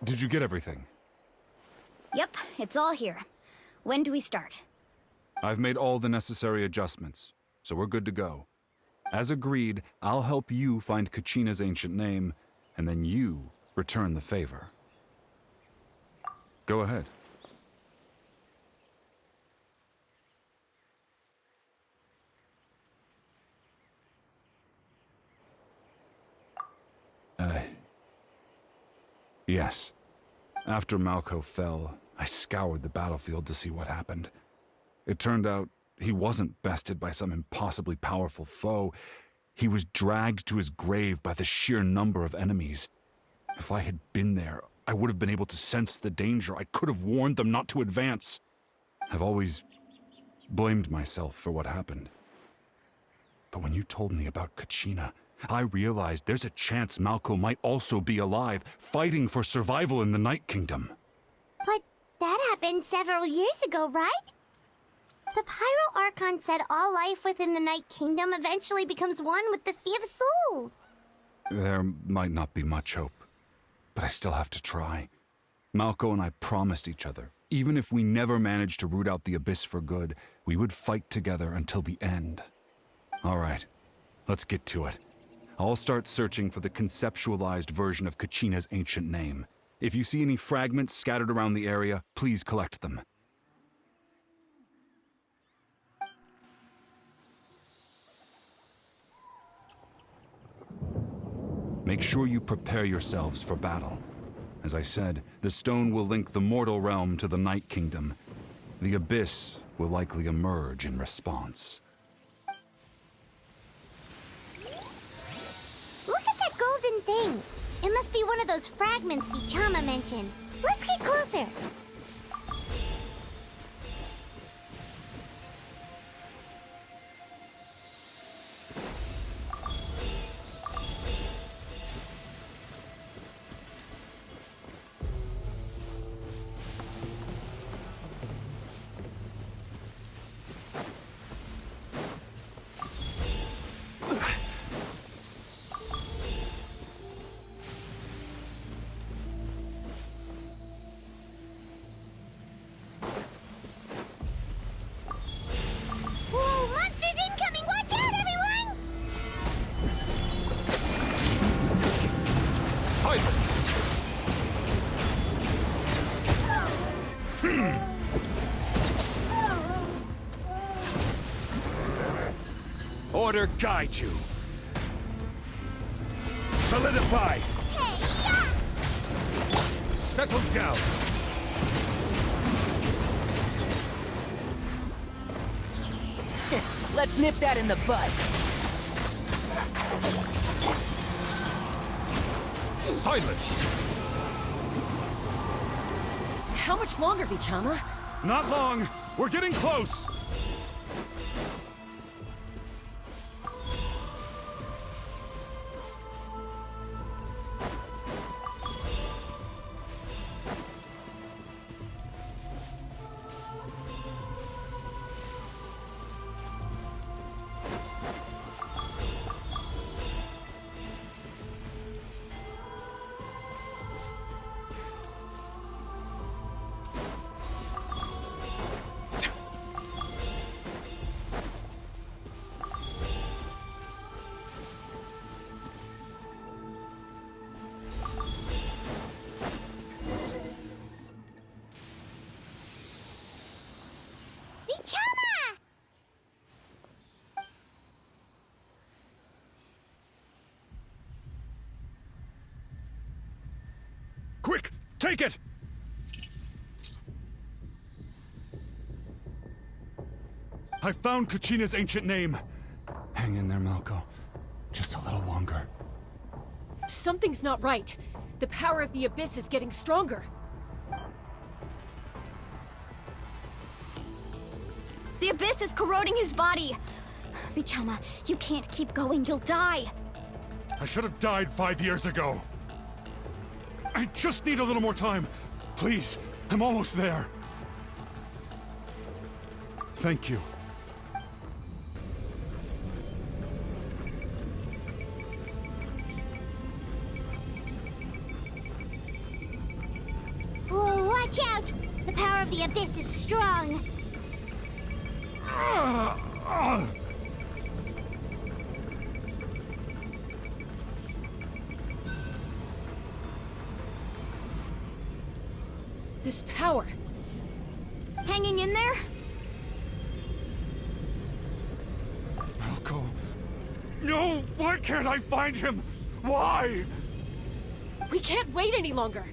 Did you get everything? Yep, it's all here. When do we start? I've made all the necessary adjustments, so we're good to go. As agreed, I'll help you find Kachina's ancient name, and then you return the favor. Go ahead. Yes. After Malko fell, I scoured the battlefield to see what happened. It turned out he wasn't bested by some impossibly powerful foe. He was dragged to his grave by the sheer number of enemies. If I had been there, I would have been able to sense the danger. I could have warned them not to advance. I've always blamed myself for what happened. But when you told me about Kachina, I realized there's a chance Malko might also be alive, fighting for survival in the Night Kingdom. But that happened several years ago, right? The Pyro Archon said all life within the Night Kingdom eventually becomes one with the Sea of Souls. There might not be much hope, but I still have to try. Malko and I promised each other, even if we never managed to root out the Abyss for good, we would fight together until the end. All right, let's get to it. I'll start searching for the conceptualized version of Kachina's ancient name. If you see any fragments scattered around the area, please collect them. Make sure you prepare yourselves for battle. As I said, the stone will link the mortal realm to the Night Kingdom. The Abyss will likely emerge in response. Look at that golden thing. It must be one of those fragments Vichama mentioned. Let's get closer. Order guide you. Solidify. Settle down. Let's nip that in the bud. Silence. How much longer, Vichama? Not long. We're getting close. Quick! Take it! I found Kachina's ancient name. Hang in there, Malko. Just a little longer. Something's not right. The power of the Abyss is getting stronger. The Abyss is corroding his body. Vichama, you can't keep going. You'll die. I should have died 5 years ago. I just need a little more time. Please, I'm almost there. Thank you. Watch out! The power of the Abyss is strong. This power. Hanging in there? Malco. No! Why can't I find him? Why? We can't wait any longer.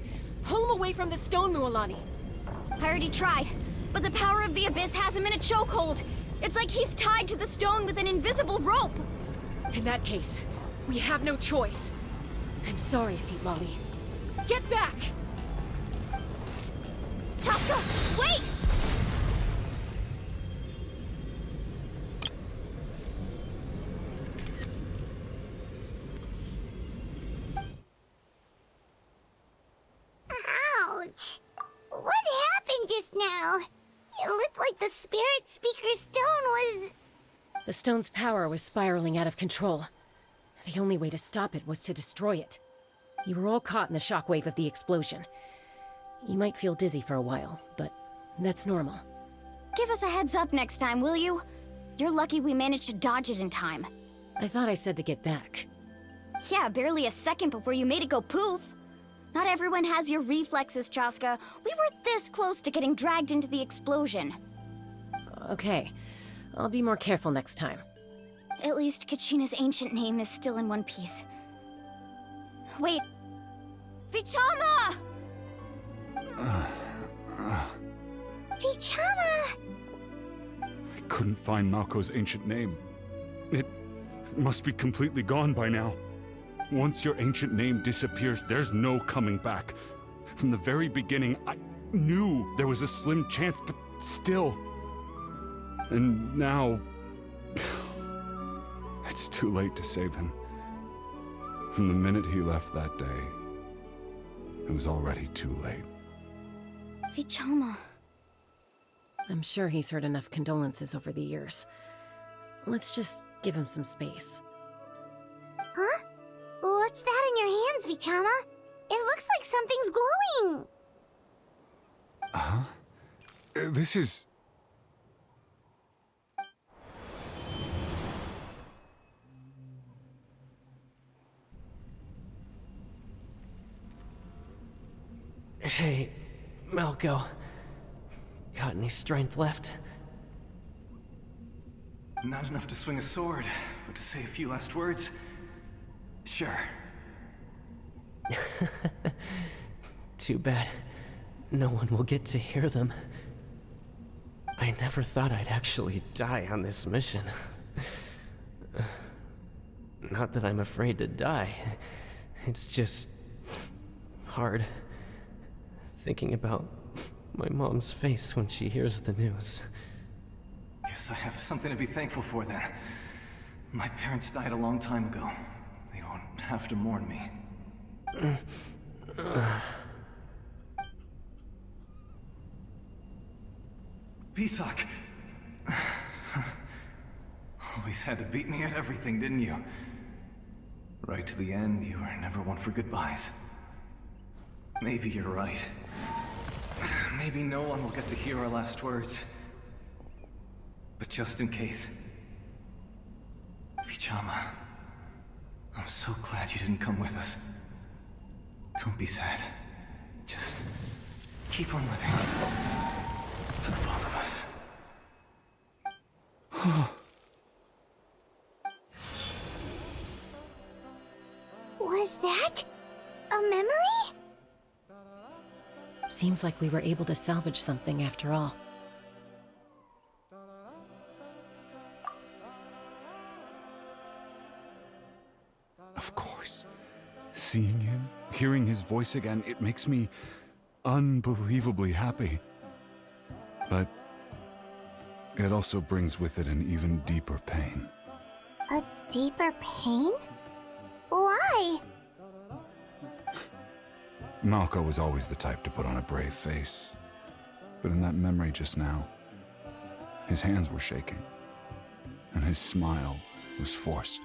Pull him away from the stone, Mualani. I already tried, but the power of the Abyss has him in a chokehold. It's like he's tied to the stone with an invisible rope. In that case, we have no choice. I'm sorry, Seat Lolly. Get back! Chaska, wait! Ouch! What happened just now? It looked like the Spirit Speaker's stone was... The stone's power was spiraling out of control. The only way to stop it was to destroy it. You were all caught in the shockwave of the explosion. You might feel dizzy for a while, but that's normal. Give us a heads up next time, will you? You're lucky we managed to dodge it in time. I thought I said to get back. Yeah, barely a second before you made it go poof. Not everyone has your reflexes, Chaska. We were this close to getting dragged into the explosion. Okay, I'll be more careful next time. At least Kachina's ancient name is still in one piece. Wait. Vichama! Vichama! I couldn't find Malco's ancient name. It must be completely gone by now. Once your ancient name disappears, there's no coming back. From the very beginning, I knew there was a slim chance, but still. And now... it's too late to save him. From the minute he left that day, it was already too late. Vichama. I'm sure he's heard enough condolences over the years. Let's just give him some space. Huh? What's that in your hands, Vichama? It looks like something's glowing! Huh? This is... Hey, Malco. Got any strength left? Not enough to swing a sword, but to say a few last words? Sure. Too bad. No one will get to hear them. I never thought I'd actually die on this mission. Not that I'm afraid to die. It's just... hard. Thinking about my mom's face when she hears the news. Guess I have something to be thankful for then. My parents died a long time ago. They won't have to mourn me. Pisak! Always had to beat me at everything, didn't you? Right to the end, you were never one for goodbyes. Maybe you're right. Maybe no one will get to hear our last words. But just in case... Vichama... I'm so glad you didn't come with us. Don't be sad. Just... keep on living. For the both of us. Was that... a memory? Seems like we were able to salvage something after all. Of course. Seeing him, hearing his voice again, it makes me unbelievably happy. But it also brings with it an even deeper pain. A deeper pain? Why? Malco was always the type to put on a brave face. But in that memory just now, his hands were shaking, and his smile was forced.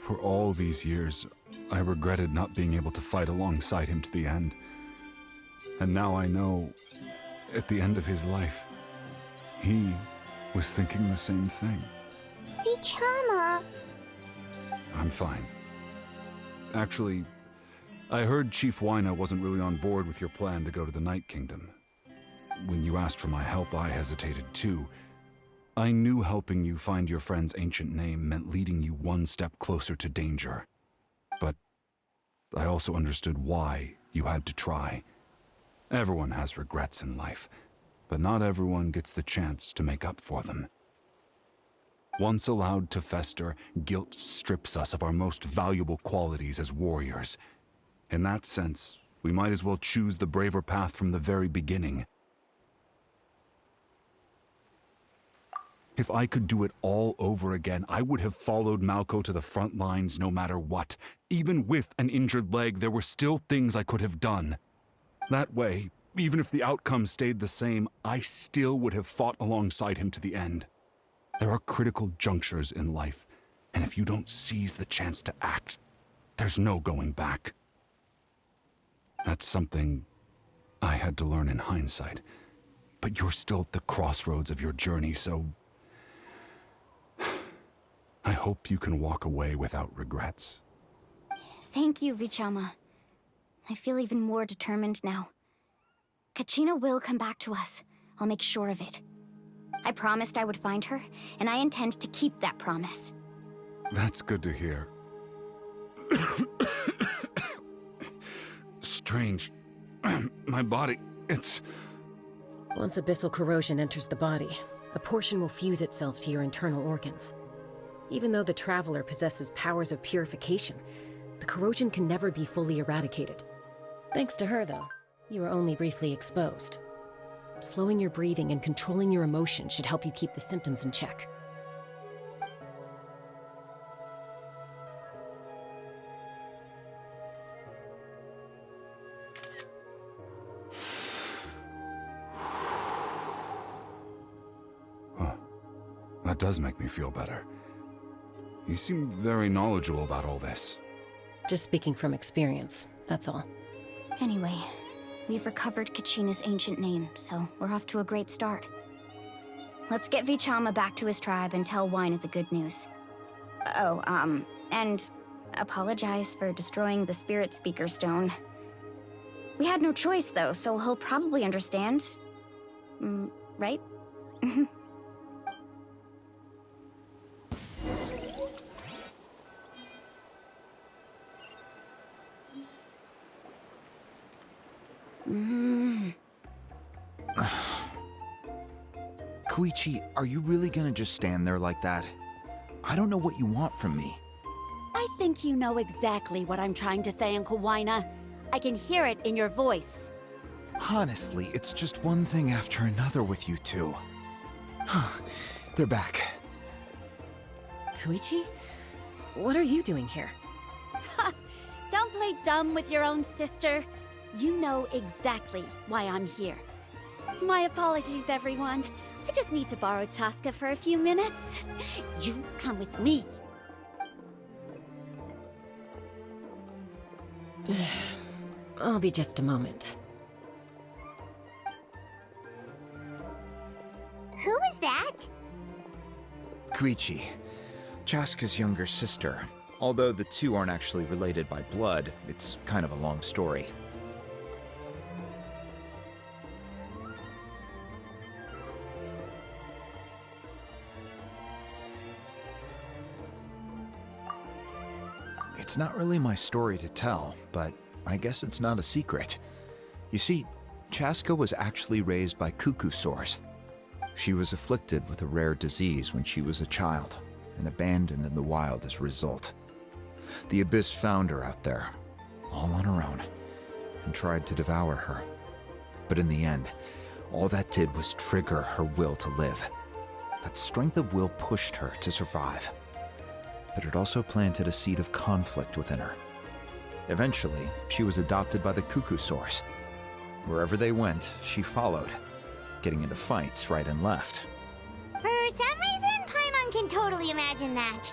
For all these years, I regretted not being able to fight alongside him to the end. And now I know, at the end of his life, he was thinking the same thing. Vichama. I'm fine. Actually, I heard Chief Wyna wasn't really on board with your plan to go to the Night Kingdom. When you asked for my help, I hesitated too. I knew helping you find your friend's ancient name meant leading you one step closer to danger. But I also understood why you had to try. Everyone has regrets in life, but not everyone gets the chance to make up for them. Once allowed to fester, guilt strips us of our most valuable qualities as warriors. In that sense, we might as well choose the braver path from the very beginning. If I could do it all over again, I would have followed Malco to the front lines no matter what. Even with an injured leg, there were still things I could have done. That way, even if the outcome stayed the same, I still would have fought alongside him to the end. There are critical junctures in life, and if you don't seize the chance to act, there's no going back. That's something I had to learn in hindsight, but you're still at the crossroads of your journey, so I hope you can walk away without regrets. Thank you, Vichama. I feel even more determined now. Kachina will come back to us. I'll make sure of it. I promised I would find her, and I intend to keep that promise. That's good to hear. Strange. My body, it's... Once abyssal corrosion enters the body, a portion will fuse itself to your internal organs. Even though the Traveler possesses powers of purification, the corrosion can never be fully eradicated. Thanks to her, though, you were only briefly exposed. Slowing your breathing and controlling your emotions should help you keep the symptoms in check. Huh. That does make me feel better. You seem very knowledgeable about all this. Just speaking from experience, that's all. Anyway, we've recovered Kachina's ancient name, so we're off to a great start. Let's get Vichama back to his tribe and tell Wyna the good news. Oh, and apologize for destroying the Spirit Speaker Stone. We had no choice, though, so he'll probably understand. Right? Koichi, are you really gonna just stand there like that? I don't know what you want from me. I think you know exactly what I'm trying to say, Uncle Wyna. I can hear it in your voice. Honestly, it's just one thing after another with you two. They're back. Koichi? What are you doing here? Don't play dumb with your own sister. You know exactly why I'm here. My apologies, everyone. I just need to borrow Chaska for a few minutes. You come with me. I'll be just a moment. Who is that? Koichi, Chaska's younger sister. Although the two aren't actually related by blood, it's kind of a long story. It's not really my story to tell, but I guess it's not a secret. You see, Chaska was actually raised by cuckoo sores. She was afflicted with a rare disease when she was a child, and abandoned in the wild as a result. The Abyss found her out there, all on her own, and tried to devour her. But in the end, all that did was trigger her will to live. That strength of will pushed her to survive. But it also planted a seed of conflict within her. Eventually, she was adopted by the cuckoo sores. Wherever they went, she followed, getting into fights right and left. For some reason, Paimon can totally imagine that.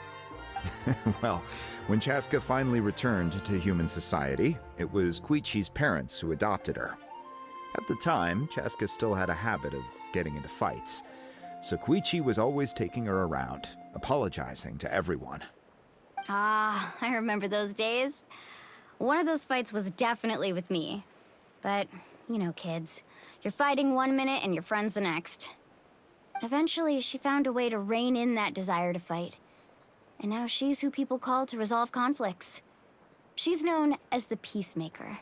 Well, When Chaska finally returned to human society, it was Koichi's parents who adopted her. At the time, Chaska still had a habit of getting into fights, so Koichi was always taking her around, apologizing to everyone. Ah, I remember those days. One of those fights was definitely with me. But, you know, kids. You're fighting one minute and your friend's the next. Eventually, she found a way to rein in that desire to fight. And now she's who people call to resolve conflicts. She's known as the Peacemaker.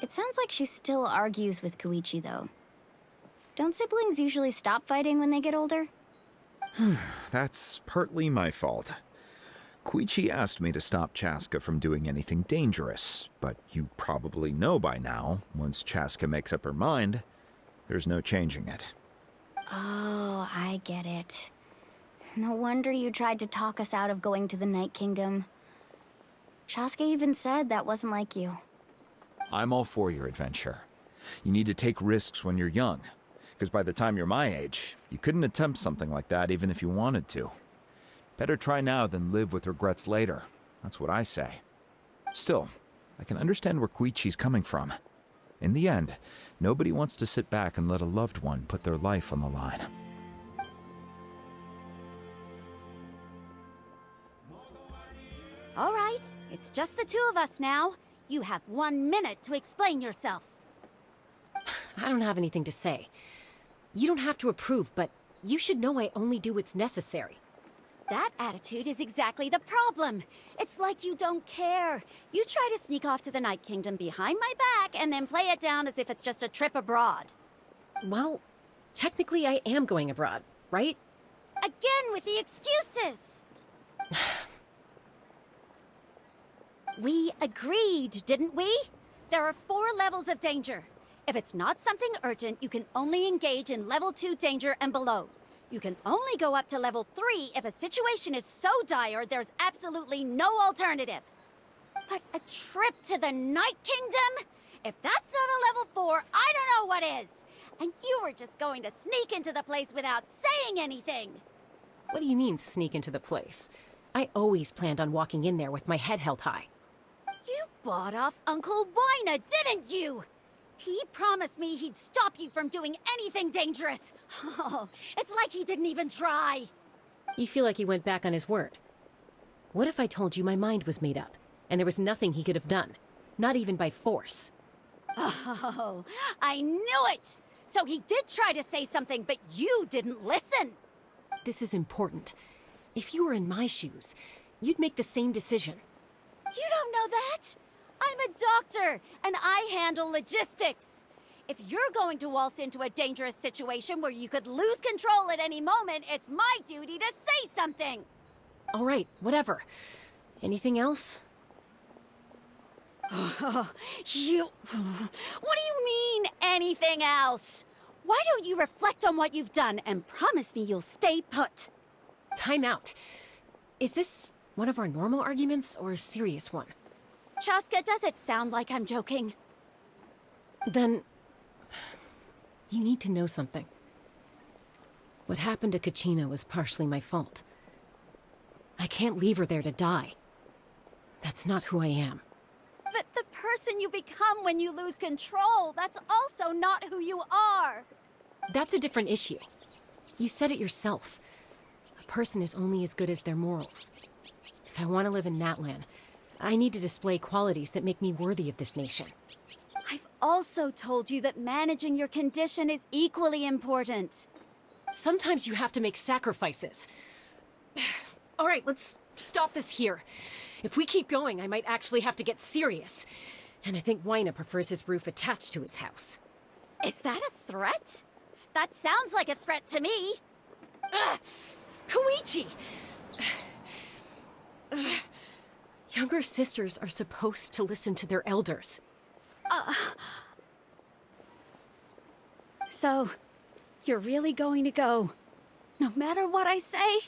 It sounds like she still argues with Koichi, though. Don't siblings usually stop fighting when they get older? That's partly my fault. Koichi asked me to stop Chaska from doing anything dangerous, but you probably know by now, once Chaska makes up her mind, there's no changing it. Oh, I get it. No wonder you tried to talk us out of going to the Night Kingdom. Chaska even said that wasn't like you. I'm all for your adventure. You need to take risks when you're young, because by the time you're my age, you couldn't attempt something like that even if you wanted to. Better try now than live with regrets later. That's what I say. Still, I can understand where Koichi's coming from. In the end, nobody wants to sit back and let a loved one put their life on the line. All right, it's just the two of us now. You have 1 minute to explain yourself. I don't have anything to say. You don't have to approve, but you should know I only do what's necessary. That attitude is exactly the problem. It's like you don't care. You try to sneak off to the Night Kingdom behind my back and then play it down as if it's just a trip abroad. Well, technically I am going abroad, right? Again with the excuses! We agreed, didn't we? There are 4 levels of danger. If it's not something urgent, you can only engage in level 2 danger and below. You can only go up to level 3 if a situation is so dire there's absolutely no alternative. But a trip to the Night Kingdom? If that's not a level 4, I don't know what is. And you were just going to sneak into the place without saying anything. What do you mean, sneak into the place? I always planned on walking in there with my head held high. You bought off Uncle Wina, didn't you? He promised me he'd stop you from doing anything dangerous. Oh, it's like he didn't even try. You feel like he went back on his word. What if I told you my mind was made up, and there was nothing he could have done? Not even by force. Oh, I knew it! So he did try to say something, but you didn't listen. This is important. If you were in my shoes, you'd make the same decision. You don't know that? I'm a doctor, and I handle logistics. If you're going to waltz into a dangerous situation where you could lose control at any moment, it's my duty to say something. All right, whatever. Anything else? What do you mean, anything else? Why don't you reflect on what you've done and promise me you'll stay put? Time out. Is this one of our normal arguments or a serious one? Chaska, does it sound like I'm joking? Then, you need to know something. What happened to Kachina was partially my fault. I can't leave her there to die. That's not who I am. But the person you become when you lose control, that's also not who you are. That's a different issue. You said it yourself. A person is only as good as their morals. If I want to live in Natlan, I need to display qualities that make me worthy of this nation. I've also told you that managing your condition is equally important. Sometimes you have to make sacrifices. All right, let's stop this here. If we keep going, I might actually have to get serious. And I think Wina prefers his roof attached to his house. Is that a threat? That sounds like a threat to me. Koichi! Younger sisters are supposed to listen to their elders. So, you're really going to go, no matter what I say?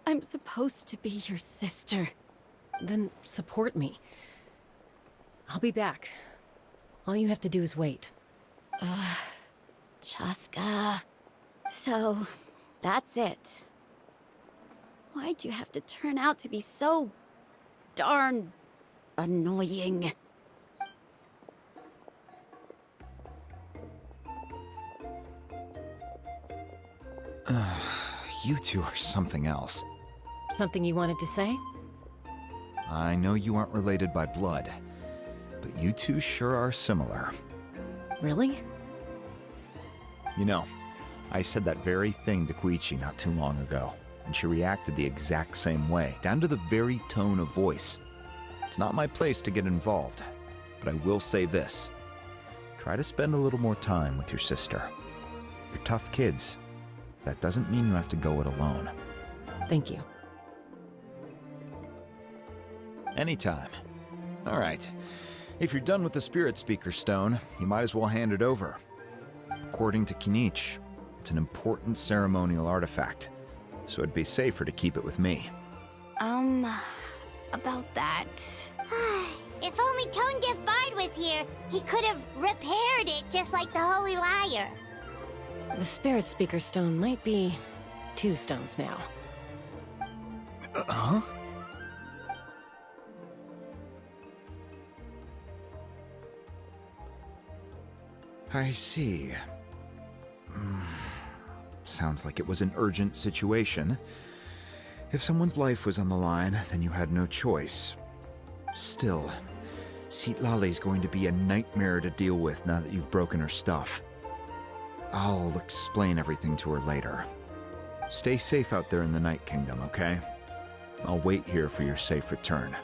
I'm supposed to be your sister. Then support me. I'll be back. All you have to do is wait. Chaska. So, that's it. Why'd you have to turn out to be so darn annoying. You two are something else. Something you wanted to say? I know you aren't related by blood, but you two sure are similar. Really? You know, I said that very thing to Koichi not too long ago, and she reacted the exact same way, down to the very tone of voice. It's not my place to get involved, but I will say this. Try to spend a little more time with your sister. You're tough kids. That doesn't mean you have to go it alone. Thank you. Anytime. All right. If you're done with the Spirit Speaker Stone, you might as well hand it over. According to Kinich, it's an important ceremonial artifact, so it'd be safer to keep it with me. About that. If only Tonegif Bard was here, he could have repaired it just like the Holy Liar. The Spirit Speaker Stone might be 2 stones now. Huh? I see. Sounds like it was an urgent situation. If someone's life was on the line, then you had no choice. Still, Citlali's going to be a nightmare to deal with now that you've broken her stuff. I'll explain everything to her later. Stay safe out there in the Night Kingdom, okay? I'll wait here for your safe return.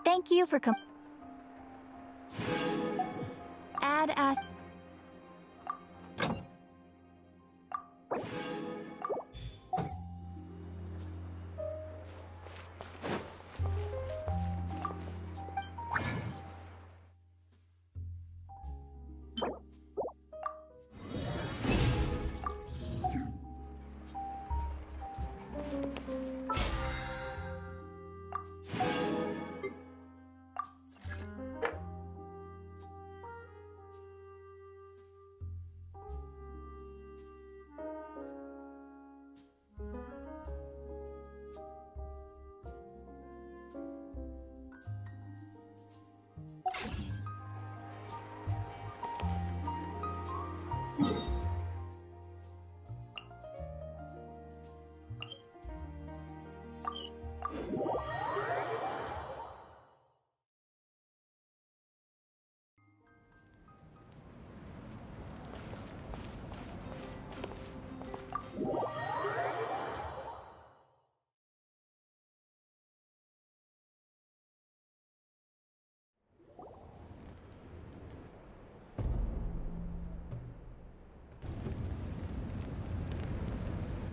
Thank you for Add as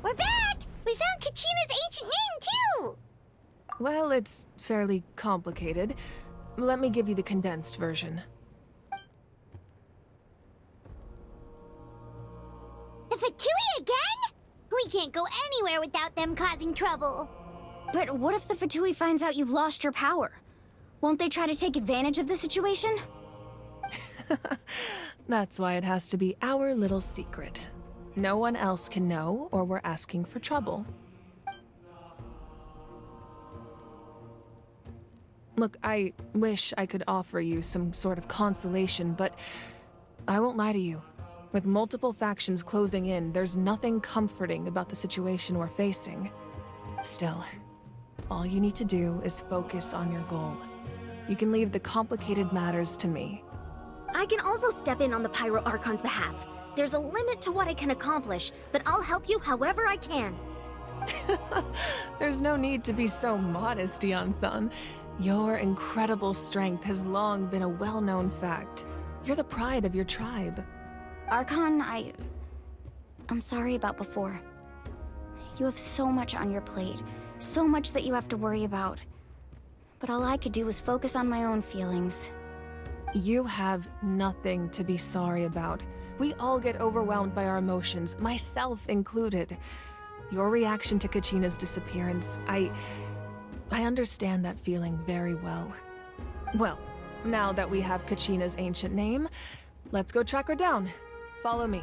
We're back! We found Kachina's ancient name, too! Well, it's fairly complicated. Let me give you the condensed version. The Fatui again? We can't go anywhere without them causing trouble. But what if the Fatui finds out you've lost your power? Won't they try to take advantage of the situation? That's why it has to be our little secret. No one else can know, or we're asking for trouble. Look, I wish I could offer you some sort of consolation, but I won't lie to you. With multiple factions closing in, there's nothing comforting about the situation we're facing. Still, all you need to do is focus on your goal. You can leave the complicated matters to me. I can also step in on the Pyro Archon's behalf. There's a limit to what I can accomplish, but I'll help you however I can. There's no need to be so modest, Dion-san. Your incredible strength has long been a well-known fact. You're the pride of your tribe. Archon, I'm sorry about before. You have so much on your plate, so much that you have to worry about. But all I could do was focus on my own feelings. You have nothing to be sorry about. We all get overwhelmed by our emotions, myself included. Your reaction to Kachina's disappearance, I understand that feeling very well. Well, now that we have Kachina's ancient name, let's go track her down. Follow me.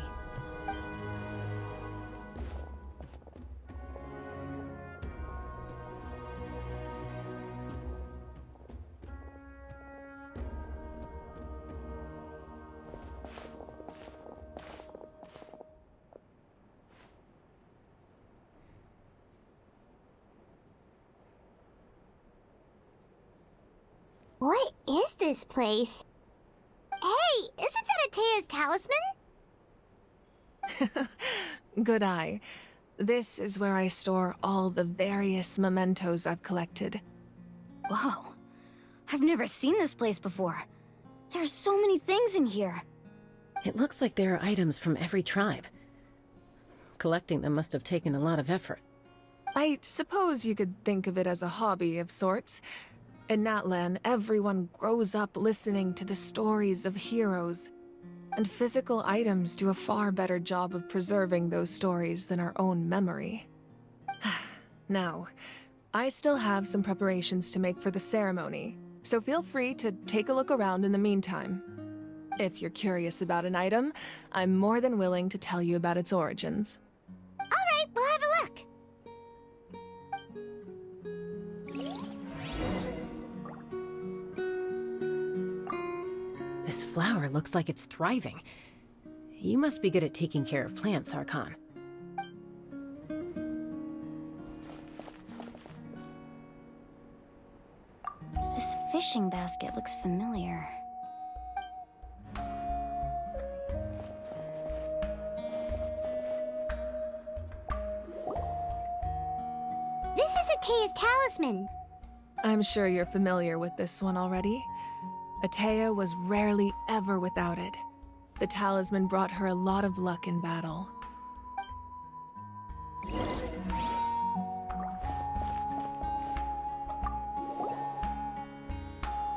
What is this place? Hey, isn't that Atea's talisman? Good eye. This is where I store all the various mementos I've collected. Whoa. I've never seen this place before. There's so many things in here. It looks like there are items from every tribe. Collecting them must have taken a lot of effort. I suppose you could think of it as a hobby of sorts. In Natlan, everyone grows up listening to the stories of heroes, and physical items do a far better job of preserving those stories than our own memory. Now, I still have some preparations to make for the ceremony, so feel free to take a look around in the meantime. If you're curious about an item, I'm more than willing to tell you about its origins. All right, we'll have a look. This flower looks like it's thriving. You must be good at taking care of plants, Archon. This fishing basket looks familiar. This is Atea's talisman. I'm sure you're familiar with this one already. Atea was rarely ever without it. The talisman brought her a lot of luck in battle.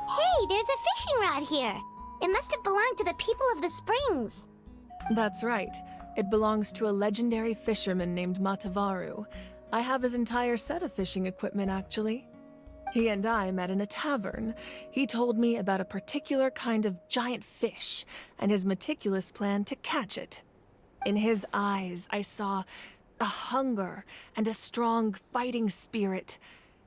Hey, there's a fishing rod here. It must have belonged to the people of the springs. That's right. It belongs to a legendary fisherman named Matavaru. I have his entire set of fishing equipment, actually. He and I met in a tavern. He told me about a particular kind of giant fish and his meticulous plan to catch it. In his eyes, I saw a hunger and a strong fighting spirit.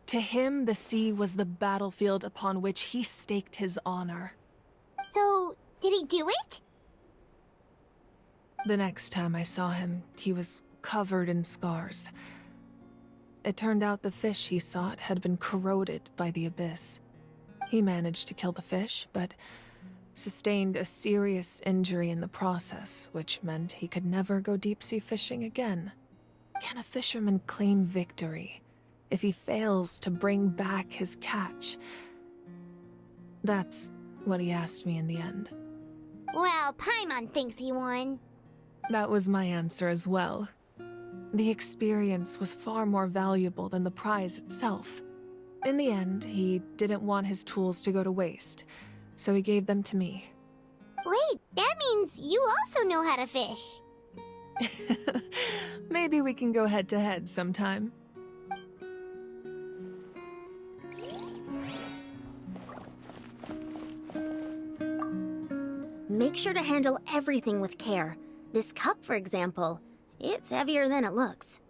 To him, the sea was the battlefield upon which he staked his honor. So, did he do it? The next time I saw him, he was covered in scars. It turned out the fish he sought had been corroded by the abyss. He managed to kill the fish, but sustained a serious injury in the process, which meant he could never go deep-sea fishing again. Can a fisherman claim victory if he fails to bring back his catch? That's what he asked me in the end. Well, Paimon thinks he won. That was my answer as well. The experience was far more valuable than the prize itself. In the end, he didn't want his tools to go to waste, so he gave them to me. Wait, that means you also know how to fish. Maybe we can go head-to-head sometime. Make sure to handle everything with care. This cup, for example, it's heavier than it looks.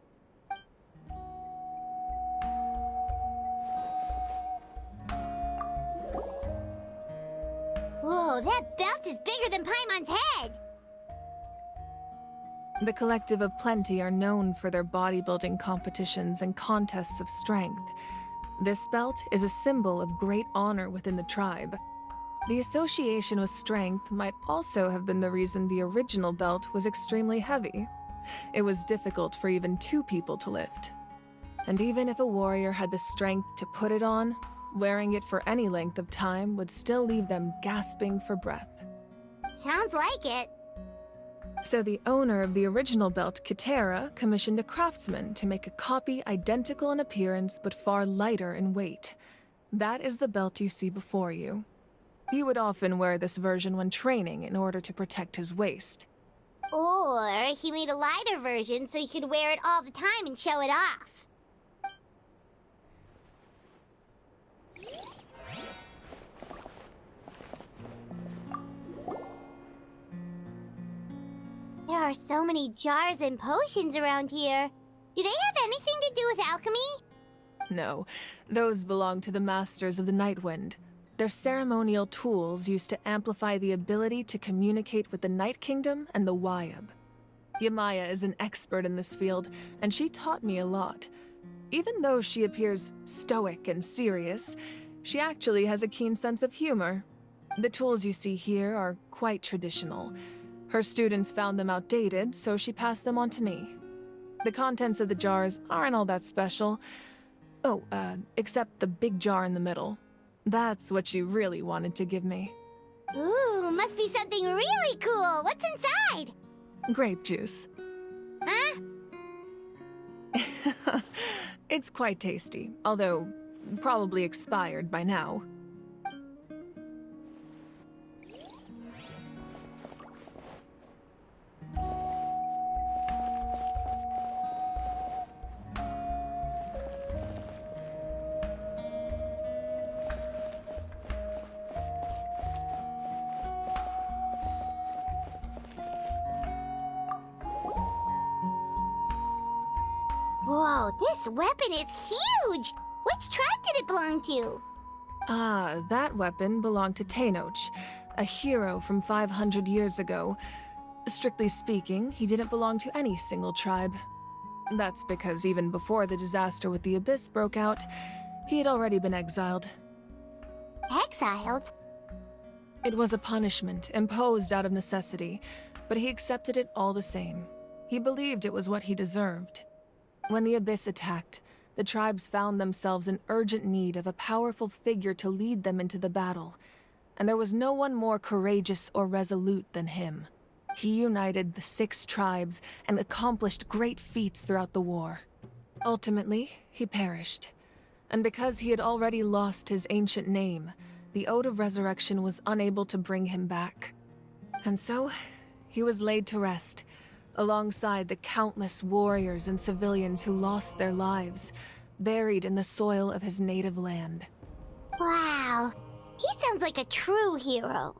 Whoa, that belt is bigger than Paimon's head! The Collective of Plenty are known for their bodybuilding competitions and contests of strength. This belt is a symbol of great honor within the tribe. The association with strength might also have been the reason the original belt was extremely heavy. It was difficult for even 2 people to lift. And even if a warrior had the strength to put it on, wearing it for any length of time would still leave them gasping for breath. Sounds like it. So the owner of the original belt, Kitera, commissioned a craftsman to make a copy identical in appearance but far lighter in weight. That is the belt you see before you. He would often wear this version when training in order to protect his waist. Or he made a lighter version so he could wear it all the time and show it off. There are so many jars and potions around here. Do they have anything to do with alchemy? No, those belong to the Masters of the Nightwind. They're ceremonial tools used to amplify the ability to communicate with the Night Kingdom and the Wyab. Yamaya is an expert in this field, and she taught me a lot. Even though she appears stoic and serious, she actually has a keen sense of humor. The tools you see here are quite traditional. Her students found them outdated, so she passed them on to me. The contents of the jars aren't all that special. Oh, except the big jar in the middle. That's what she really wanted to give me. Ooh, must be something really cool. What's inside? Grape juice. Huh? It's quite tasty, although probably expired by now. Whoa, this weapon is huge! Which tribe did it belong to? Ah, that weapon belonged to Tenoch, a hero from 500 years ago. Strictly speaking, he didn't belong to any single tribe. That's because even before the disaster with the Abyss broke out, he had already been exiled. Exiled? It was a punishment imposed out of necessity, but he accepted it all the same. He believed it was what he deserved. When the Abyss attacked, the tribes found themselves in urgent need of a powerful figure to lead them into the battle, and there was no one more courageous or resolute than him. He united the 6 tribes and accomplished great feats throughout the war. Ultimately, he perished, and because he had already lost his ancient name, the Ode of Resurrection was unable to bring him back. And so, he was laid to rest, alongside the countless warriors and civilians who lost their lives, buried in the soil of his native land. Wow, he sounds like a true hero.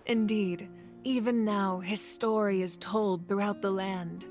Indeed, even now his story is told throughout the land.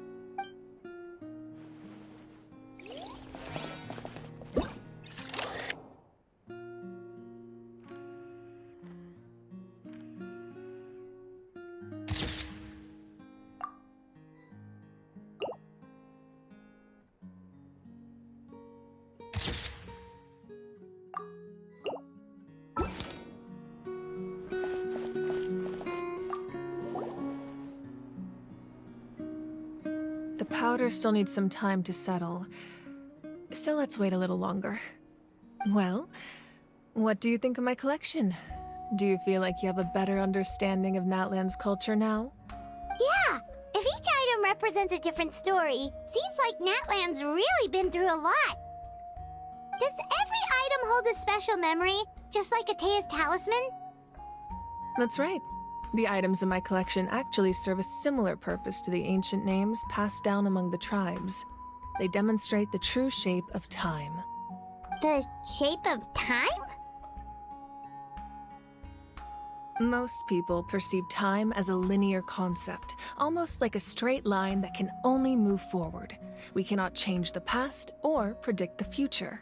The powder still needs some time to settle, so let's wait a little longer. Well, what do you think of my collection? Do you feel like you have a better understanding of Natlan's culture now? Yeah, if each item represents a different story, seems like Natlan's really been through a lot. Does every item hold a special memory, just like Atea's talisman? That's right. The items in my collection actually serve a similar purpose to the ancient names passed down among the tribes. They demonstrate the true shape of time. The shape of time? Most people perceive time as a linear concept, almost like a straight line that can only move forward. We cannot change the past or predict the future.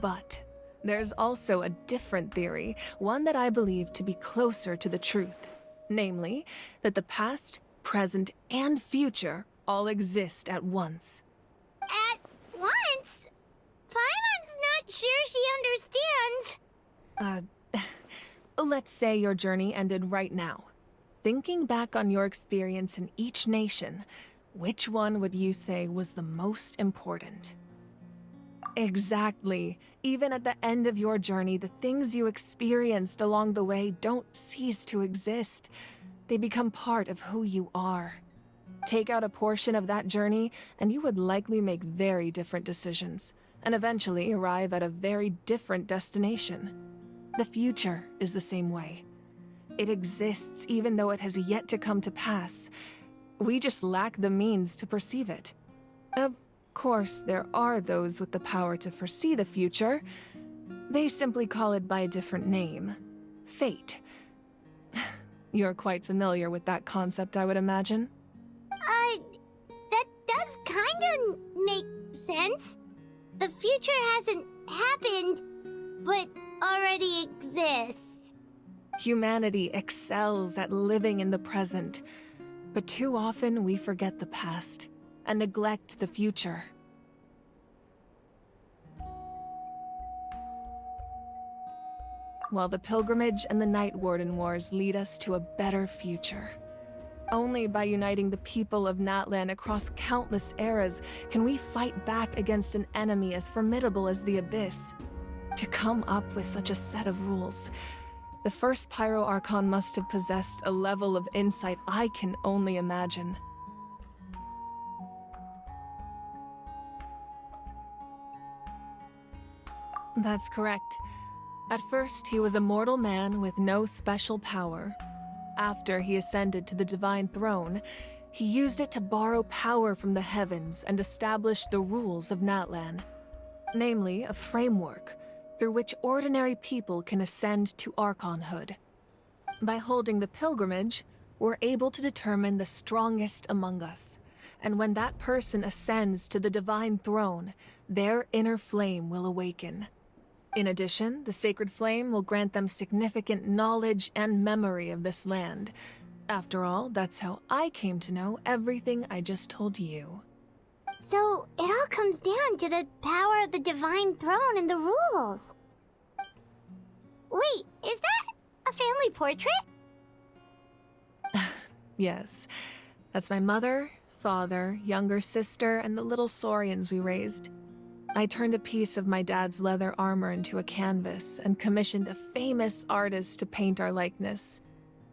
But there's also a different theory, one that I believe to be closer to the truth. Namely, that the past, present, and future all exist at once. At once? Paimon's not sure she understands. Let's say your journey ended right now. Thinking back on your experience in each nation, which one would you say was the most important? Exactly. Even at the end of your journey, the things you experienced along the way don't cease to exist. They become part of who you are. Take out a portion of that journey, and you would likely make very different decisions, and eventually arrive at a very different destination. The future is the same way. It exists even though it has yet to come to pass. We just lack the means to perceive it. Of course, there are those with the power to foresee the future. They simply call it by a different name. Fate. You're quite familiar with that concept, I would imagine. That does kinda make sense. The future hasn't happened, but already exists. Humanity excels at living in the present, but too often we forget the past and neglect the future. While the pilgrimage and the Night Warden Wars lead us to a better future. Only by uniting the people of Natlan across countless eras can we fight back against an enemy as formidable as the Abyss. To come up with such a set of rules, the first Pyro Archon must have possessed a level of insight I can only imagine. That's correct. At first, he was a mortal man with no special power. After he ascended to the Divine Throne, he used it to borrow power from the heavens and establish the rules of Natlan. Namely, a framework through which ordinary people can ascend to Archonhood. By holding the pilgrimage, we're able to determine the strongest among us. And when that person ascends to the Divine Throne, their inner flame will awaken. In addition, the sacred flame will grant them significant knowledge and memory of this land. After all, that's how I came to know everything I just told you. So, it all comes down to the power of the Divine Throne and the rules. Wait, is that a family portrait? Yes. That's my mother, father, younger sister, and the little saurians we raised. I turned a piece of my dad's leather armor into a canvas and commissioned a famous artist to paint our likeness.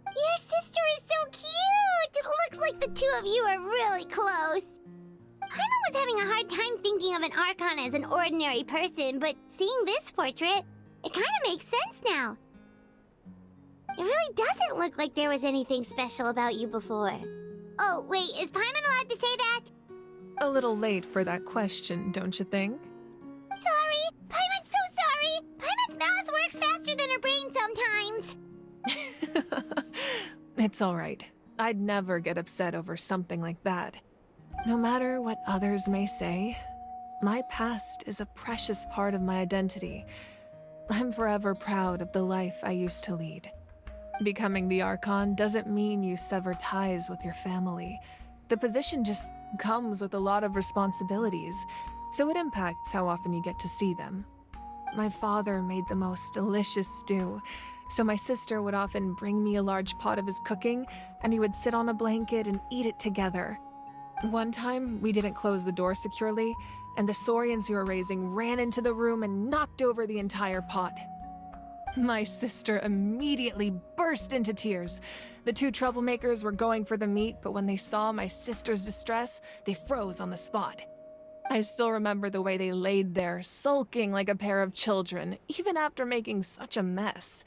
Your sister is so cute! It looks like the two of you are really close. Paimon was having a hard time thinking of an Archon as an ordinary person, but seeing this portrait, it kind of makes sense now. It really doesn't look like there was anything special about you before. Oh, wait, is Paimon allowed to say that? A little late for that question, don't you think? Sorry! Paimon's so sorry! Paimon's mouth works faster than her brain sometimes! It's alright. I'd never get upset over something like that. No matter what others may say, my past is a precious part of my identity. I'm forever proud of the life I used to lead. Becoming the Archon doesn't mean you sever ties with your family. The position just comes with a lot of responsibilities, so it impacts how often you get to see them. My father made the most delicious stew, so my sister would often bring me a large pot of his cooking, and he would sit on a blanket and eat it together. One time, we didn't close the door securely, and the saurians we were raising ran into the room and knocked over the entire pot. My sister immediately burst into tears. The two troublemakers were going for the meat, but when they saw my sister's distress, they froze on the spot. I still remember the way they laid there, sulking like a pair of children, even after making such a mess.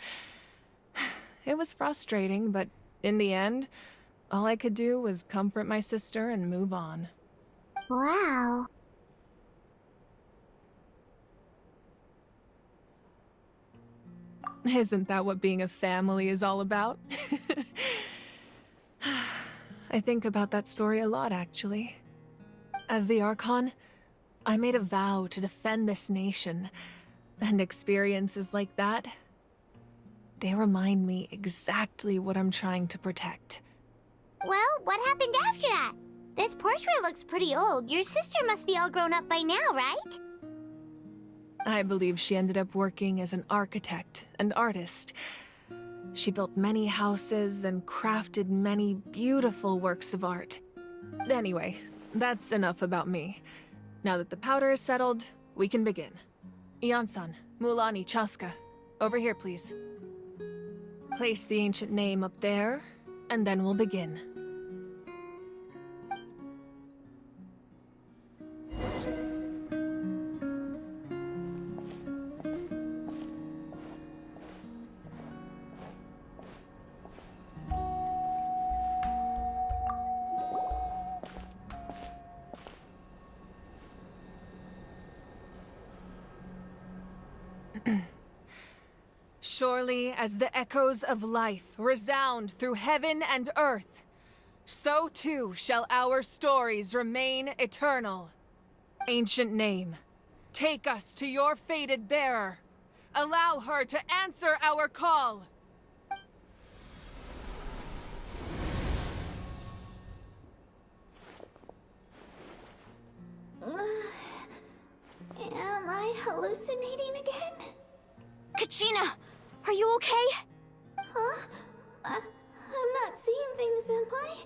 It was frustrating, but in the end, all I could do was comfort my sister and move on. Wow. Isn't that what being a family is all about? I think about that story a lot, actually. As the Archon, I made a vow to defend this nation, and experiences like that, they remind me exactly what I'm trying to protect. Well, what happened after that? This portrait looks pretty old. Your sister must be all grown up by now, right? I believe she ended up working as an architect and artist. She built many houses and crafted many beautiful works of art. Anyway, that's enough about me. Now that the powder is settled, we can begin. Ian-san, Mulani, Chaska, over here, please. Place the ancient name up there, and then we'll begin. Surely as the echoes of life resound through heaven and earth, so too shall our stories remain eternal. Ancient name, take us to your fated bearer. Allow her to answer our call. Am I hallucinating again? Kachina! Are you okay? Huh? I'm not seeing things, am I?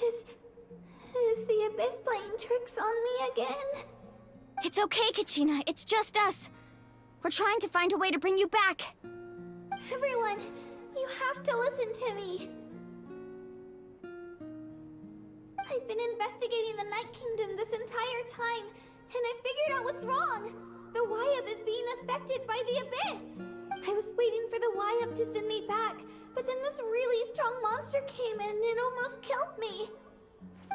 Is the Abyss playing tricks on me again? It's okay, Kachina. It's just us. We're trying to find a way to bring you back. Everyone, you have to listen to me. I've been investigating the Night Kingdom this entire time, and I figured out what's wrong. The Wyub is being affected by the Abyss. I was waiting for the Wyub to send me back, but then this really strong monster came in and it almost killed me.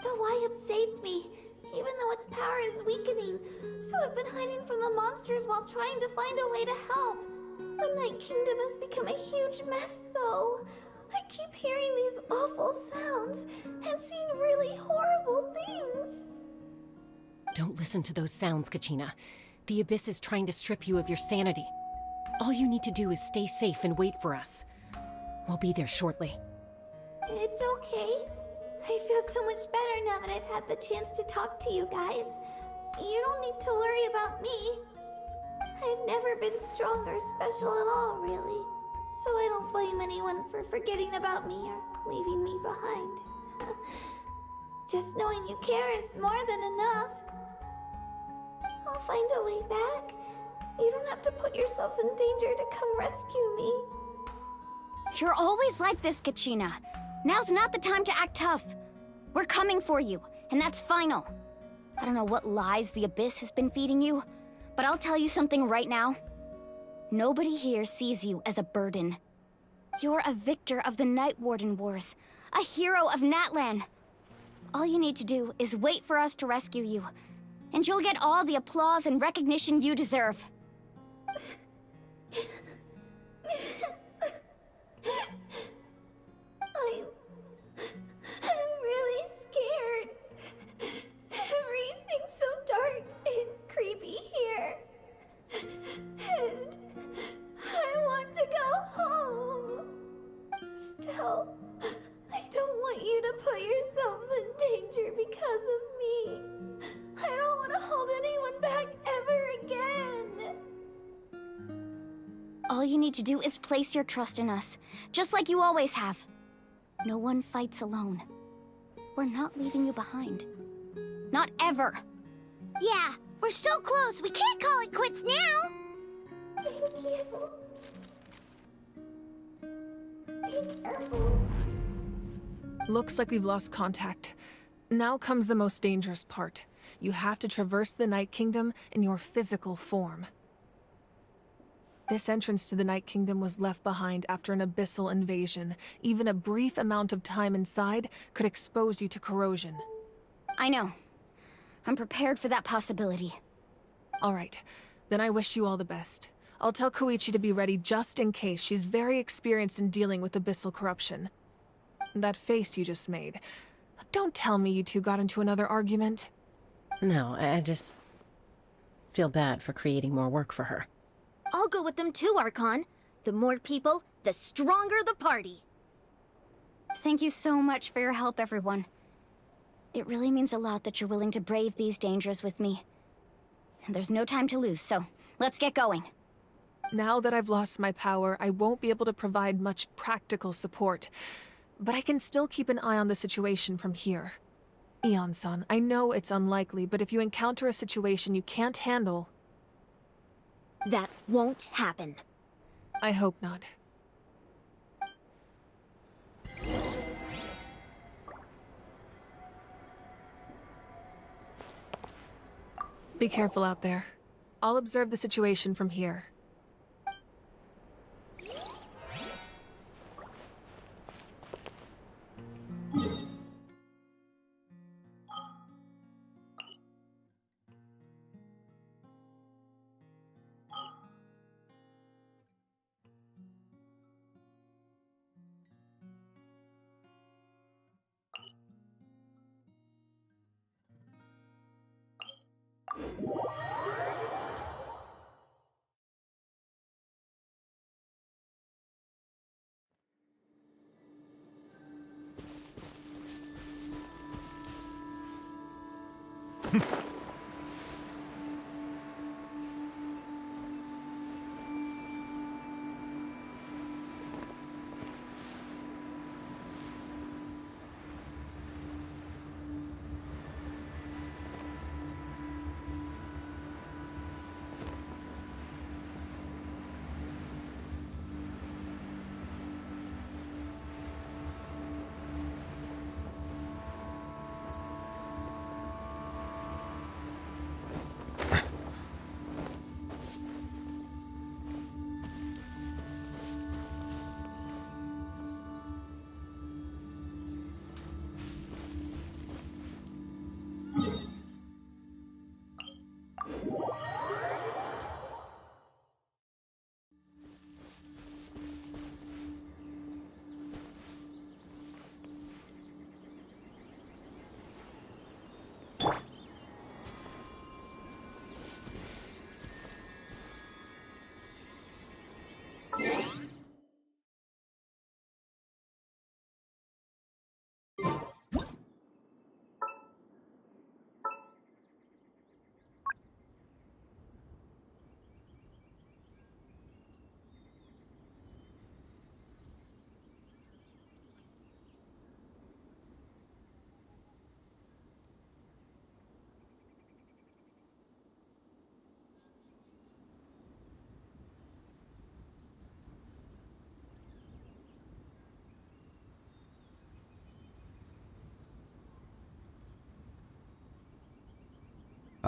The Wyub saved me, even though its power is weakening, so I've been hiding from the monsters while trying to find a way to help. The Night Kingdom has become a huge mess, though. I keep hearing these awful sounds and seeing really horrible things. Don't listen to those sounds, Kachina. The Abyss is trying to strip you of your sanity. All you need to do is stay safe and wait for us. We'll be there shortly. It's okay. I feel so much better now that I've had the chance to talk to you guys. You don't need to worry about me. I've never been strong or special at all, really. So I don't blame anyone for forgetting about me or leaving me behind. Just knowing you care is more than enough. I'll find a way back. You don't have to put yourselves in danger to come rescue me. You're always like this, Kachina. Now's not the time to act tough. We're coming for you, and that's final. I don't know what lies the Abyss has been feeding you, but I'll tell you something right now. Nobody here sees you as a burden. You're a victor of the Night Warden Wars, a hero of Natlan. All you need to do is wait for us to rescue you, and you'll get all the applause and recognition you deserve. I'm really scared. Everything's so dark and creepy here. And I want to go home. Still, I don't want you to put yourselves in danger because of me. I don't want to hold anyone back ever again. All you need to do is place your trust in us, just like you always have. No one fights alone. We're not leaving you behind. Not ever. Yeah, we're so close, we can't call it quits now! Thank you. Be careful. Looks like we've lost contact. Now comes the most dangerous part. You have to traverse the Night Kingdom in your physical form. This entrance to the Night Kingdom was left behind after an abyssal invasion. Even a brief amount of time inside could expose you to corrosion. I know. I'm prepared for that possibility. All right, then I wish you all the best. I'll tell Koichi to be ready just in case. She's very experienced in dealing with abyssal corruption. That face you just made. Don't tell me you two got into another argument. No, I just feel bad for creating more work for her. I'll go with them too, Archon. The more people, the stronger the party. Thank you so much for your help, everyone. It really means a lot that you're willing to brave these dangers with me. And there's no time to lose, so let's get going. Now that I've lost my power, I won't be able to provide much practical support, but I can still keep an eye on the situation from here. Eon-san, I know it's unlikely, but if you encounter a situation you can't handle... That won't happen. I hope not. Be careful out there. I'll observe the situation from here.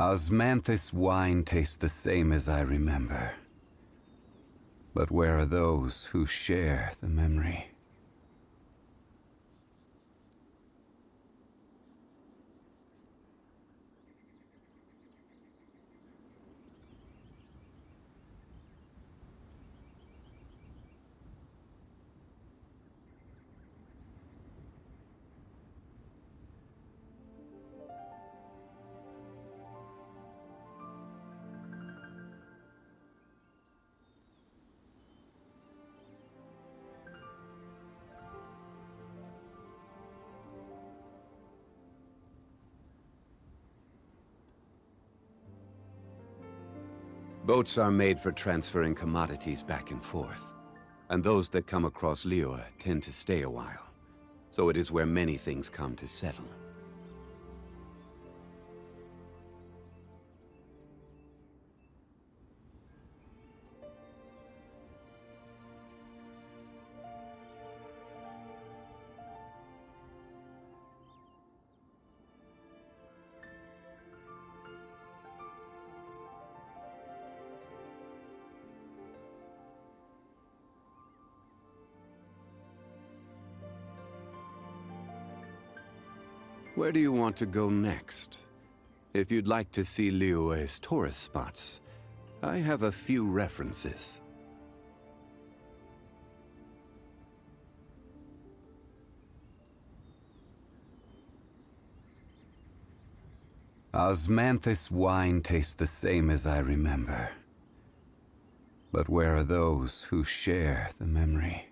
Osmanthus wine tastes the same as I remember. But where are those who share the memory? Boats are made for transferring commodities back and forth, and those that come across Liyue tend to stay a while, so it is where many things come to settle. Where do you want to go next? If you'd like to see Liyue's tourist spots, I have a few references. Osmanthus wine tastes the same as I remember. But where are those who share the memory?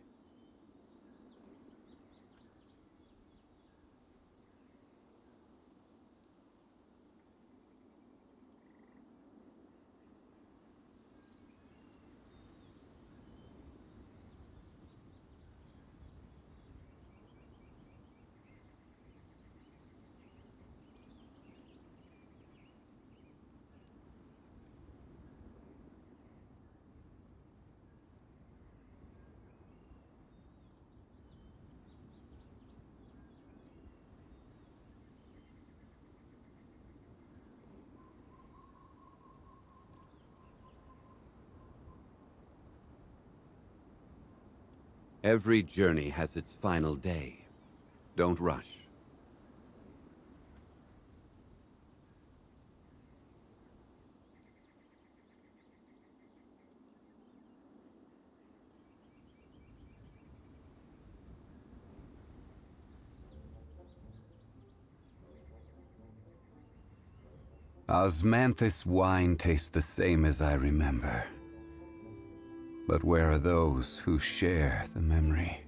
Every journey has its final day. Don't rush. Osmanthus wine tastes the same as I remember. But where are those who share the memory?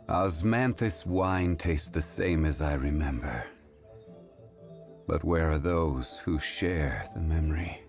Osmanthus wine tastes the same as I remember. But where are those who share the memory?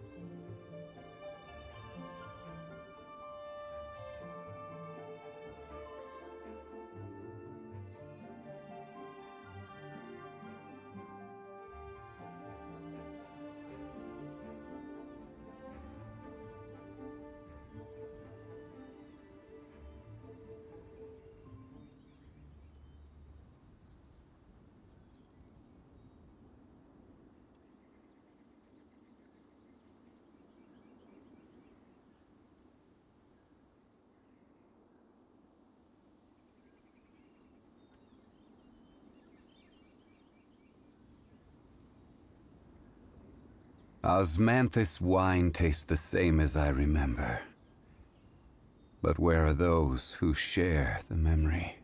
Osmanthus wine tastes the same as I remember. But where are those who share the memory?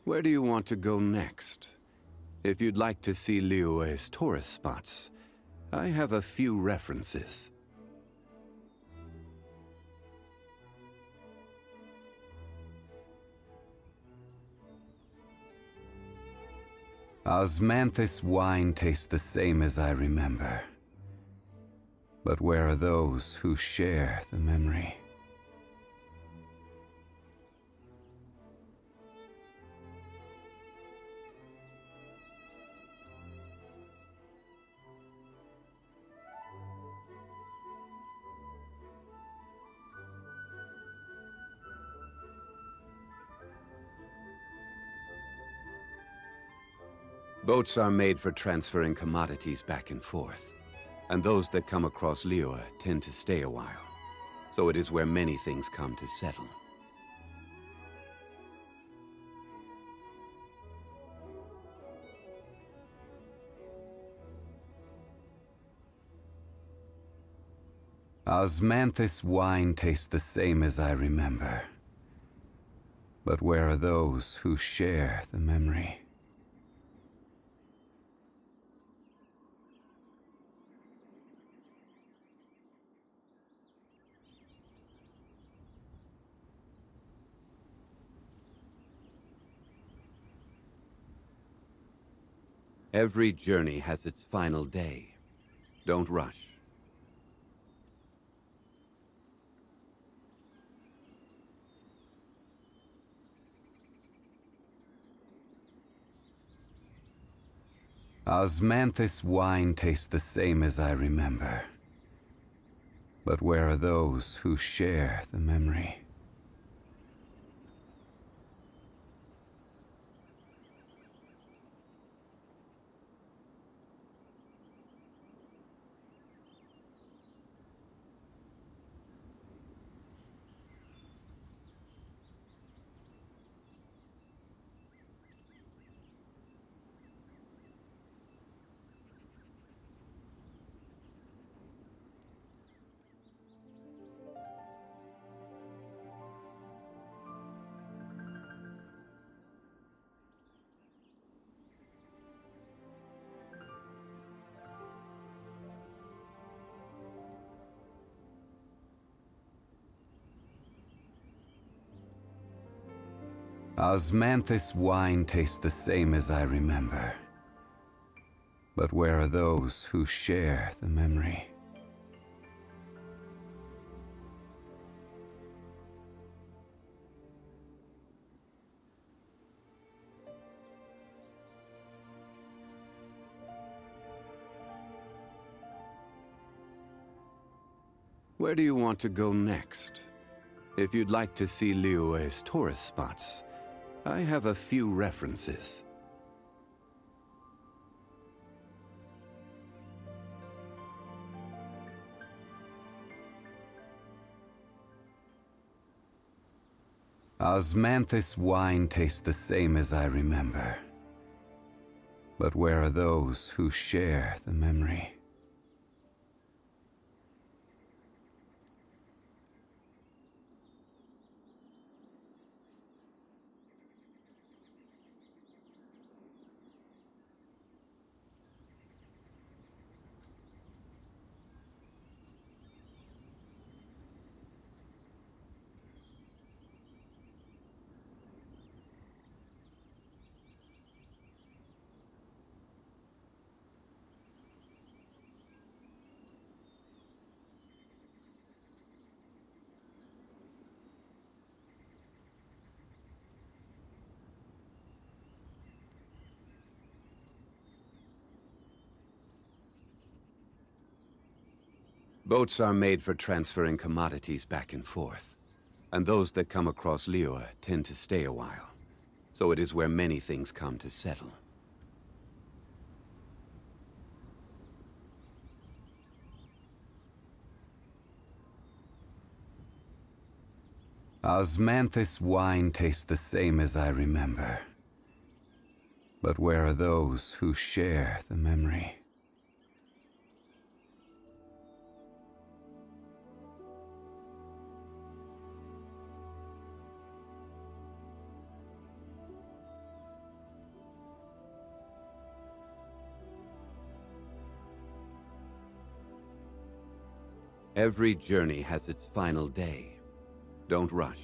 Where do you want to go next? If you'd like to see Liyue's tourist spots, I have a few references. Osmanthus wine tastes the same as I remember. But where are those who share the memory? Boats are made for transferring commodities back and forth, and those that come across Liyue tend to stay a while, so it is where many things come to settle. Osmanthus wine tastes the same as I remember. But where are those who share the memory? Every journey has its final day. Don't rush. Osmanthus wine tastes the same as I remember. But where are those who share the memory? Osmanthus wine tastes the same as I remember. But where are those who share the memory? Where do you want to go next? If you'd like to see Liyue's tourist spots, I have a few references. Osmanthus wine tastes the same as I remember. But where are those who share the memory? Boats are made for transferring commodities back and forth, and those that come across Liyue tend to stay a while. So it is where many things come to settle. Osmanthus wine tastes the same as I remember. But where are those who share the memory? Every journey has its final day. Don't rush.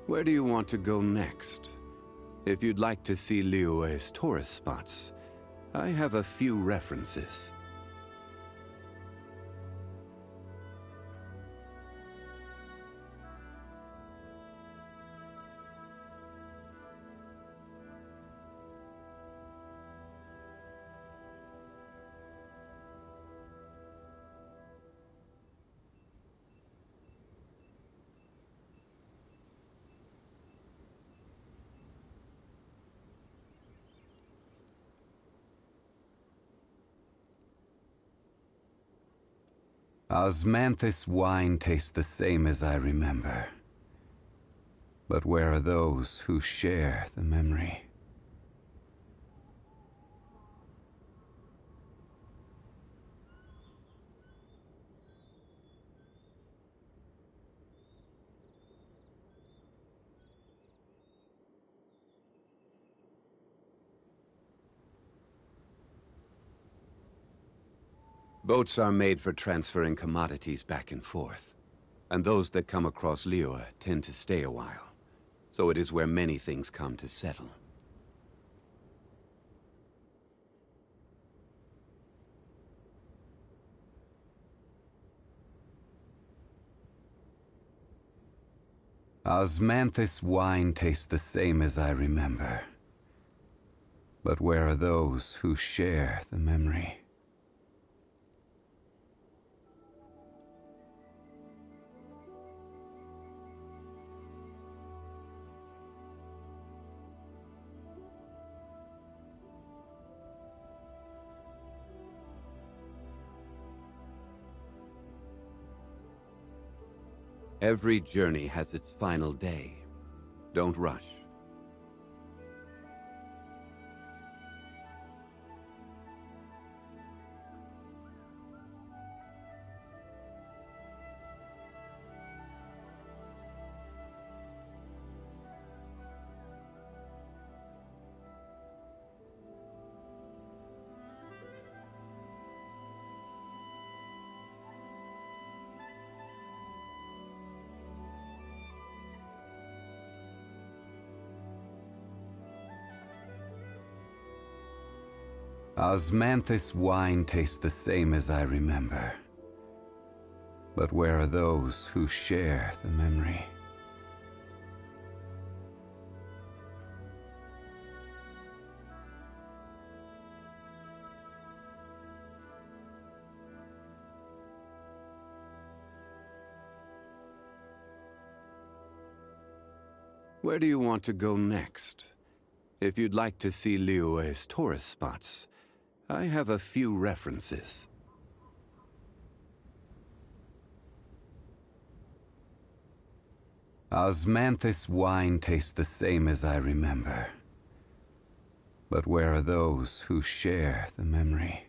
Where do you want to go next? If you'd like to see Liyue's tourist spots, I have a few references. Osmanthus wine tastes the same as I remember. But where are those who share the memory? Boats are made for transferring commodities back and forth, and those that come across Liyue tend to stay a while. So it is where many things come to settle. Osmanthus wine tastes the same as I remember. But where are those who share the memory? Every journey has its final day. Don't rush. Osmanthus wine tastes the same as I remember. But where are those who share the memory? Where do you want to go next? If you'd like to see Liyue's tourist spots, I have a few references. Osmanthus wine tastes the same as I remember. But where are those who share the memory?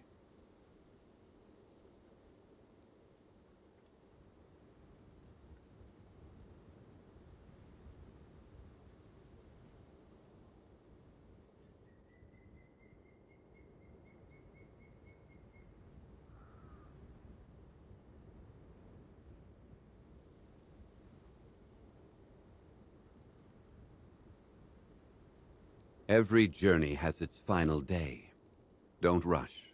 Every journey has its final day. Don't rush.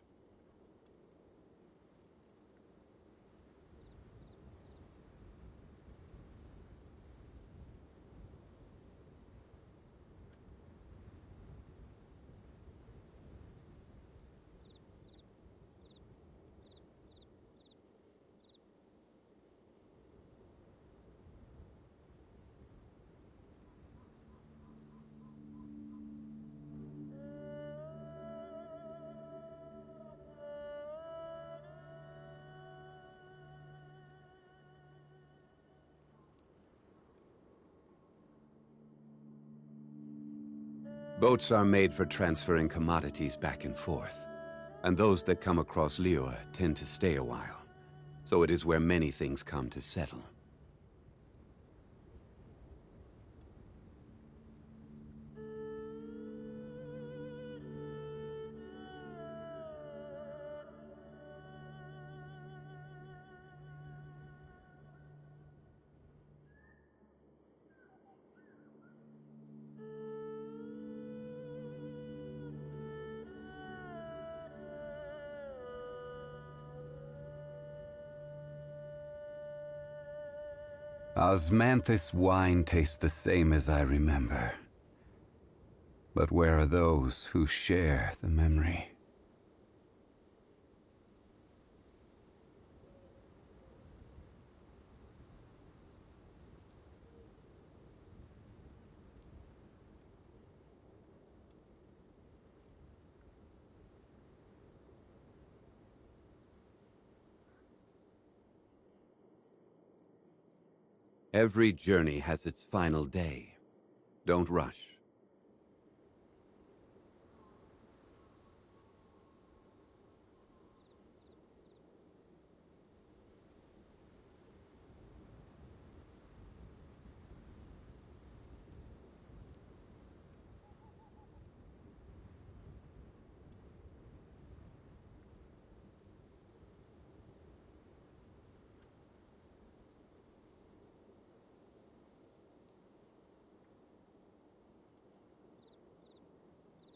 Boats are made for transferring commodities back and forth, and those that come across Liyue tend to stay a while, so it is where many things come to settle. Osmanthus wine tastes the same as I remember. But where are those who share the memory? Every journey has its final day. Don't rush.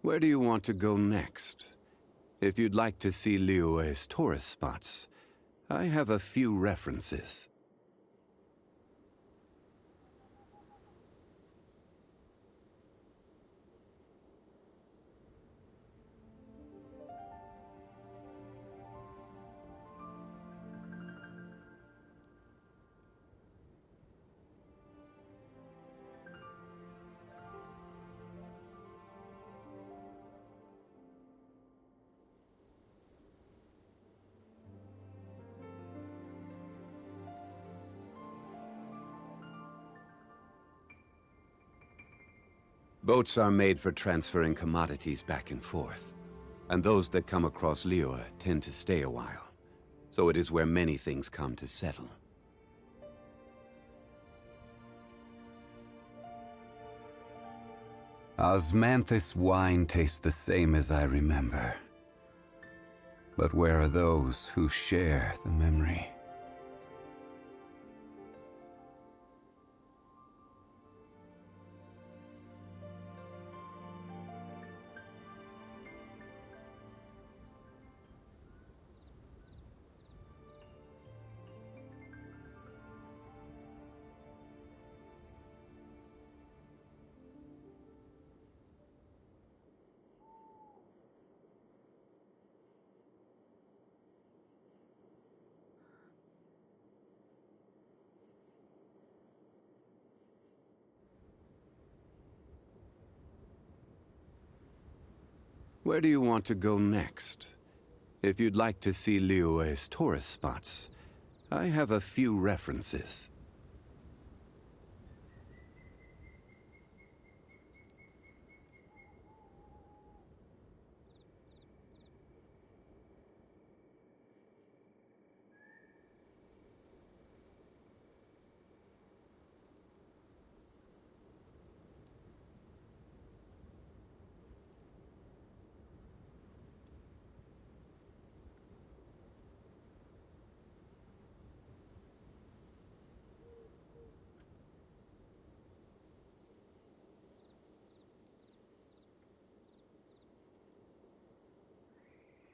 Where do you want to go next? If you'd like to see Liyue's tourist spots, I have a few references. Boats are made for transferring commodities back and forth, and those that come across Liyue tend to stay a while. So it is where many things come to settle. Osmanthus wine tastes the same as I remember. But where are those who share the memory? Where do you want to go next? If you'd like to see Liyue's tourist spots, I have a few references.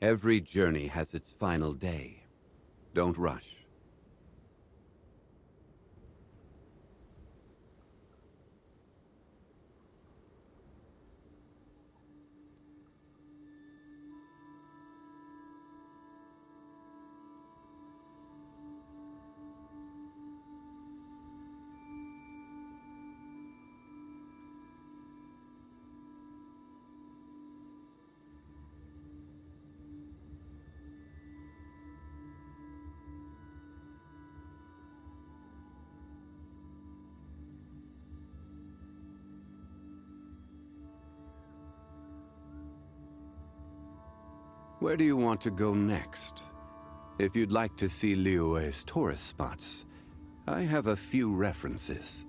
Every journey has its final day. Don't rush. Where do you want to go next? If you'd like to see Liyue's tourist spots, I have a few references.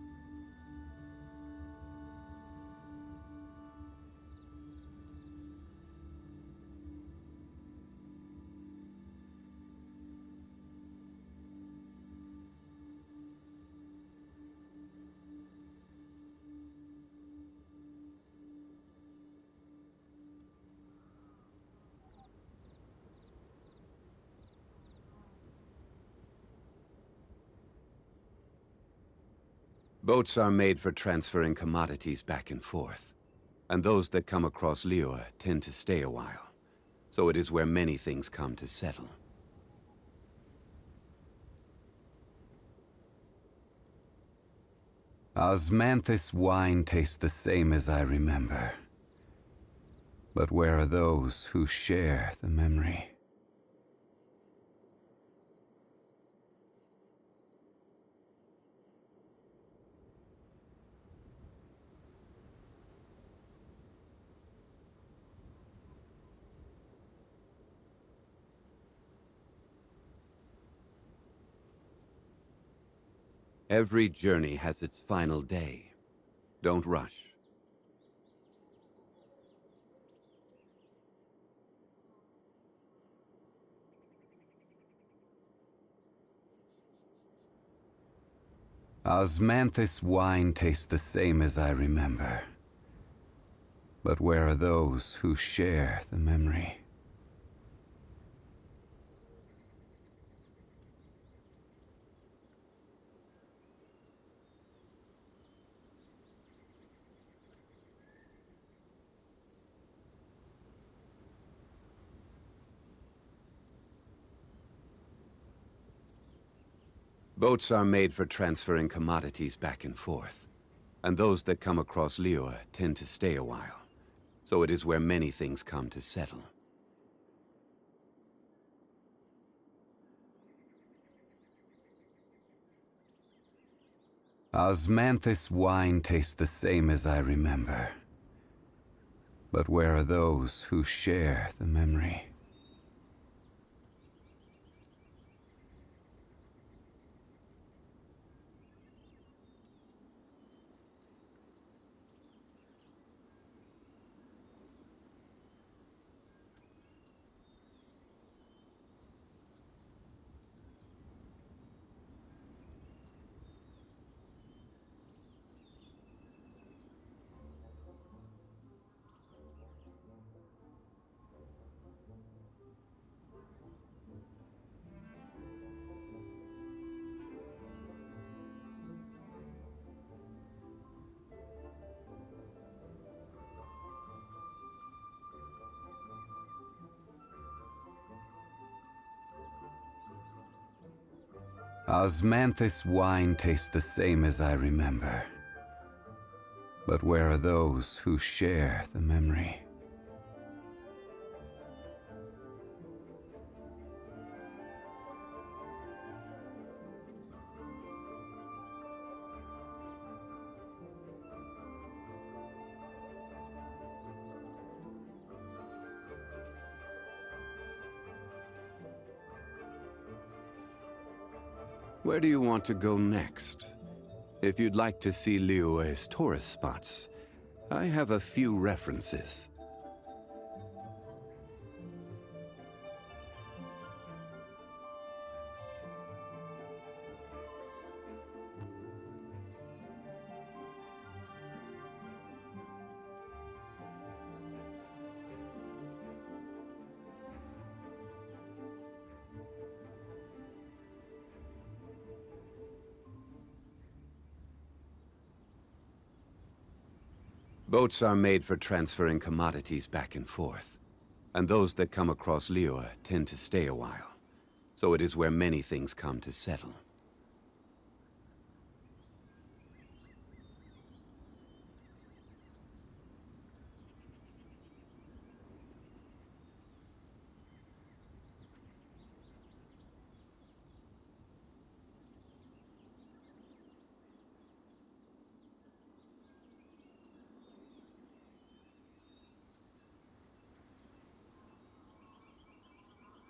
Boats are made for transferring commodities back and forth, and those that come across Liyue tend to stay a while. So it is where many things come to settle. Osmanthus wine tastes the same as I remember. But where are those who share the memory? Every journey has its final day. Don't rush. Osmanthus wine tastes the same as I remember. But where are those who share the memory? Boats are made for transferring commodities back and forth, and those that come across Liyue tend to stay a while. So it is where many things come to settle. Osmanthus wine tastes the same as I remember. But where are those who share the memory? Osmanthus wine tastes the same as I remember. But where are those who share the memory? Where do you want to go next? If you'd like to see Liyue's tourist spots, I have a few references. Boats are made for transferring commodities back and forth, and those that come across Liyue tend to stay a while. So it is where many things come to settle.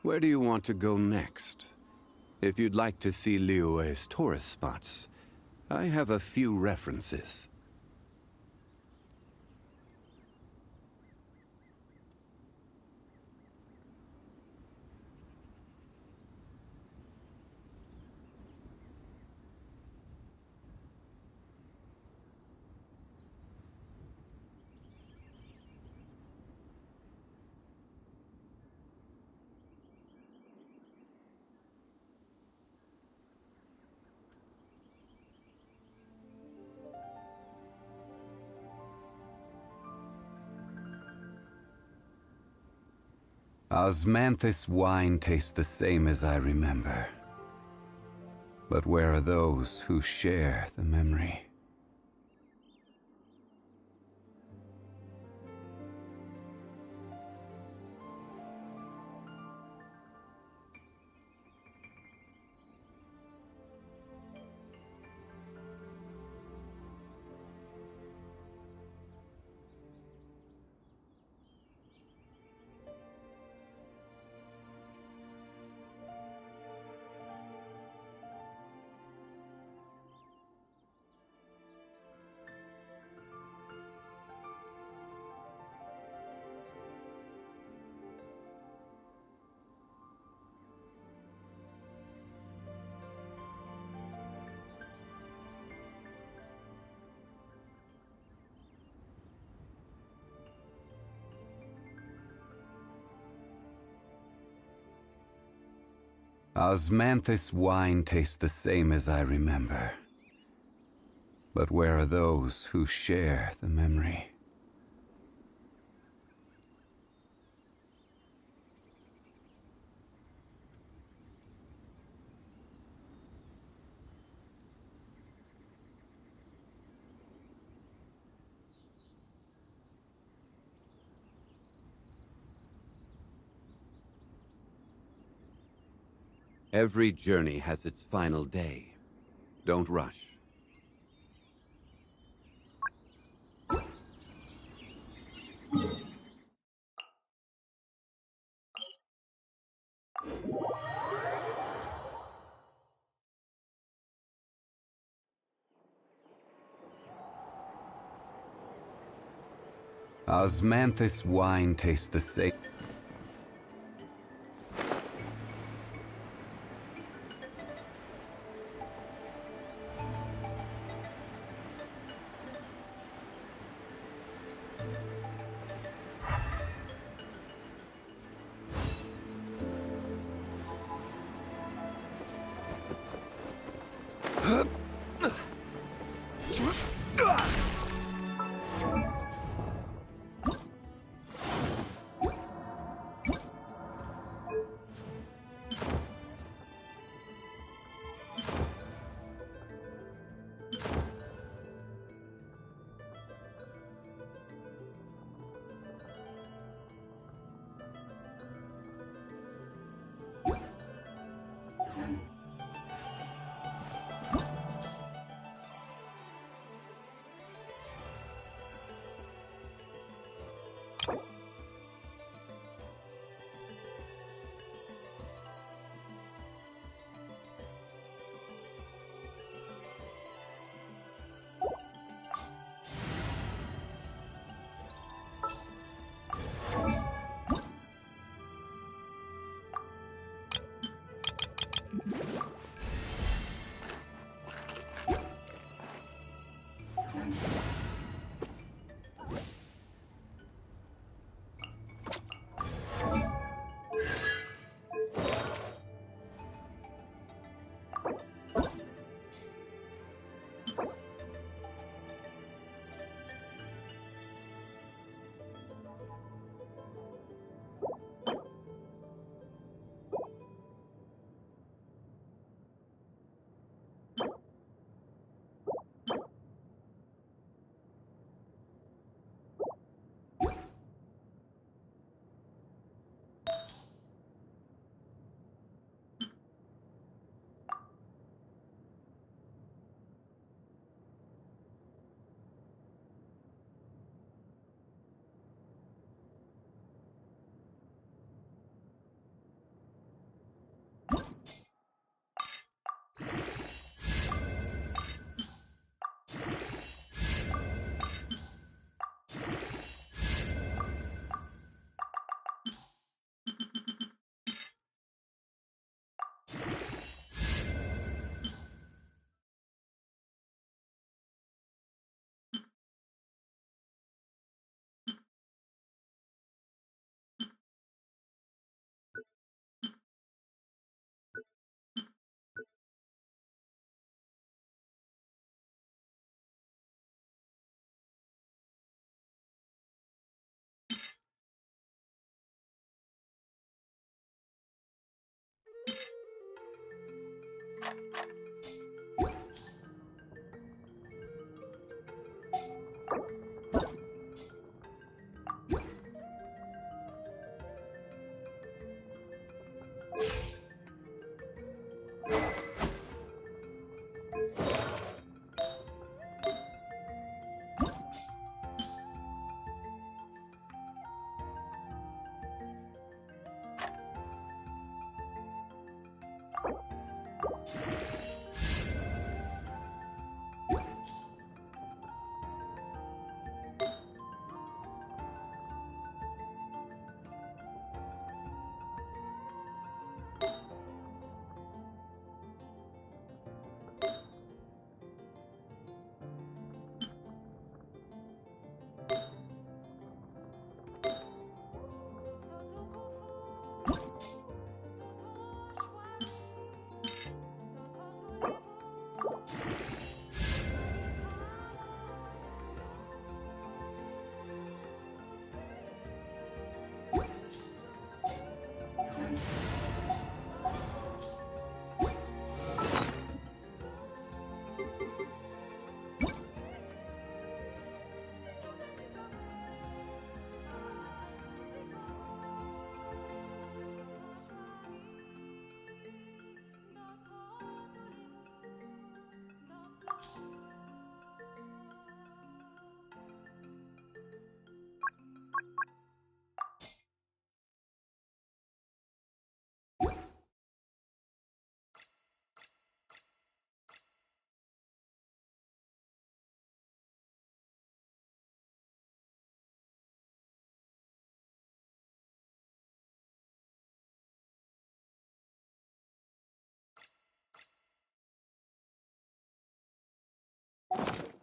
Where do you want to go next? If you'd like to see Liyue's tourist spots, I have a few references. Osmanthus wine tastes the same as I remember. But where are those who share the memory? Osmanthus wine tastes the same as I remember. But where are those who share the memory? Every journey has its final day. Don't rush. Osmanthus wine tastes the same.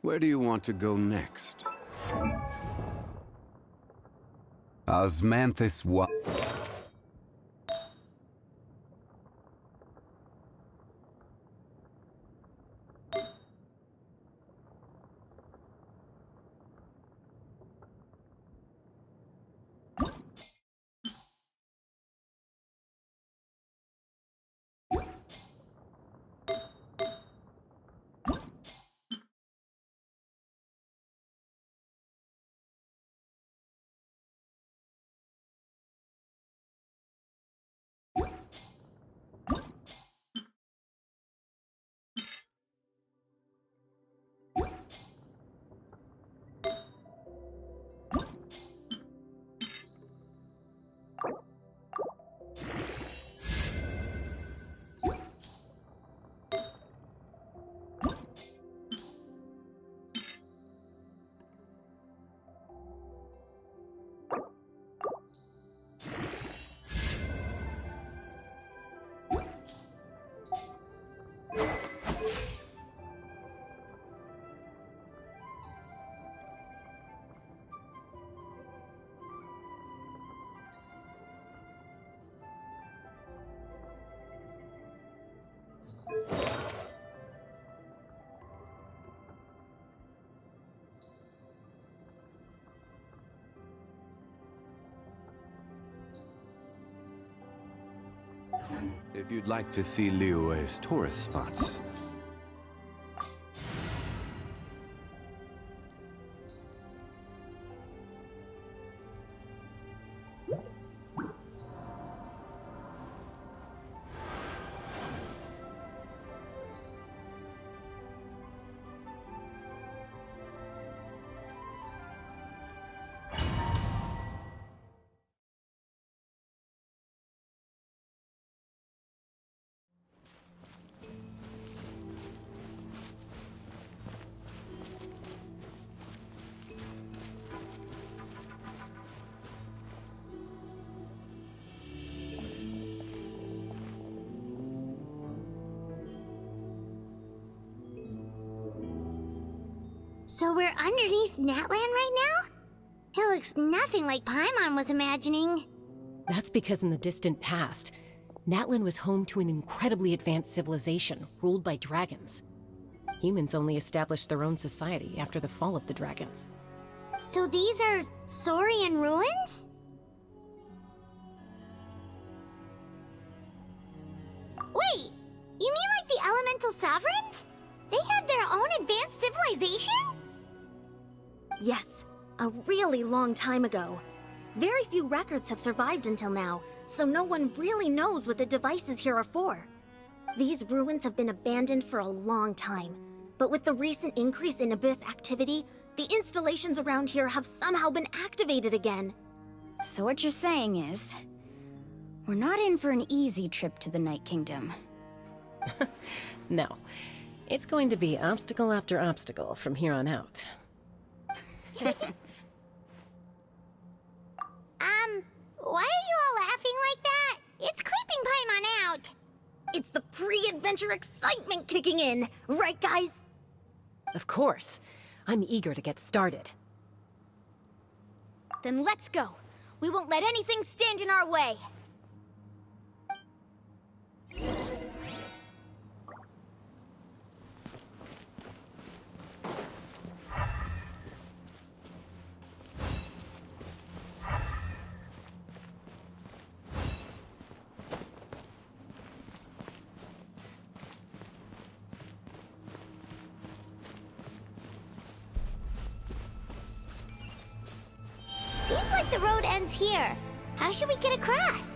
Where do you want to go next? Osmanthus wa- If you'd like to see Liyue's tourist spots. So we're underneath Natlan right now? It looks nothing like Paimon was imagining. That's because in the distant past, Natlan was home to an incredibly advanced civilization ruled by dragons. Humans only established their own society after the fall of the dragons. So these are Saurian ruins? Wait, you mean like the elemental sovereigns? They had their own advanced civilization? Yes, a really long time ago. Very few records have survived until now, so no one really knows what the devices here are for. These ruins have been abandoned for a long time, but with the recent increase in Abyss activity, the installations around here have somehow been activated again. So what you're saying is, we're not in for an easy trip to the Night Kingdom. No. It's going to be obstacle after obstacle from here on out. Why are you all laughing like that? It's creeping Paimon out. It's the pre-adventure excitement kicking in, right guys? Of course. I'm eager to get started. Then let's go. We won't let anything stand in our way. Seems like the road ends here. How should we get across?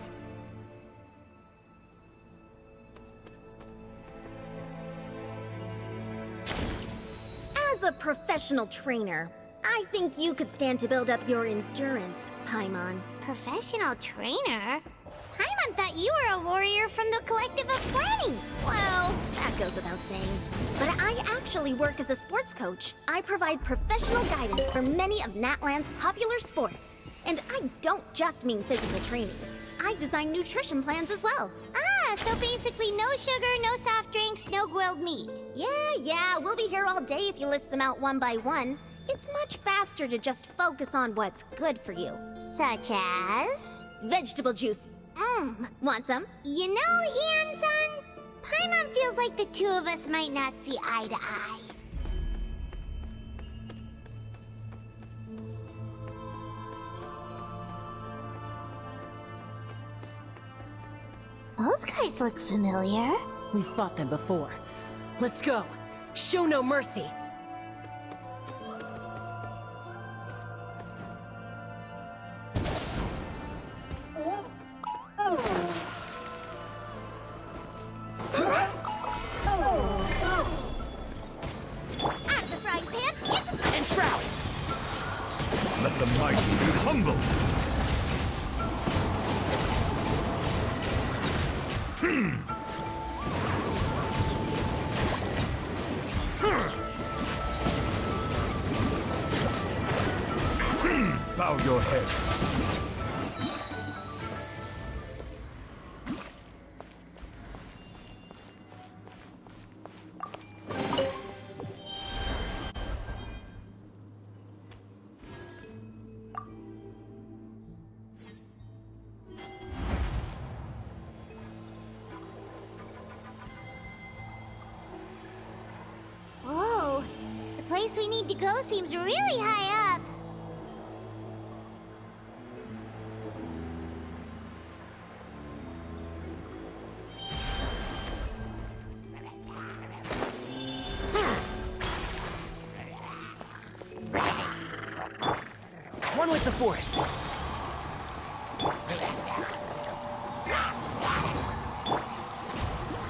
As a professional trainer, I think you could stand to build up your endurance, Paimon. Professional trainer? Paimon thought you were a warrior from the Collective of Planning. Well, that goes without saying. But I actually work as a sports coach. I provide professional guidance for many of Natlan's popular sports. And I don't just mean physical training. I design nutrition plans as well. Ah, So basically no sugar, no soft drinks, no grilled meat. Yeah, we'll be here all day if you list them out one by one. It's much faster to just focus on what's good for you. Such as? Vegetable juice. Want some? You know, Ian-san, Paimon feels like the two of us might not see eye to eye. Those guys look familiar. We fought them before. Let's go. Show no mercy. Out of the frying pan, it's... Enshroud! Let the mighty be humbled! Bow your head. Whoa, the place we need to go seems really high up. One with the forest.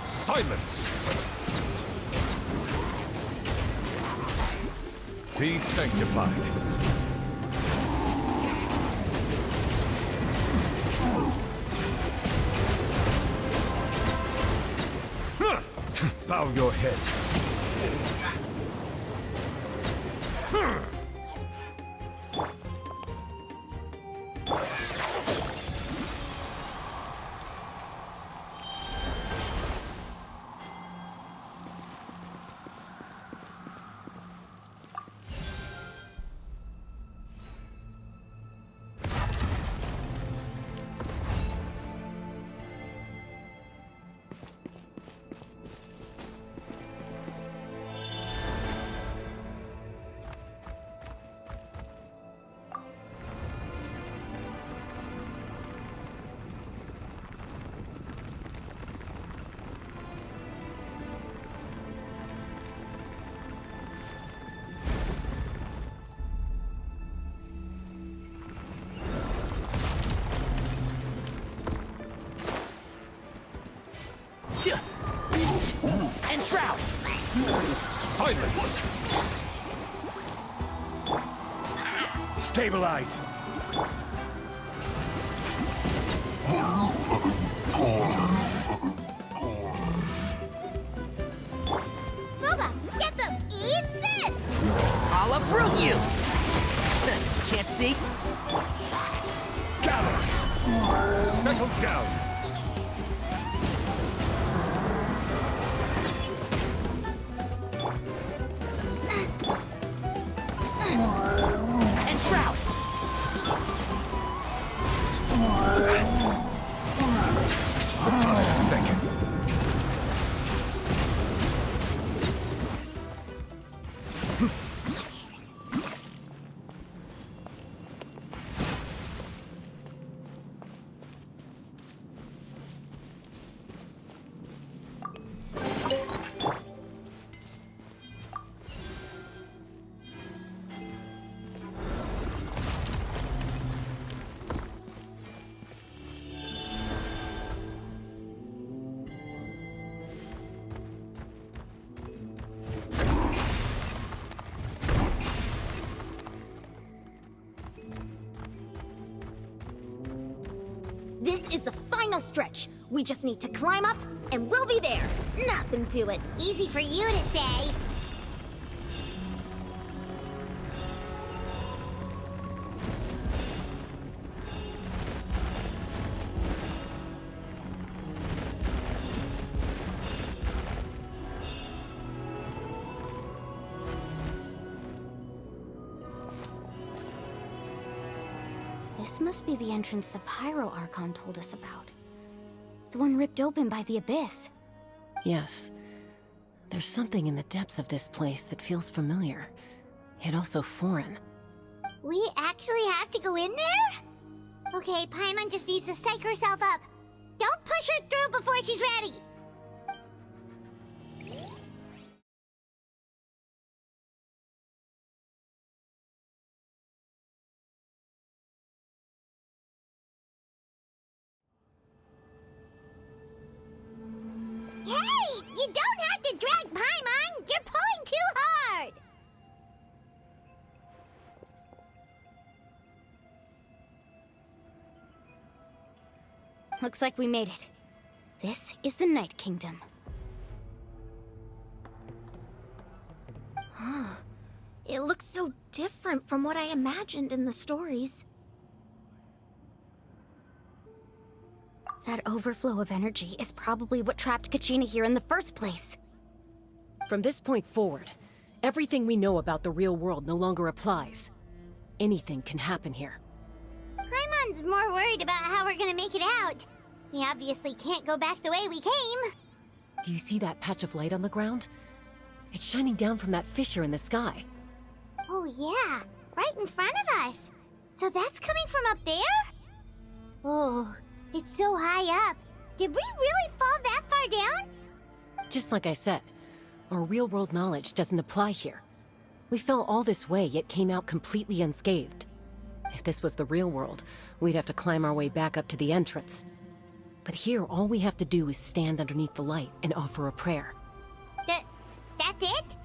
Silence! Be sanctified. Bow your head. Enshroud! Silence! Stabilize! Booba, get them! Eat this! I'll uproot you! Can't see? Gather! Settle down! Enshroud! The time is beckoning. This is the final stretch. We just need to climb up, and we'll be there. Nothing to it. Easy for you to say. This must be the entrance the Pyro Archon told us about. The one ripped open by the Abyss. Yes. There's something in the depths of this place that feels familiar, yet also foreign. We actually have to go in there? Okay, Paimon just needs to psych herself up. Don't push her through before she's ready. Hey! You don't have to drag Paimon! You're pulling too hard! Looks like we made it. This is the Night Kingdom. It looks so different from what I imagined in the stories. That overflow of energy is probably what trapped Kachina here in the first place. From this point forward, everything we know about the real world no longer applies. Anything can happen here. Paimon's more worried about how we're gonna make it out. We obviously can't go back the way we came. Do you see that patch of light on the ground? It's shining down from that fissure in the sky. Oh yeah, right in front of us. So that's coming from up there? Oh, it's so high up. Did we really fall that far down? Just like I said, our real-world knowledge doesn't apply here. We fell all this way, yet came out completely unscathed. If this was the real world, we'd have to climb our way back up to the entrance. But here, all we have to do is stand underneath the light and offer a prayer. That's it?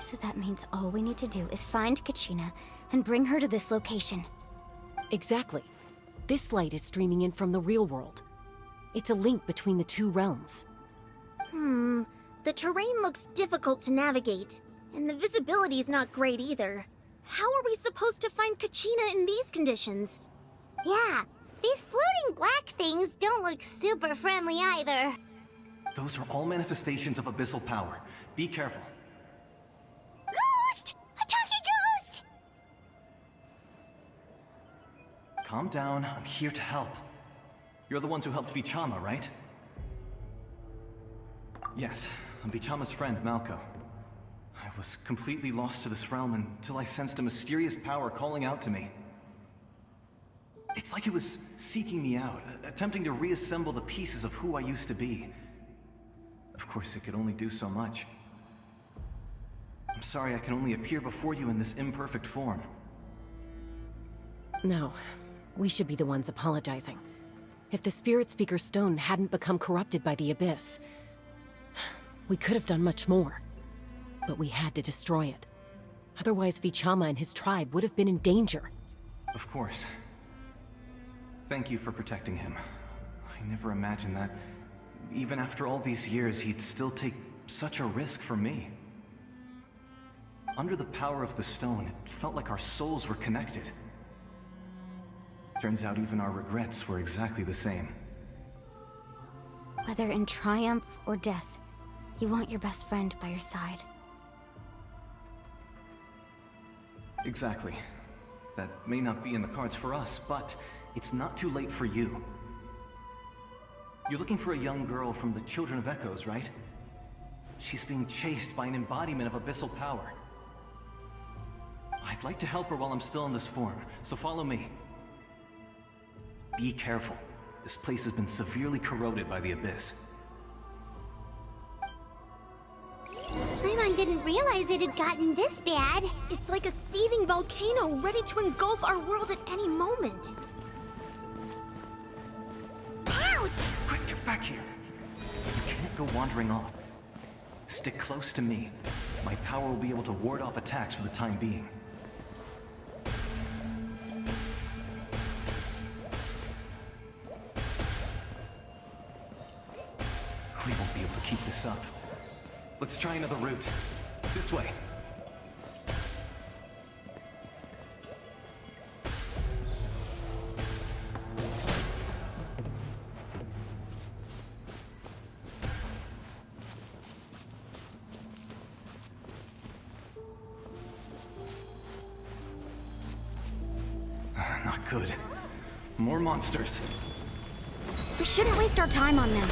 So that means all we need to do is find Kachina and bring her to this location. Exactly. This light is streaming in from the real world. It's a link between the two realms. The terrain looks difficult to navigate, and the visibility's not great either. How are we supposed to find Kachina in these conditions? Yeah, these floating black things don't look super friendly either. Those are all manifestations of abyssal power. Be careful. Ghost! A talking ghost! Calm down, I'm here to help. You're the ones who helped Vichama, right? Yes, I'm Vichama's friend, Malko. I was completely lost to this realm until I sensed a mysterious power calling out to me. It's like it was seeking me out, attempting to reassemble the pieces of who I used to be. Of course, it could only do so much. I'm sorry I can only appear before you in this imperfect form. No, we should be the ones apologizing. If the Spirit Speaker Stone hadn't become corrupted by the Abyss, we could have done much more. But we had to destroy it. Otherwise, Vichama and his tribe would have been in danger. Of course. Thank you for protecting him. I never imagined that, even after all these years, he'd still take such a risk for me. Under the power of the stone, it felt like our souls were connected. Turns out even our regrets were exactly the same. Whether in triumph or death, you want your best friend by your side. Exactly. That may not be in the cards for us, but it's not too late for you. You're looking for a young girl from the Children of Echoes, right? She's being chased by an embodiment of abyssal power. I'd like to help her while I'm still in this form, so follow me. Be careful. This place has been severely corroded by the Abyss. Paimon didn't realize it had gotten this bad. It's like a seething volcano ready to engulf our world at any moment. Ouch! Quick, get back here! You can't go wandering off. Stick close to me. My power will be able to ward off attacks for the time being. We won't be able to keep this up. Let's try another route. This way. Not good. More monsters. We shouldn't waste our time on them.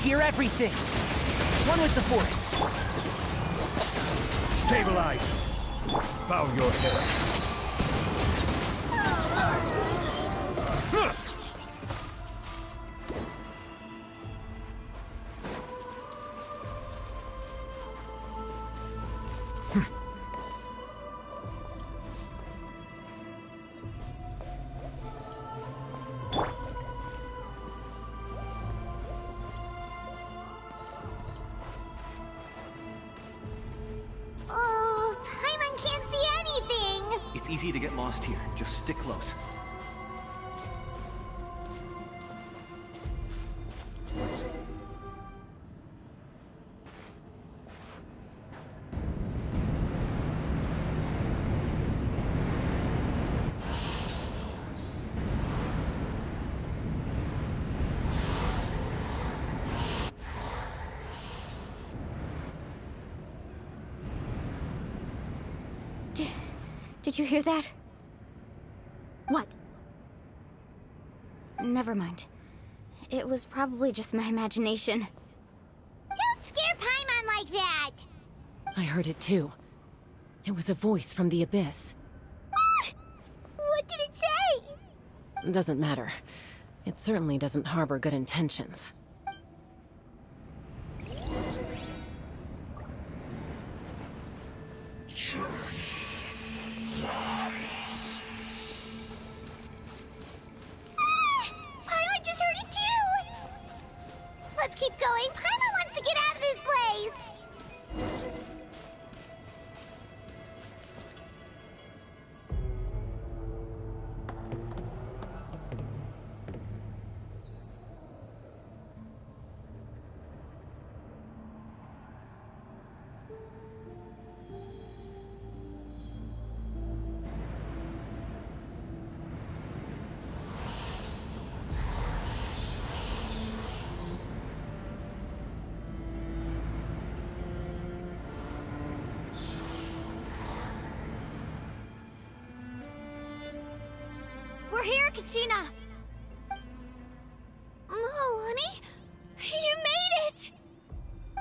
hear everything. One with the forest. Stabilize. Bow your head. Oh, Paimon can't see anything! It's easy to get lost here. Just stick close. Did you hear that? What? Never mind. It was probably just my imagination. Don't scare Paimon like that! I heard it too. It was a voice from the abyss. What did it say? Doesn't matter. It certainly doesn't harbor good intentions. Paimon just heard it too! Let's keep going. Paimon wants to get out of this place! We're here, Kachina! Honey? You made it!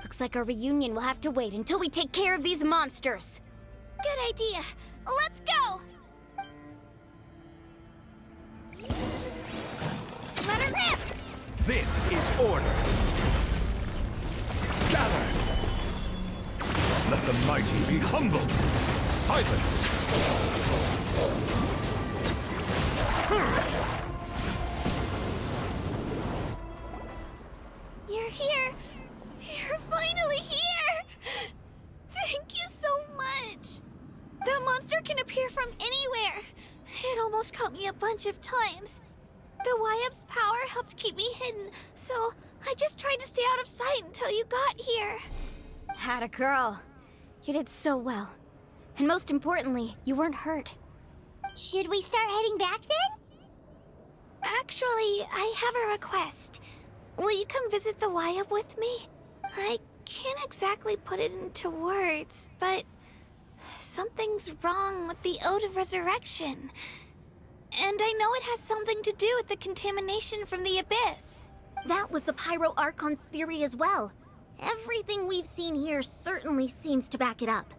Looks like our reunion will have to wait until we take care of these monsters. Good idea. Let's go! Let her rip! This is order. Gather. Let the mighty be humbled. Silence. You're here. You're finally here. Thank you so much. That monster can appear from anywhere. It almost caught me a bunch of times. The YF's power helped keep me hidden, so I just tried to stay out of sight until you got here. Had a girl. You did so well. And most importantly, you weren't hurt. Should we start heading back then? Actually, I have a request. Will you come visit the YF with me? I can't exactly put it into words, but something's wrong with the Ode of Resurrection. And I know it has something to do with the contamination from the Abyss. That was the Pyro Archon's theory as well. Everything we've seen here certainly seems to back it up.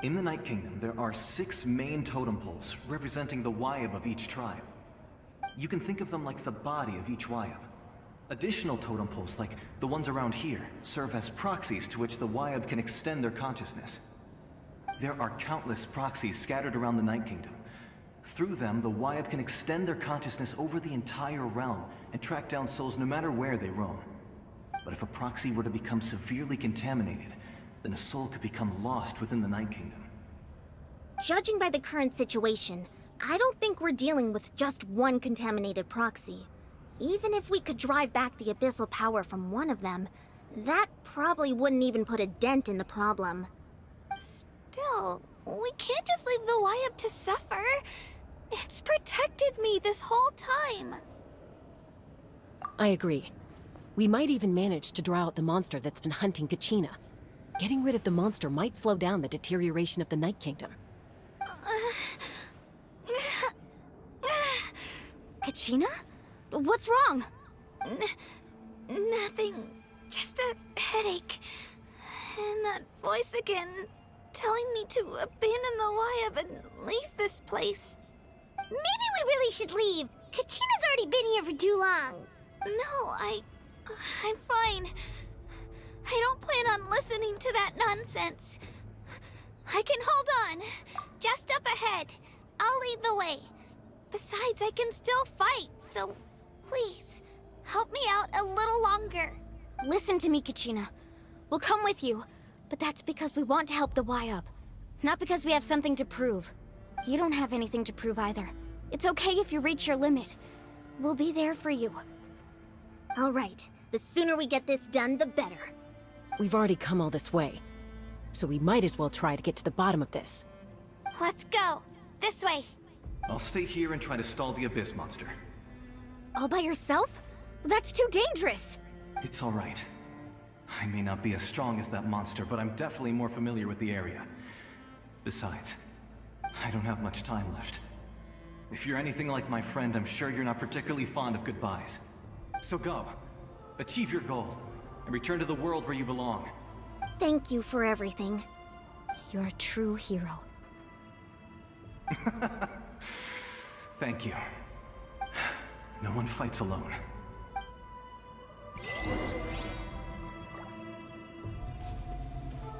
In the Night Kingdom, there are 6 main totem poles representing the Wyab of each tribe. You can think of them like the body of each Wyab. Additional totem poles, like the ones around here, serve as proxies to which the Wyab can extend their consciousness. There are countless proxies scattered around the Night Kingdom. Through them, the Wyab can extend their consciousness over the entire realm and track down souls no matter where they roam. But if a proxy were to become severely contaminated, then a soul could become lost within the Night Kingdom. Judging by the current situation, I don't think we're dealing with just one contaminated proxy. Even if we could drive back the abyssal power from one of them, that probably wouldn't even put a dent in the problem. Still, we can't just leave the YF to suffer. It's protected me this whole time. I agree. We might even manage to draw out the monster that's been hunting Kachina. Getting rid of the monster might slow down the deterioration of the Night Kingdom. Kachina? What's wrong? Nothing. Just a headache. And that voice again, telling me to abandon the Wayab and leave this place. Maybe we really should leave. Kachina's already been here for too long. No, I'm fine. I don't plan on listening to that nonsense. I can hold on. Just up ahead. I'll lead the way. Besides, I can still fight, so please, help me out a little longer. Listen to me, Kachina. We'll come with you, but that's because we want to help the Wayab. Not because we have something to prove. You don't have anything to prove either. It's okay if you reach your limit. We'll be there for you. All right. The sooner we get this done, the better. We've already come all this way, so we might as well try to get to the bottom of this. Let's go. This way. I'll stay here and try to stall the Abyss monster. All by yourself? That's too dangerous. It's all right. I may not be as strong as that monster, but I'm definitely more familiar with the area. Besides, I don't have much time left. If you're anything like my friend, I'm sure you're not particularly fond of goodbyes. So go. Achieve your goal, and return to the world where you belong. Thank you for everything. You're a true hero. Thank you. No one fights alone.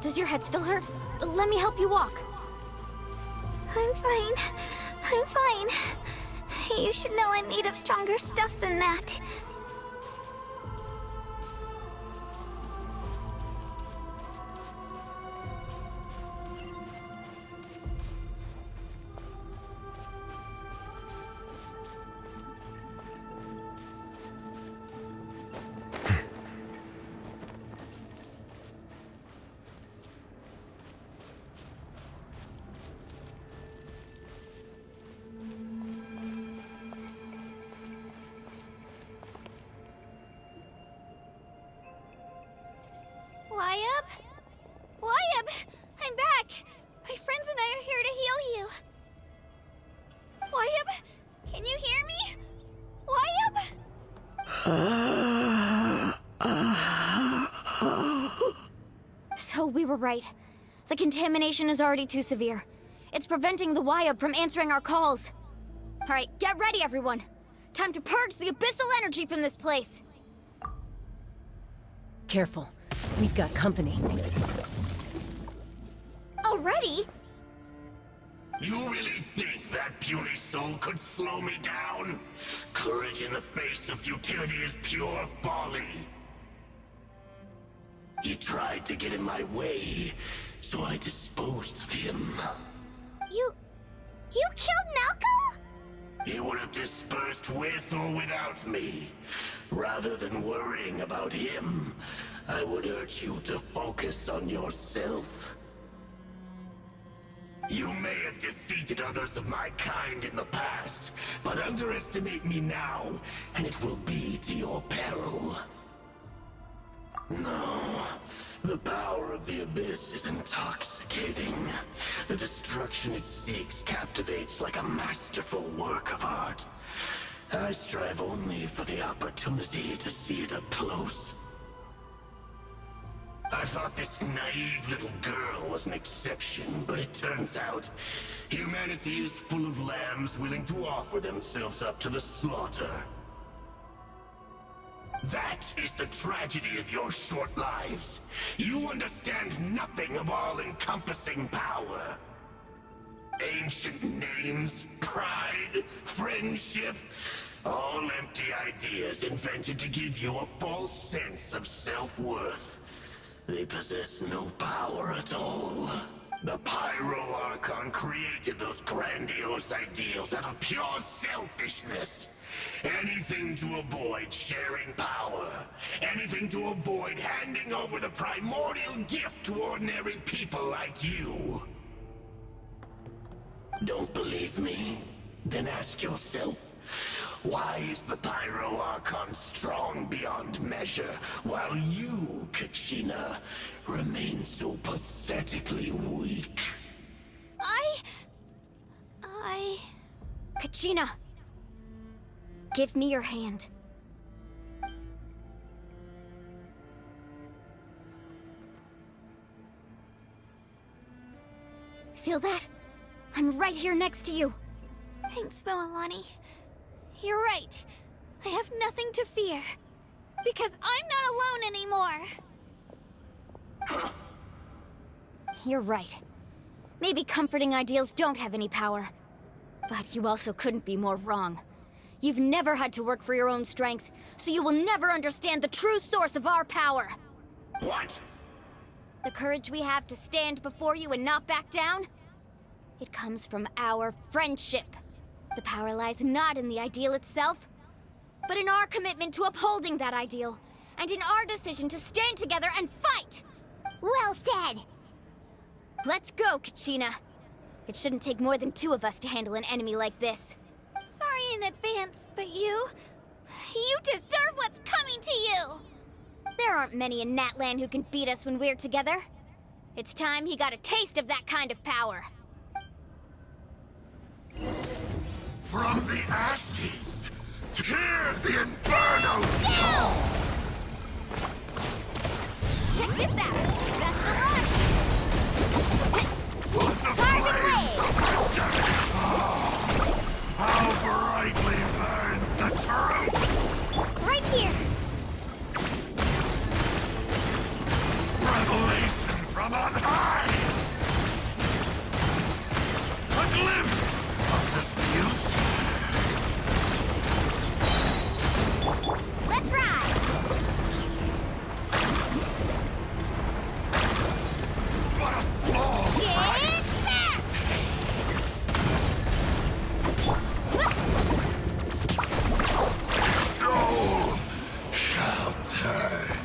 Does your head still hurt? Let me help you walk. I'm fine. I'm fine. You should know I'm made of stronger stuff than that. Wayab? Wayab! I'm back! My friends and I are here to heal you. Wayab? Can you hear me? Wayab? So we were right. The contamination is already too severe. It's preventing the Wayab from answering our calls. Alright, get ready everyone. Time to purge the abyssal energy from this place. Careful. We've got company. Already? You really think that puny soul could slow me down? Courage in the face of futility is pure folly. He tried to get in my way, so I disposed of him. You killed Malco? He would have dispersed with or without me. Rather than worrying about him, I would urge you to focus on yourself. You may have defeated others of my kind in the past, but underestimate me now, and it will be to your peril. No, the power of the Abyss is intoxicating. The destruction it seeks captivates like a masterful work of art. I strive only for the opportunity to see it up close. I thought this naive little girl was an exception, but it turns out humanity is full of lambs willing to offer themselves up to the slaughter. That is the tragedy of your short lives. You understand nothing of all-encompassing power. Ancient names, pride, friendship, all empty ideas invented to give you a false sense of self-worth. They possess no power at all. The Pyro Archon created those grandiose ideals out of pure selfishness. Anything to avoid sharing power. Anything to avoid handing over the primordial gift to ordinary people like you. Don't believe me? Then ask yourself, why is the Pyro Archon strong beyond measure, while you, Kachina, remain so pathetically weak? Kachina! Give me your hand. feel that? I'm right here next to you. Thanks, Moalani. You're right. I have nothing to fear. Because I'm not alone anymore. You're right. Maybe comforting ideals don't have any power. But you also couldn't be more wrong. You've never had to work for your own strength, so you will never understand the true source of our power. What? The courage we have to stand before you and not back down? It comes from our friendship. The power lies not in the ideal itself, but in our commitment to upholding that ideal, and in our decision to stand together and fight! Well said! Let's go, Kachina. It shouldn't take more than 2 of us to handle an enemy like this. Sorry in advance, but you deserve what's coming to you! There aren't many in Natlan who can beat us when we're together. It's time he got a taste of that kind of power. From the ashes, hear the inferno call! Check this out! Best of luck! With the flames of redemption! How brightly burns the truth! Right here! Revelation from on high! A glimpse of the future! Let's ride! What a small Get back! soul shall turn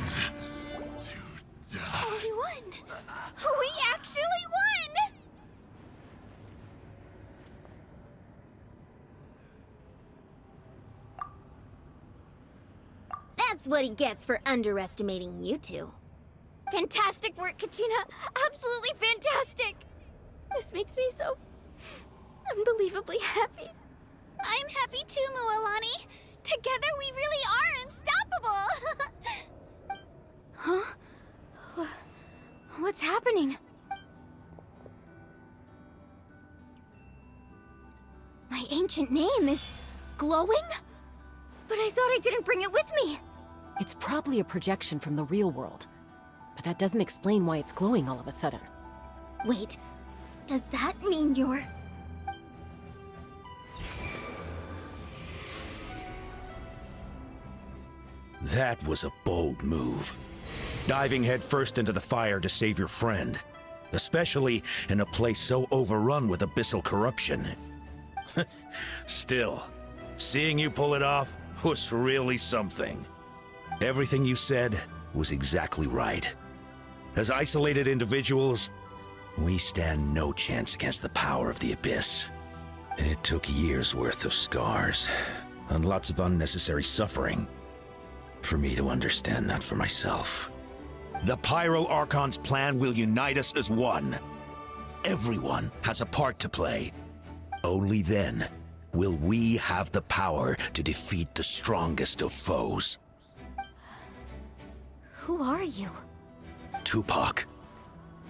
to dust. We won! We actually won! That's what he gets for underestimating you two. Fantastic work, Kachina! Absolutely fantastic! This makes me so unbelievably happy. I'm happy too, Moalani. Together we really are unstoppable! Huh? What's happening? My ancient name is glowing? But I thought I didn't bring it with me. It's probably a projection from the real world. But that doesn't explain why it's glowing all of a sudden. Wait, does that mean you're... That was a bold move. Diving headfirst into the fire to save your friend. Especially in a place so overrun with abyssal corruption. Still, seeing you pull it off was really something. Everything you said was exactly right. As isolated individuals, we stand no chance against the power of the Abyss. It took years' worth of scars, and lots of unnecessary suffering, for me to understand that for myself. The Pyro Archon's plan will unite us as one. Everyone has a part to play. Only then will we have the power to defeat the strongest of foes. Who are you? Tupac,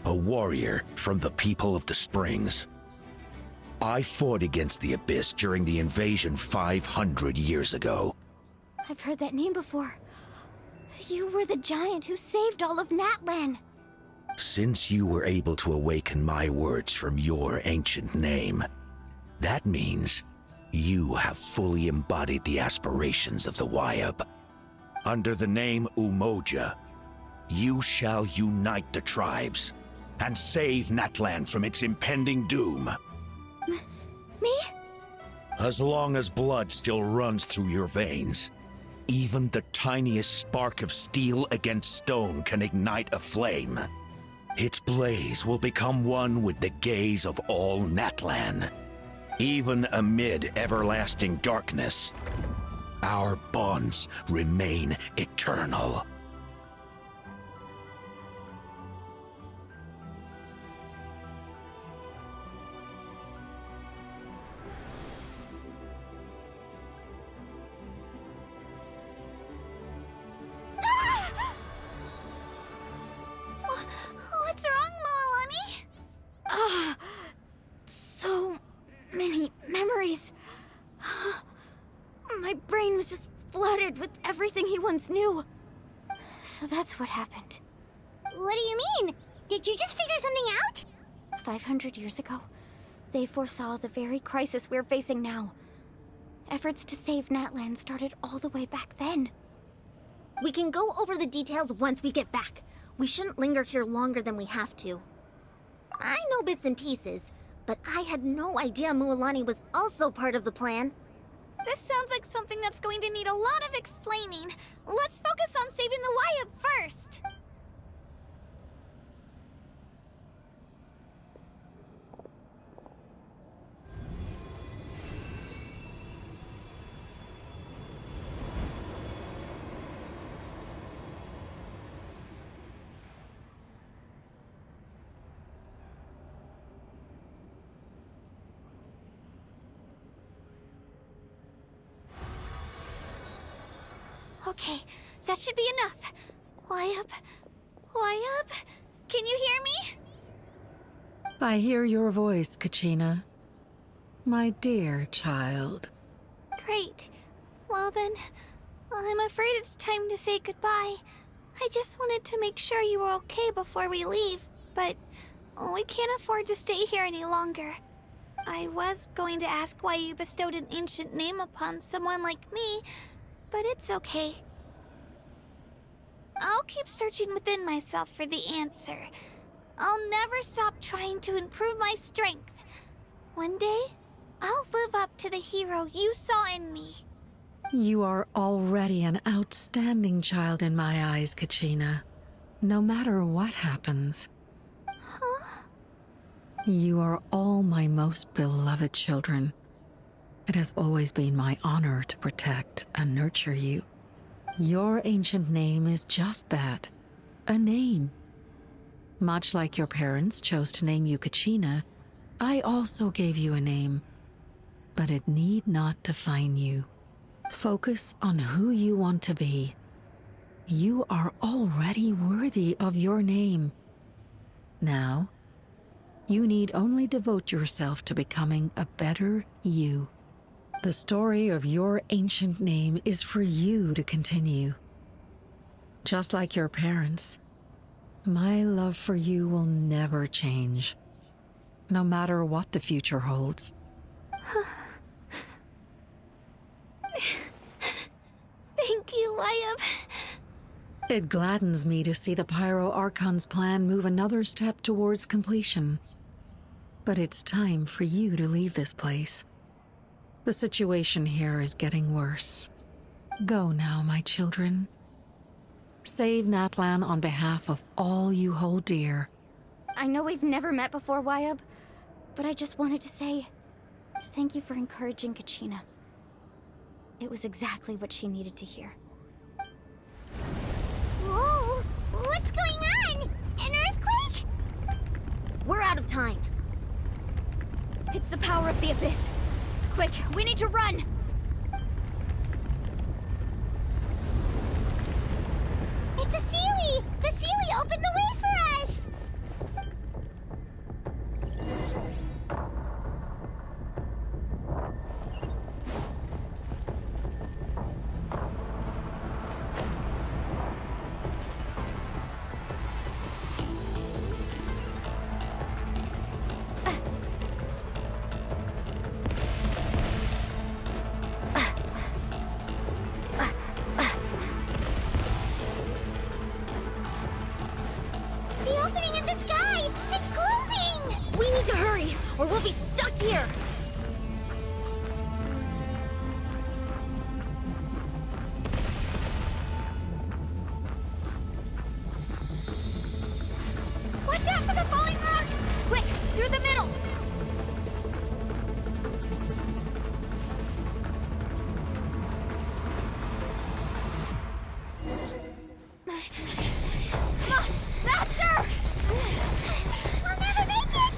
a warrior from the people of the Springs. I fought against the Abyss during the invasion 500 years ago. I've heard that name before. You were the giant who saved all of Natlan. Since you were able to awaken my words from your ancient name, that means you have fully embodied the aspirations of the Wyab. Under the name Umoja, you shall unite the tribes and save Natlan from its impending doom. Me? As long as blood still runs through your veins, even the tiniest spark of steel against stone can ignite a flame. Its blaze will become one with the gaze of all Natlan. Even amid everlasting darkness, our bonds remain eternal. What's wrong, Moalani? brain was just flooded with everything he once knew. So that's what happened. What do you mean? Did you just figure something out? 500 years ago, they foresaw the very crisis we're facing now. Efforts to save Natlan started all the way back then. We can go over the details once we get back. We shouldn't linger here longer than we have to. I know bits and pieces, but I had no idea Mualani was also part of the plan. This sounds like something that's going to need a lot of explaining. Let's focus on saving the Wyatt first. Okay, that should be enough. Wyatt? Can you hear me? I hear your voice, Kachina. My dear child. Great. Well then, I'm afraid it's time to say goodbye. I just wanted to make sure you were okay before we leave, but we can't afford to stay here any longer. I was going to ask why you bestowed an ancient name upon someone like me, but it's okay. I'll keep searching within myself for the answer. I'll never stop trying to improve my strength. One day, I'll live up to the hero you saw in me. You are already an outstanding child in my eyes, Kachina. No matter what happens. Huh? You are all my most beloved children. It has always been my honor to protect and nurture you. Your ancient name is just that, a name. Much like your parents chose to name you Kachina, I also gave you a name. But it need not define you. Focus on who you want to be. You are already worthy of your name. Now, you need only devote yourself to becoming a better you. The story of your ancient name is for you to continue. Just like your parents, my love for you will never change, no matter what the future holds. Thank you, Wyatt. It gladdens me to see the Pyro Archon's plan move another step towards completion. But it's time for you to leave this place. The situation here is getting worse. Go now, my children. Save Natlan on behalf of all you hold dear. I know we've never met before, Wyatt, but I just wanted to say thank you for encouraging Kachina. It was exactly what she needed to hear. Whoa! What's going on? An earthquake? We're out of time. It's the power of the Abyss. Quick, we need to run! It's a Seelie! The Seelie opened the way for us! The opening in the sky! It's closing! We need to hurry, or we'll be stuck here! Watch out for the falling rocks! Quick, through the middle! Come on, faster! We'll never make it!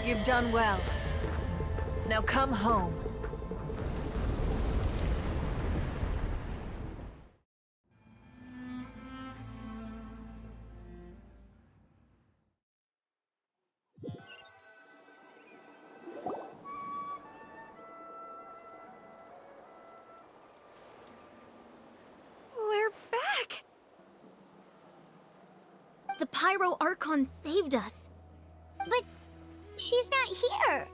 You've done well. Now come home. We're back! The Pyro Archon saved us. But she's not here.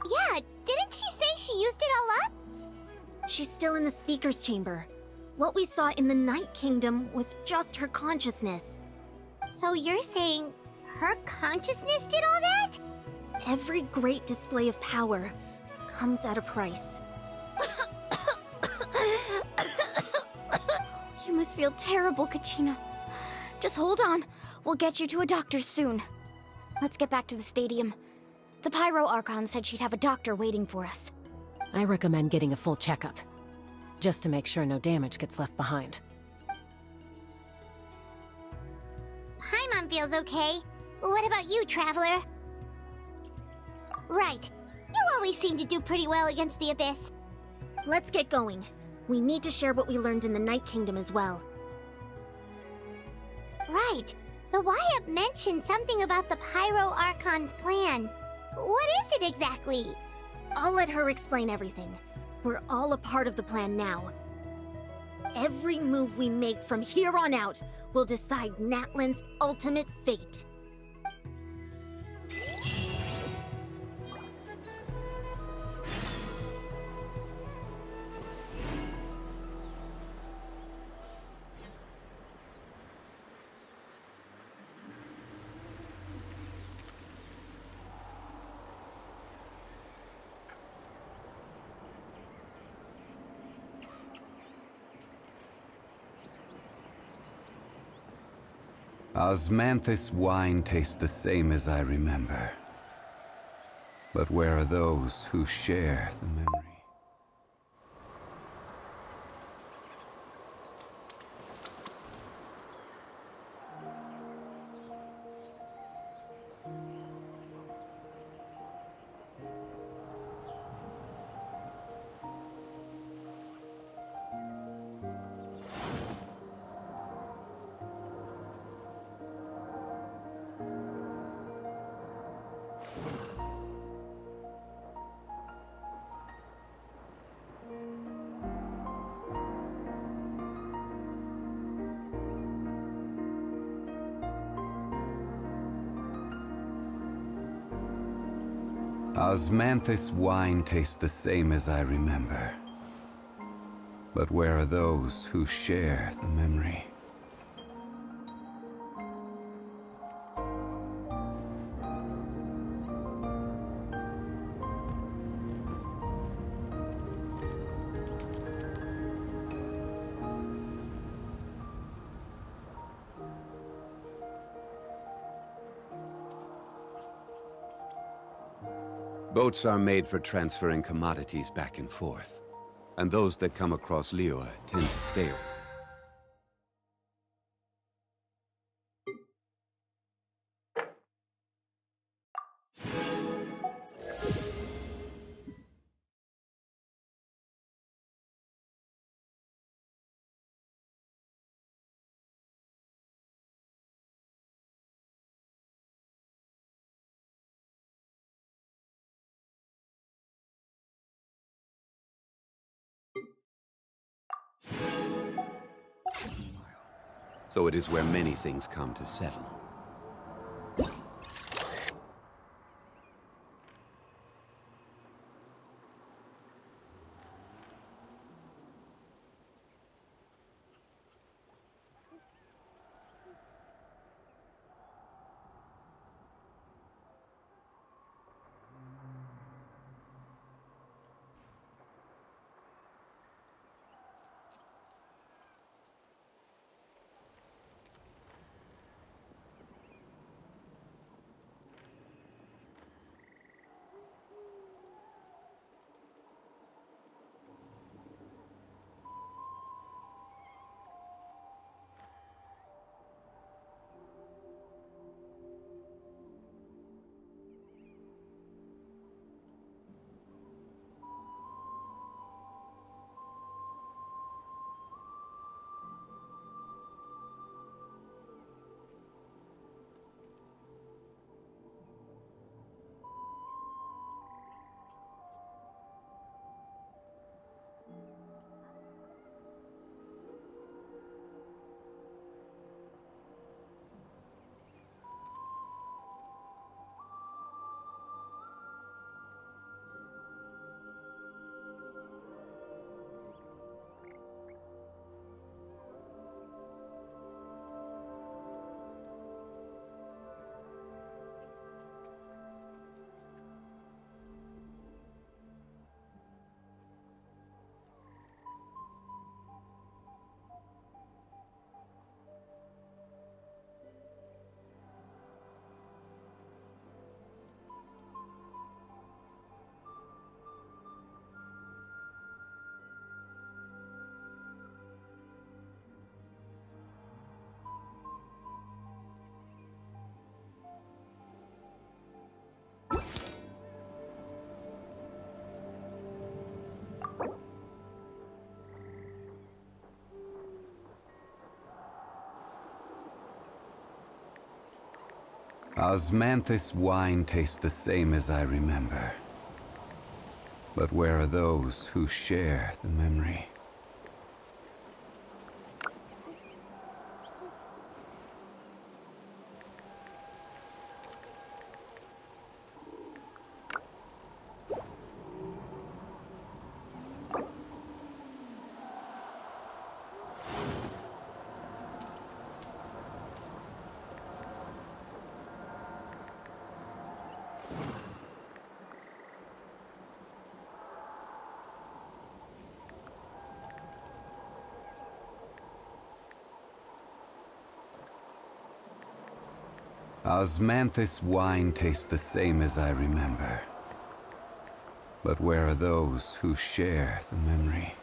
Yeah, didn't she say she used it all up? She's still in the Speaker's Chamber. What we saw in the Night Kingdom was just her consciousness. So you're saying her consciousness did all that? Every great display of power comes at a price. You must feel terrible, Kachina. Just hold on. We'll get you to a doctor soon. Let's get back to the stadium. The Pyro Archon said she'd have a doctor waiting for us. I recommend getting a full checkup, just to make sure no damage gets left behind. Paimon feels okay. What about you, Traveler? Right. You always seem to do pretty well against the Abyss. Let's get going. We need to share what we learned in the Night Kingdom as well. Right. The Y-Up mentioned something about the Pyro Archon's plan. What is it exactly? I'll let her explain everything. We're all a part of the plan now. Every move we make from here on out will decide Natlan's ultimate fate. Osmanthus wine tastes the same as I remember. But where are those who share the memory? Osmanthus wine tastes the same as I remember. But where are those who share the memory? Boats are made for transferring commodities back and forth, and those that come across Liyue tend to stay. So it is where many things come to settle. Osmanthus wine tastes the same as I remember. But where are those who share the memory? Osmanthus wine tastes the same as I remember. But where are those who share the memory?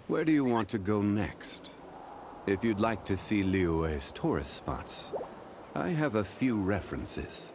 Where do you want to go next? If you'd like to see Liyue's tourist spots, I have a few references.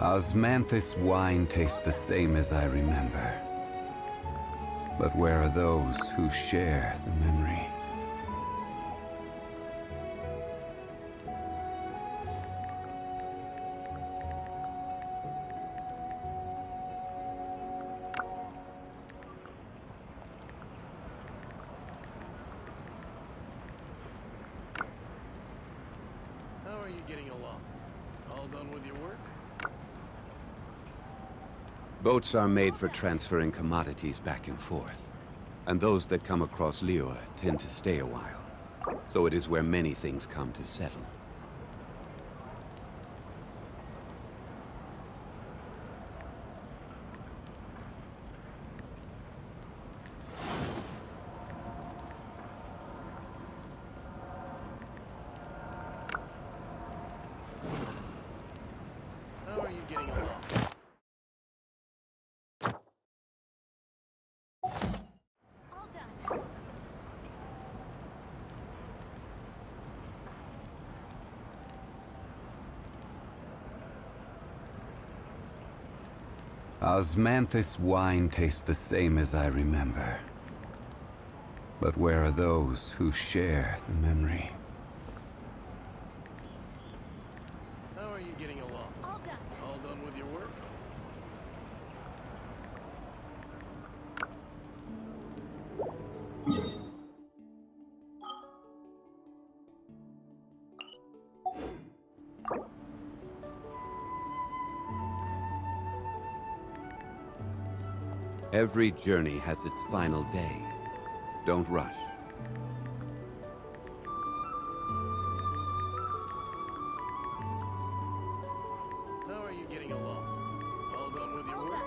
Osmanthus wine tastes the same as I remember. But where are those who share the memory? How are you getting along? All done with your work? Boats are made for transferring commodities back and forth. And those that come across Liyue tend to stay a while. So it is where many things come to settle. How are you getting along? Osmanthus wine tastes the same as I remember. But where are those who share the memory? How are you getting along? All done. All done with your work? Every journey has its final day. Don't rush. How are you getting along? All done with your work?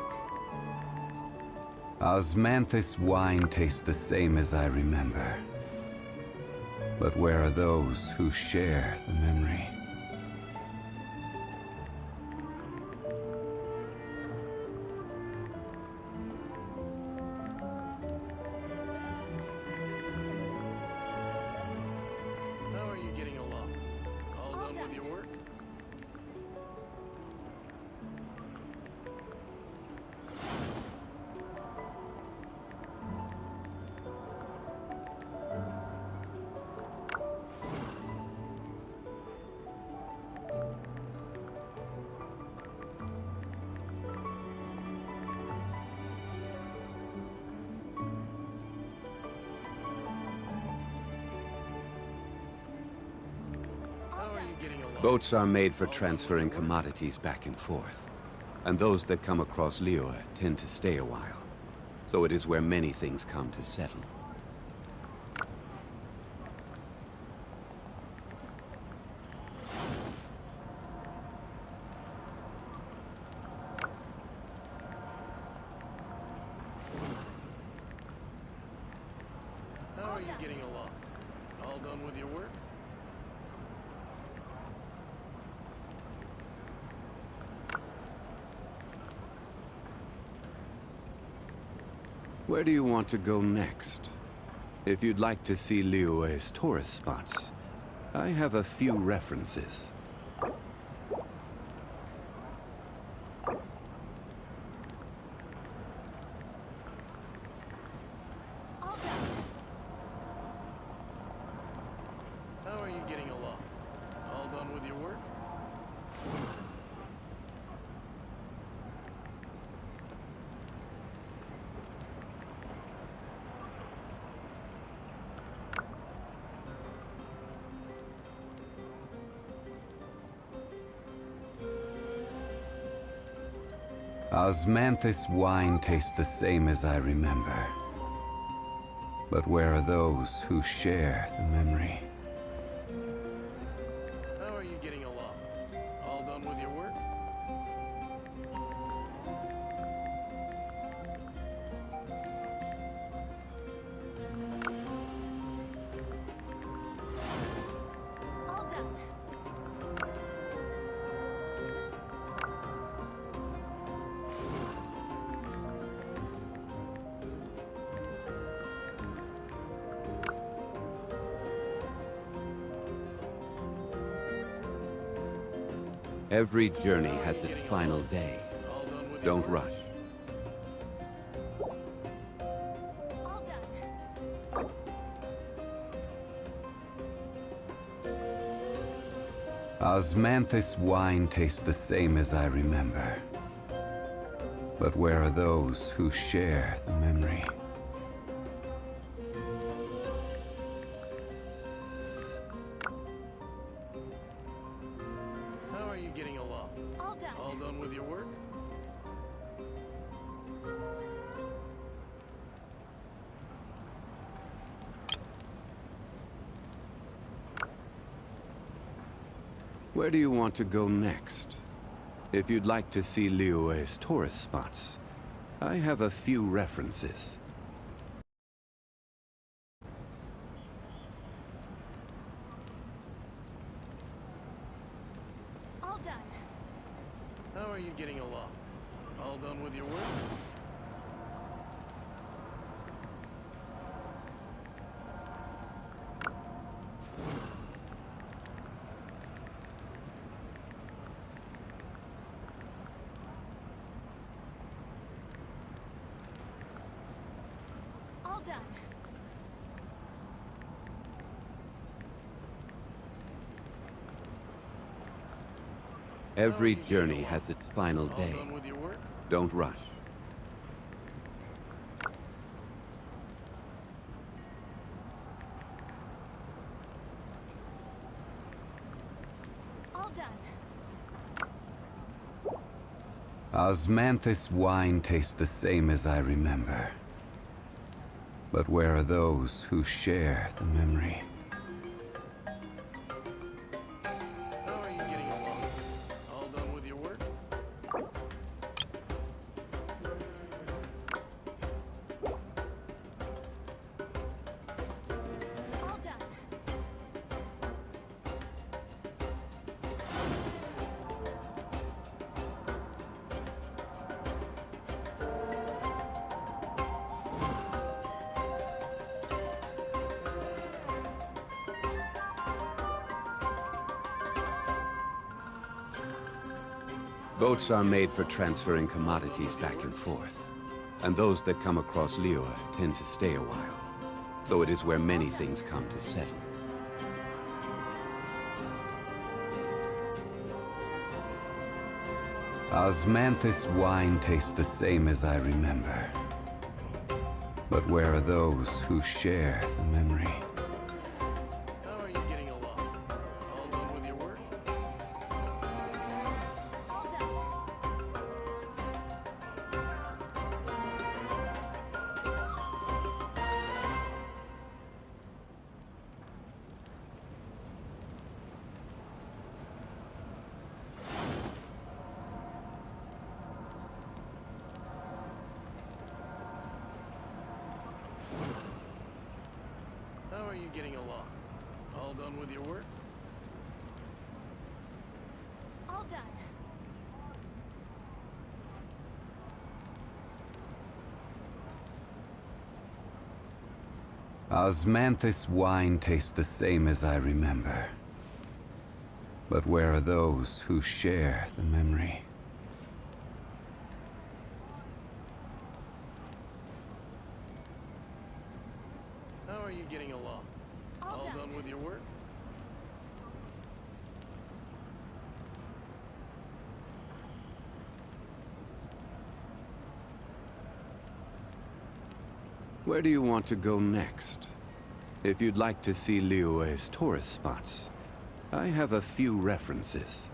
Osmanthus wine tastes the same as I remember. But where are those who share the memory? Boats are made for transferring commodities back and forth. And those that come across Liyue tend to stay a while. So it is where many things come to settle. How are you getting along? All done with your work? Where do you want to go next? If you'd like to see Liyue's tourist spots, I have a few references. How are you getting along? All done with your work? Osmanthus wine tastes the same as I remember. But where are those who share the memory? How are you getting along? All done with your work? All done. Every journey has its final day. Don't rush. All done. Osmanthus wine tastes the same as I remember. But where are those who share the memory? How are you getting along? All done. All done with your work? Where do you want to go next? If you'd like to see Liyue's tourist spots, I have a few references. All done. How are you getting along? All done with your work? All done. Every journey has its final day. All done with your work? Don't rush. All done. Osmanthus wine tastes the same as I remember. But where are those who share the memory? How are you getting along? All done with your work? All done. Boats are made for transferring commodities back and forth. And those that come across Liyue tend to stay a while. So it is where many things come to settle. Osmanthus wine tastes the same as I remember. But where are those who share the memory? How are you getting along? All done with your work? getting along? All done with your work? All done. Osmanthus wine tastes the same as I remember. But where are those who share the memory? How are you getting along? All done with your work? Where do you want to go next? If you'd like to see Liyue's tourist spots, I have a few references.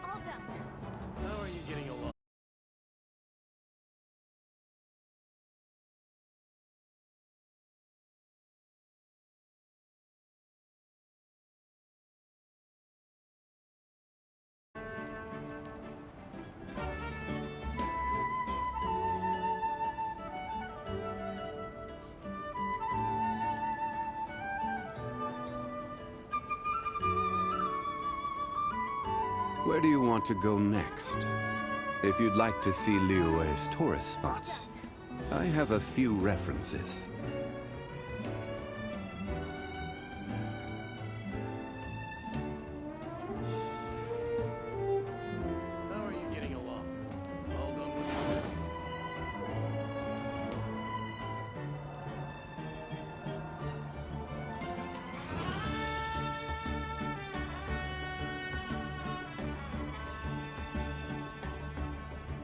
All done. How are you getting along? Where do you want to go next? If you'd like to see Liyue's tourist spots, I have a few references. How are you getting along? All done with your work?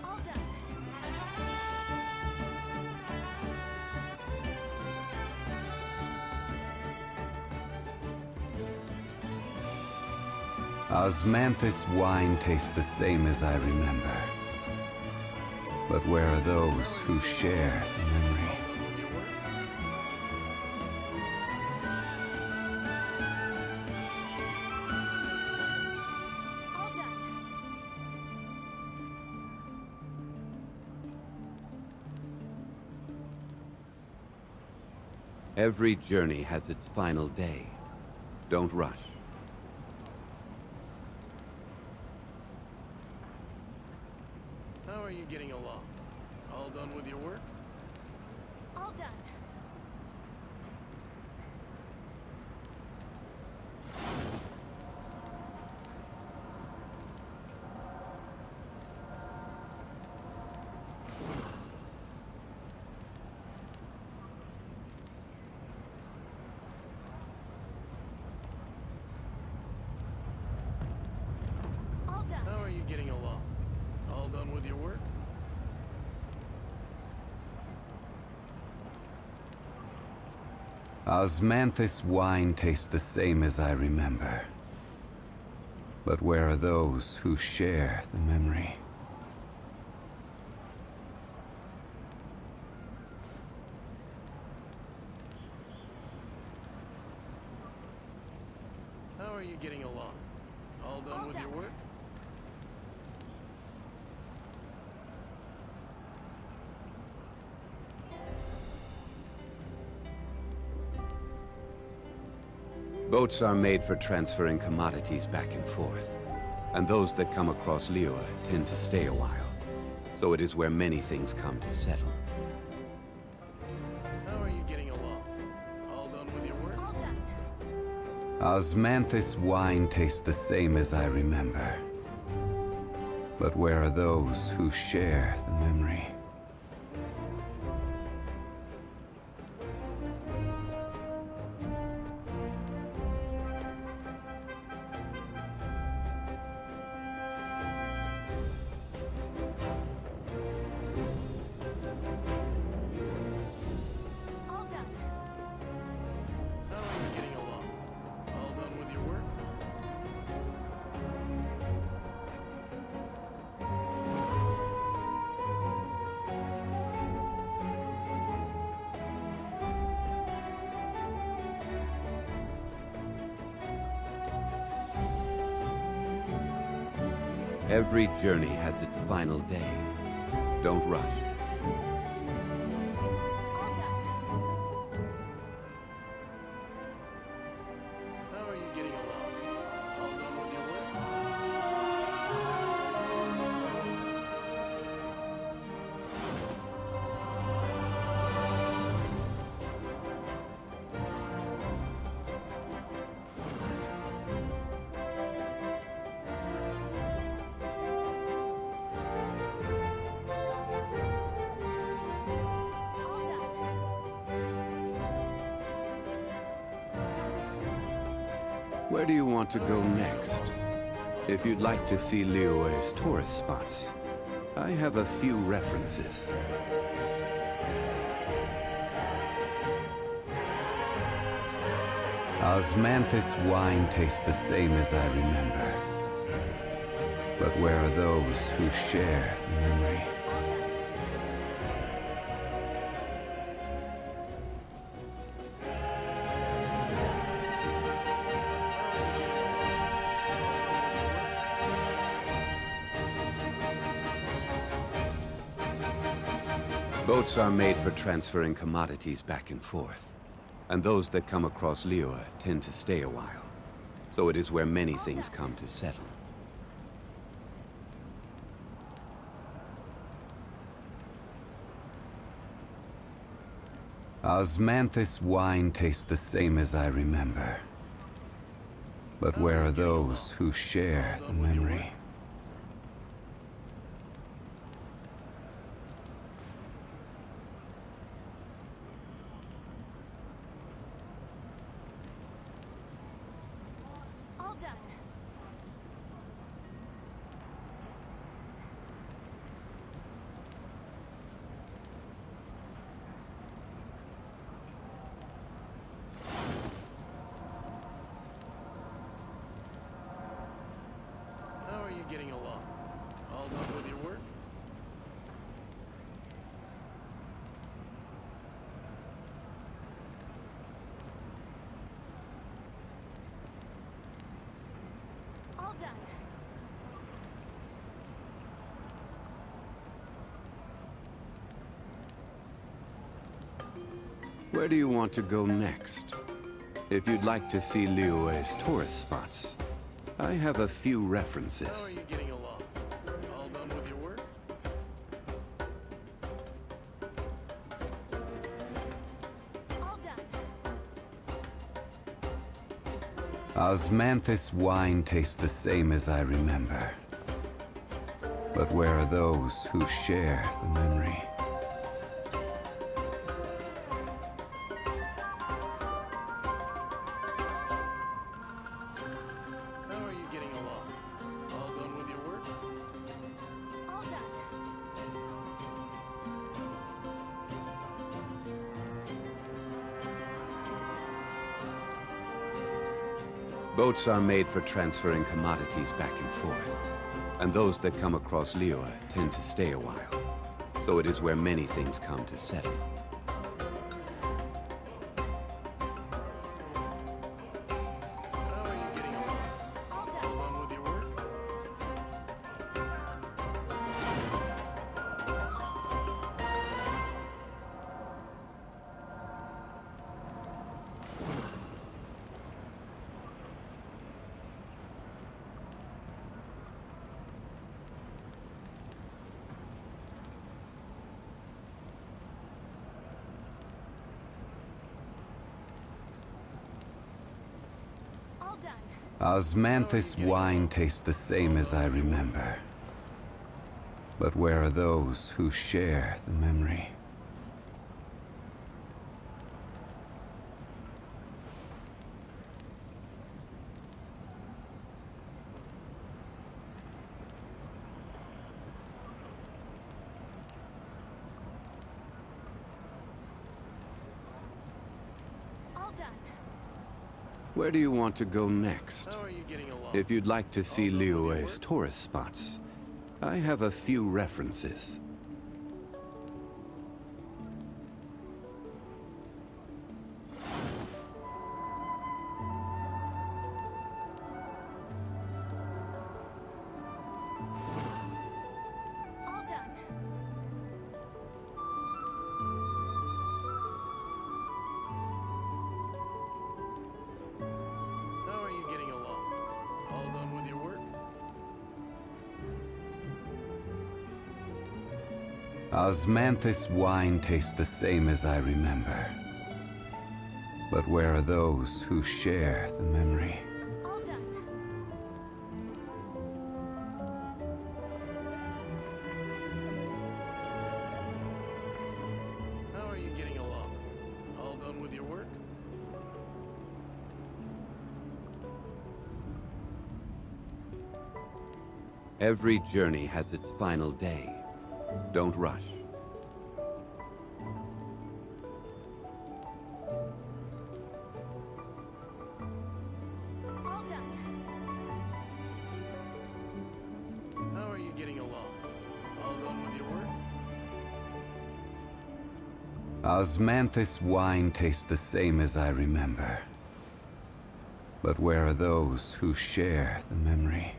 All done. Osmanthus wine tastes the same as I remember. But where are those who share the memory? All done. Every journey has its final day. Don't rush. How are you getting along? All done with your work? All done. All done. How are you getting along? All done with your work? Osmanthus wine tastes the same as I remember. But where are those who share the memory? How are you getting along? All done with your work? Boats are made for transferring commodities back and forth. And those that come across Liyue tend to stay a while. So it is where many things come to settle. How are you getting along? All done with your work? All done. Osmanthus wine tastes the same as I remember. But where are those who share the memory? All done. How are you getting along? All done with your work? Every journey has its final day. Don't rush. How are you getting along? All done with your work? Where do you want to go next? If you'd like to see Liyue's tourist spots, I have a few references. Osmanthus wine tastes the same as I remember. But where are those who share the memory? Boats are made for transferring commodities back and forth. And those that come across Liyue tend to stay a while. So it is where many things come to settle. Osmanthus wine tastes the same as I remember. But where are those who share the memory? How are you getting along? All done with your work? All done. Where do you want to go next? If you'd like to see Liyue's tourist spots, I have a few How are references. you getting along? All done with your work? All done. Osmanthus wine tastes the same as I remember. But where are those who share the memory? How are you getting along? All done with your work? All done. Boats are made for transferring commodities back and forth. And those that come across Liyue tend to stay a while. So it is where many things come to settle. How are you getting along? All done with your work? All done. Osmanthus wine tastes the same as I remember. But where are those who share the memory? All done. Where do you want to go next? How are you getting along? If you'd like to see Liyue's tourist spots, I have a few references. Osmanthus wine tastes the same as I remember. But where are those who share the memory? All done. How are you getting along? All done with your work? Every journey has its final day. Don't rush. All done. How are you getting along? All done with your work? Osmanthus wine tastes the same as I remember. But where are those who share the memory?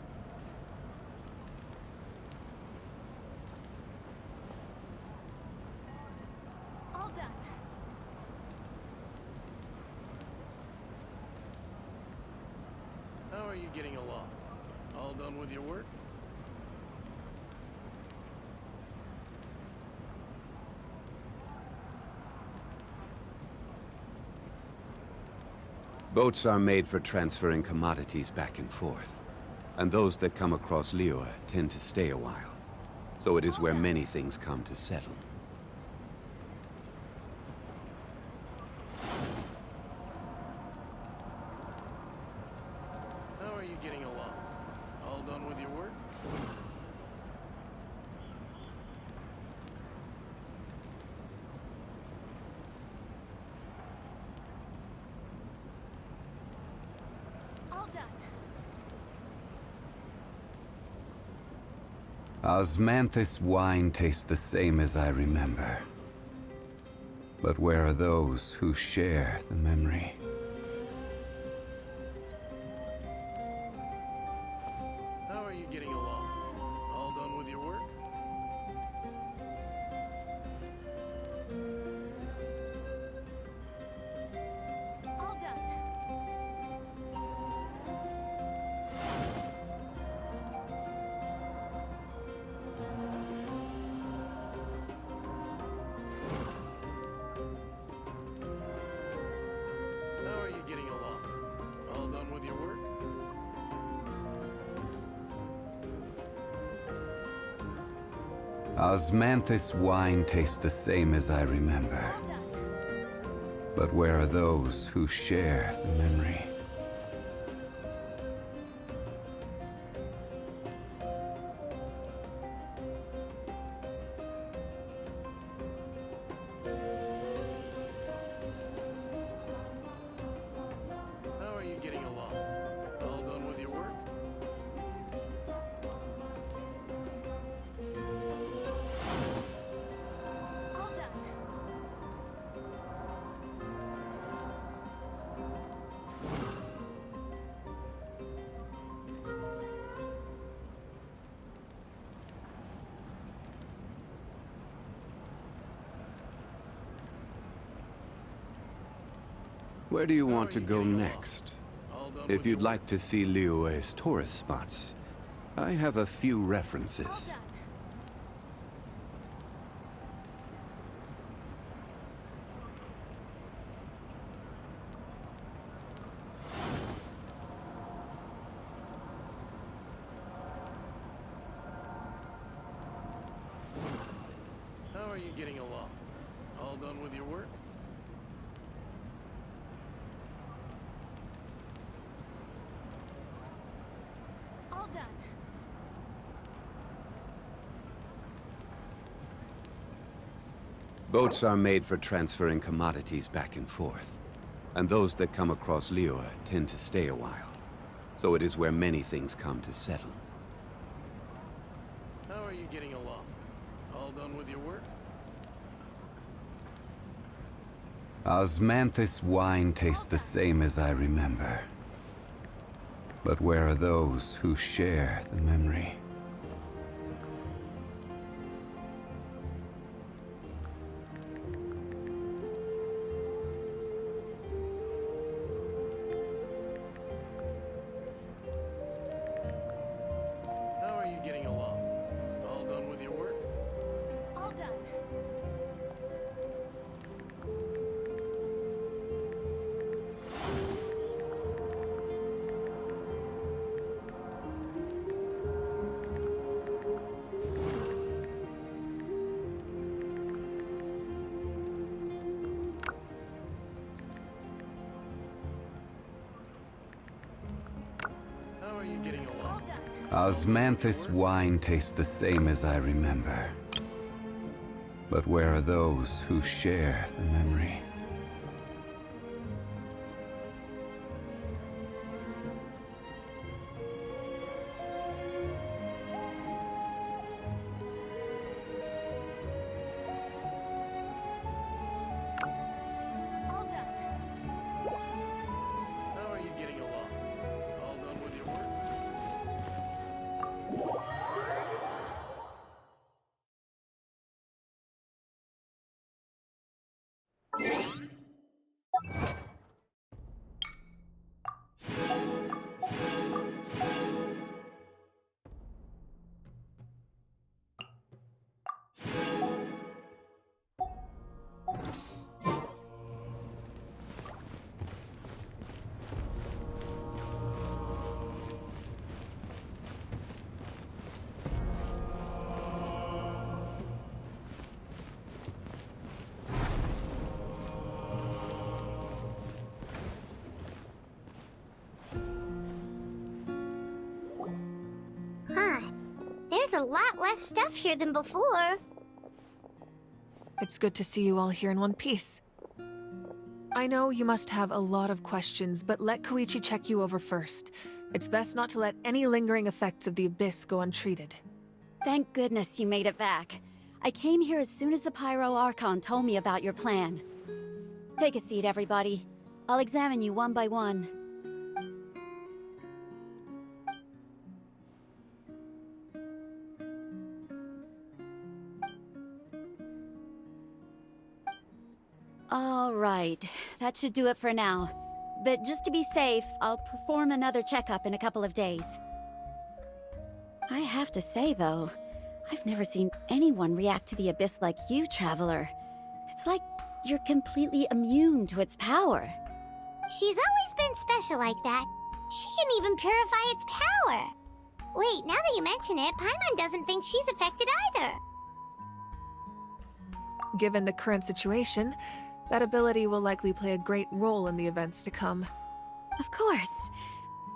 All done. How are you getting along? All done with your work? Boats are made for transferring commodities back and forth. And those that come across Liyue tend to stay a while. So it is where many things come to settle. How are you getting along? All done with your work? All done. Osmanthus wine tastes the same as I remember. But where are those who share the memory? How are you getting along? All done with your work? All done. How are you getting along? All done with your work? Osmanthus wine tastes the same as I remember. But where are those who share the memory? How are you getting along? All done with your work? All done. Where do you want to go next? If you'd like to see Liyue's tourist spots, I have a few references. How are you getting along? All done with your work? All done. Boats are made for transferring commodities back and forth. And those that come across Liyue tend to stay a while. So it is where many things come to settle. How are you getting along? All done with your work? Osmanthus wine tastes the same as I remember. But where are those who share the memory? How are you getting along? All done with your work? All done. Osmanthus wine tastes the same as I remember. But where are those who share the memory? How are you getting along? All done with your work? Huh. There's a lot less stuff here than before. It's good to see you all here in one piece. I know you must have a lot of questions, but let Koichi check you over first. It's best not to let any lingering effects of the Abyss go untreated. Thank goodness you made it back. I came here as soon as the Pyro Archon told me about your plan. Take a seat, everybody. I'll examine you one by one. All right, that should do it for now. But just to be safe, I'll perform another checkup in a couple of days. I have to say, though, I've never seen anyone react to the Abyss like you, Traveler. It's like you're completely immune to its power. She's always been special like that. She can even purify its power. Wait, now that you mention it, Paimon doesn't think she's affected either. Given the current situation, that ability will likely play a great role in the events to come. Of course.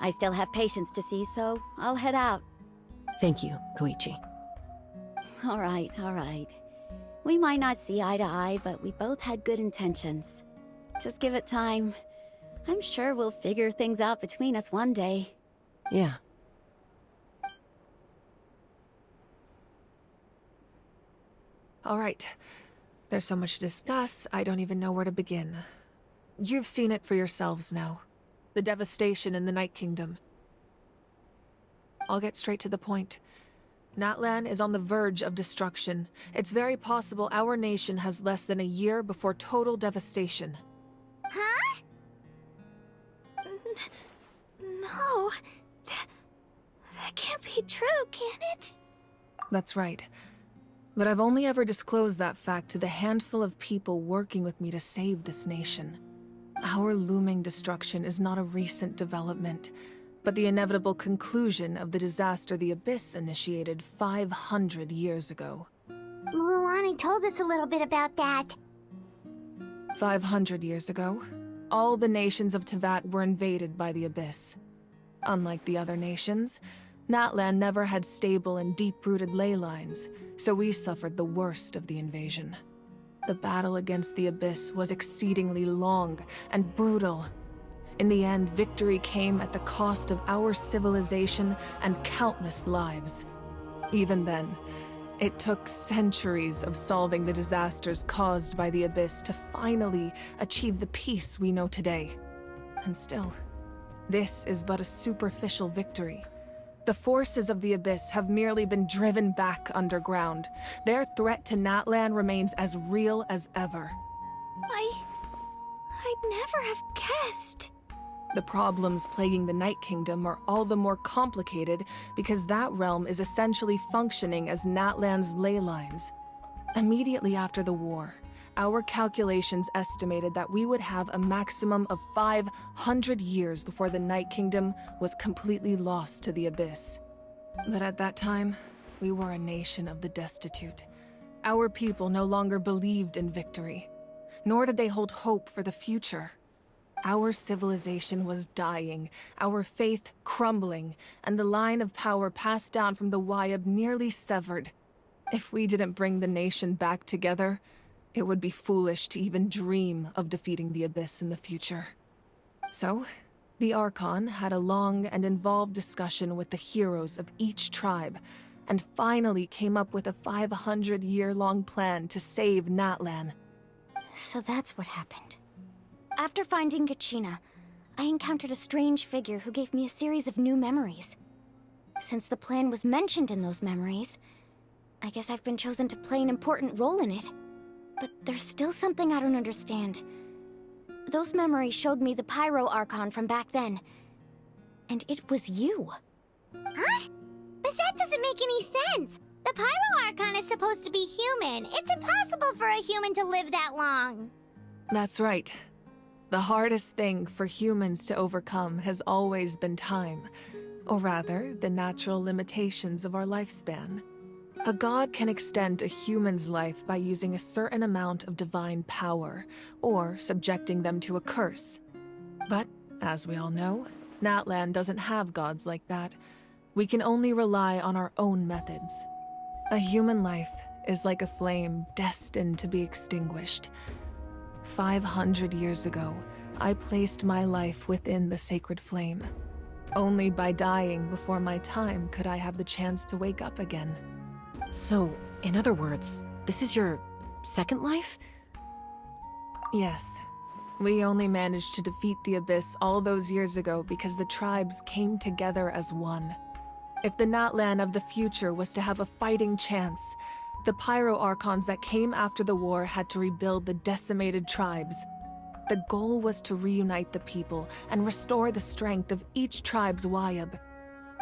I still have patients to see, so I'll head out. Thank you, Koichi. All right, all right. We might not see eye to eye, but we both had good intentions. Just give it time. I'm sure we'll figure things out between us one day. Yeah. All right. There's so much to discuss, I don't even know where to begin. You've seen it for yourselves now. The devastation in the Night Kingdom. I'll get straight to the point. Natlan is on the verge of destruction. It's very possible our nation has less than a year before total devastation. Huh? No. That can't be true, can it? That's right. But I've only ever disclosed that fact to the handful of people working with me to save this nation. Our looming destruction is not a recent development, but the inevitable conclusion of the disaster the Abyss initiated 500 years ago. Mualani told us a little bit about that. 500 years ago, all the nations of Teyvat were invaded by the Abyss. Unlike the other nations, Natlan never had stable and deep-rooted ley lines, so we suffered the worst of the invasion. The battle against the Abyss was exceedingly long and brutal. In the end, victory came at the cost of our civilization and countless lives. Even then, it took centuries of solving the disasters caused by the Abyss to finally achieve the peace we know today. And still, this is but a superficial victory. The forces of the Abyss have merely been driven back underground. Their threat to Natlan remains as real as ever. I'd never have guessed. The problems plaguing the Night Kingdom are all the more complicated because that realm is essentially functioning as Natlan's ley lines. Immediately after the war, our calculations estimated that we would have a maximum of 500 years before the Night Kingdom was completely lost to the Abyss. But at that time, we were a nation of the destitute. Our people no longer believed in victory, nor did they hold hope for the future. Our civilization was dying, our faith crumbling, and the line of power passed down from the Wyab nearly severed. If we didn't bring the nation back together, it would be foolish to even dream of defeating the Abyss in the future. So, the Archon had a long and involved discussion with the heroes of each tribe, and finally came up with a 500-year-long plan to save Natlan. So that's what happened. After finding Kachina, I encountered a strange figure who gave me a series of new memories. Since the plan was mentioned in those memories, I guess I've been chosen to play an important role in it. But there's still something I don't understand. Those memories showed me the Pyro Archon from back then. And it was you. Huh? But that doesn't make any sense. The Pyro Archon is supposed to be human. It's impossible for a human to live that long. That's right. The hardest thing for humans to overcome has always been time. Or rather, the natural limitations of our lifespan. A god can extend a human's life by using a certain amount of divine power, or subjecting them to a curse. But, as we all know, Natlan doesn't have gods like that. We can only rely on our own methods. A human life is like a flame destined to be extinguished. 500 years ago, I placed my life within the sacred flame. Only by dying before my time could I have the chance to wake up again. So, in other words, this is your second life? Yes. We only managed to defeat the Abyss all those years ago because the tribes came together as one. If the Natlan of the future was to have a fighting chance, the Pyro Archons that came after the war had to rebuild the decimated tribes. The goal was to reunite the people and restore the strength of each tribe's Wyab.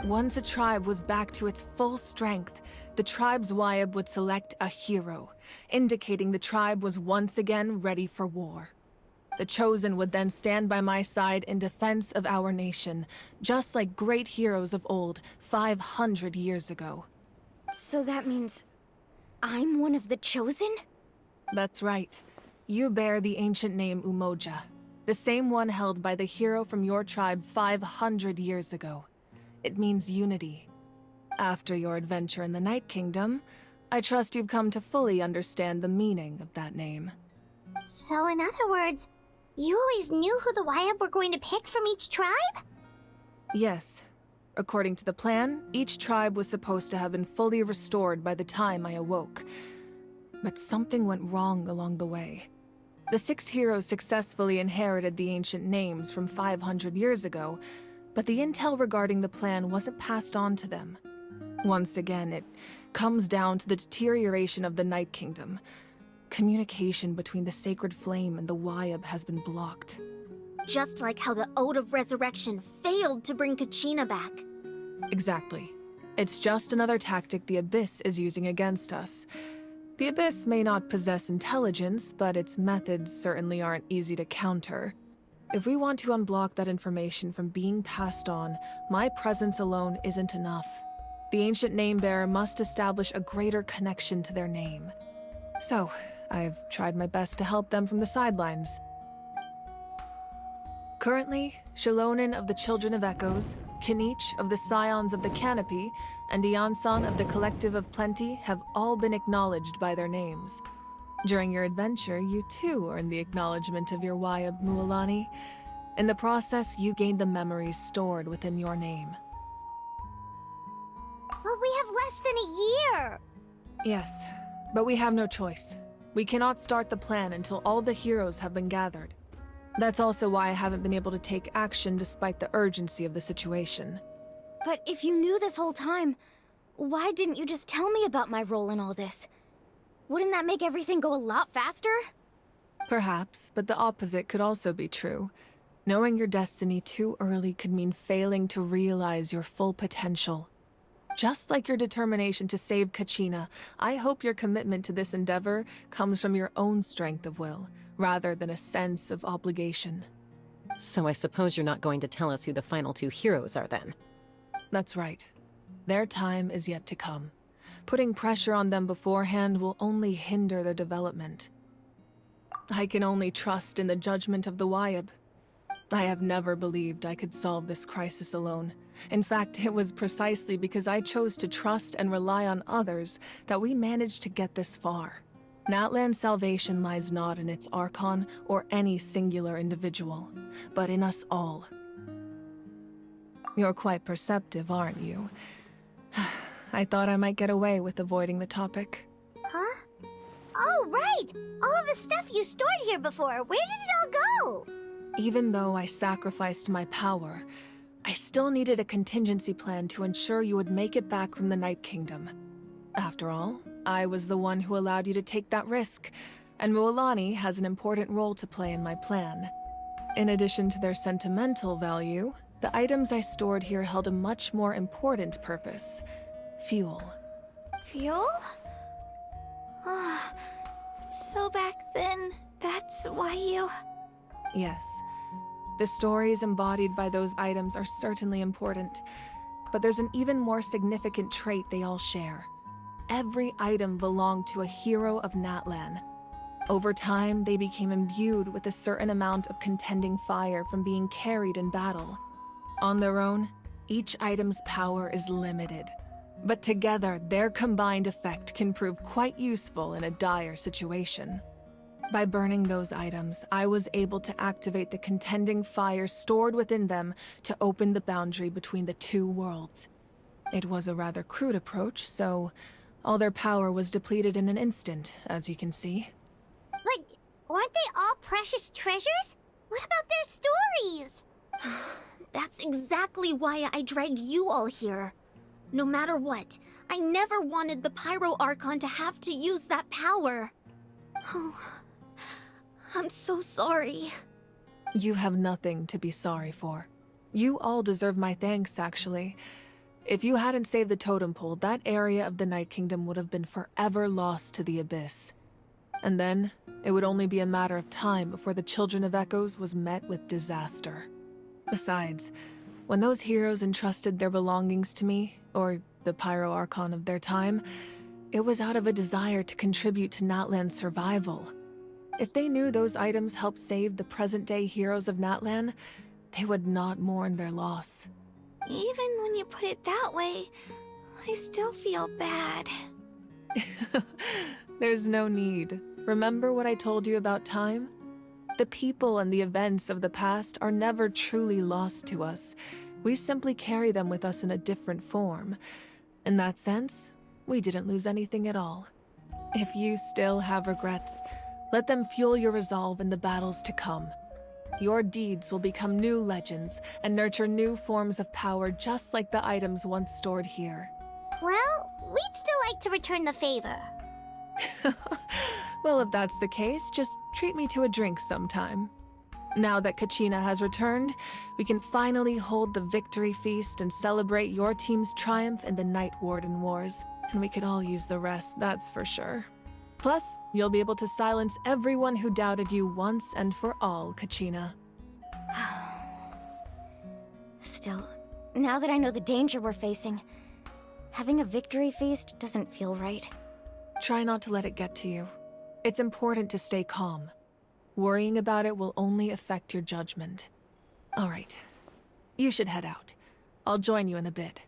Once a tribe was back to its full strength, the tribe's Wyab would select a hero, indicating the tribe was once again ready for war. The Chosen would then stand by my side in defense of our nation, just like great heroes of old, 500 years ago. So that means I'm one of the Chosen? That's right. You bear the ancient name Umoja, the same one held by the hero from your tribe 500 years ago. It means unity. After your adventure in the Night Kingdom, I trust you've come to fully understand the meaning of that name. So in other words, you always knew who the Wyab were going to pick from each tribe? Yes. According to the plan, each tribe was supposed to have been fully restored by the time I awoke. But something went wrong along the way. The 6 heroes successfully inherited the ancient names from 500 years ago, but the intel regarding the plan wasn't passed on to them. Once again, it comes down to the deterioration of the Night Kingdom. Communication between the Sacred Flame and the Wyab has been blocked. Just like how the Ode of Resurrection failed to bring Kachina back. Exactly. It's just another tactic the Abyss is using against us. The Abyss may not possess intelligence, but its methods certainly aren't easy to counter. If we want to unblock that information from being passed on, my presence alone isn't enough. The ancient name-bearer must establish a greater connection to their name. So, I've tried my best to help them from the sidelines. Currently, Shalonin of the Children of Echoes, Kinich of the Scions of the Canopy, and Iansan of the Collective of Plenty have all been acknowledged by their names. During your adventure, you too earned the acknowledgement of your Wyab, Mualani. In the process, you gained the memories stored within your name. But we have less than a year! Yes, but we have no choice. We cannot start the plan until all the heroes have been gathered. That's also why I haven't been able to take action despite the urgency of the situation. But if you knew this whole time, why didn't you just tell me about my role in all this? Wouldn't that make everything go a lot faster? Perhaps, but the opposite could also be true. Knowing your destiny too early could mean failing to realize your full potential. Just like your determination to save Kachina, I hope your commitment to this endeavor comes from your own strength of will, rather than a sense of obligation. So I suppose you're not going to tell us who the final 2 heroes are then? That's right. Their time is yet to come. Putting pressure on them beforehand will only hinder their development. I can only trust in the judgment of the Wyab. I have never believed I could solve this crisis alone. In fact, it was precisely because I chose to trust and rely on others that we managed to get this far. Natlan's salvation lies not in its Archon or any singular individual, but in us all. You're quite perceptive, aren't you? I thought I might get away with avoiding the topic. Huh? Oh, right! All of the stuff you stored here before, where did it all go? Even though I sacrificed my power, I still needed a contingency plan to ensure you would make it back from the Night Kingdom. After all, I was the one who allowed you to take that risk, and Mualani has an important role to play in my plan. In addition to their sentimental value, the items I stored here held a much more important purpose: fuel. Fuel? Ah, so back then, that's why you... Yes. The stories embodied by those items are certainly important, but there's an even more significant trait they all share. Every item belonged to a hero of Natlan. Over time, they became imbued with a certain amount of contending fire from being carried in battle. On their own, each item's power is limited, but together, their combined effect can prove quite useful in a dire situation. By burning those items, I was able to activate the contending fire stored within them to open the boundary between the two worlds. It was a rather crude approach, so all their power was depleted in an instant, as you can see. But weren't they all precious treasures? What about their stories? That's exactly why I dragged you all here. No matter what, I never wanted the Pyro Archon to have to use that power. Oh, I'm so sorry. You have nothing to be sorry for. You all deserve my thanks, actually. If you hadn't saved the totem pole, that area of the Night Kingdom would have been forever lost to the Abyss. And then, it would only be a matter of time before the Children of Echoes was met with disaster. Besides, when those heroes entrusted their belongings to me, or the Pyro Archon of their time, it was out of a desire to contribute to Natlan's survival. If they knew those items helped save the present-day heroes of Natlan, they would not mourn their loss. Even when you put it that way, I still feel bad. There's no need. Remember what I told you about time? The people and the events of the past are never truly lost to us. We simply carry them with us in a different form. In that sense, we didn't lose anything at all. If you still have regrets, let them fuel your resolve in the battles to come. Your deeds will become new legends and nurture new forms of power just like the items once stored here. Well, we'd still like to return the favor. Well, if that's the case, just treat me to a drink sometime. Now that Kachina has returned, we can finally hold the victory feast and celebrate your team's triumph in the Night Warden Wars. And we could all use the rest, that's for sure. Plus, you'll be able to silence everyone who doubted you once and for all, Kachina. Still, now that I know the danger we're facing, having a victory feast doesn't feel right. Try not to let it get to you. It's important to stay calm. Worrying about it will only affect your judgment. All right. You should head out. I'll join you in a bit.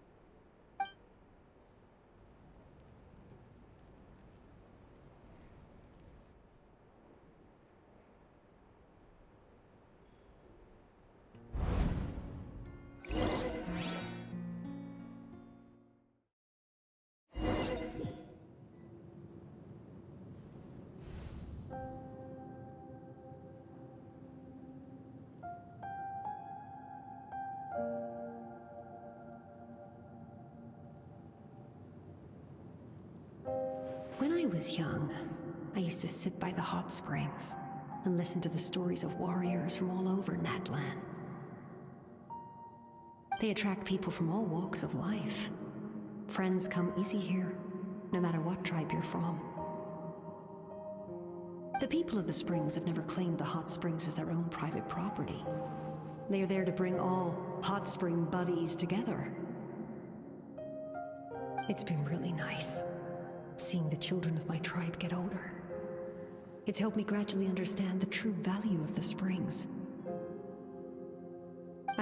When I was young, I used to sit by the hot springs and listen to the stories of warriors from all over Natlan. They attract people from all walks of life. Friends come easy here, no matter what tribe you're from. The people of the springs have never claimed the hot springs as their own private property. They are there to bring all hot spring buddies together. It's been really nice, seeing the children of my tribe get older. It's helped me gradually understand the true value of the springs.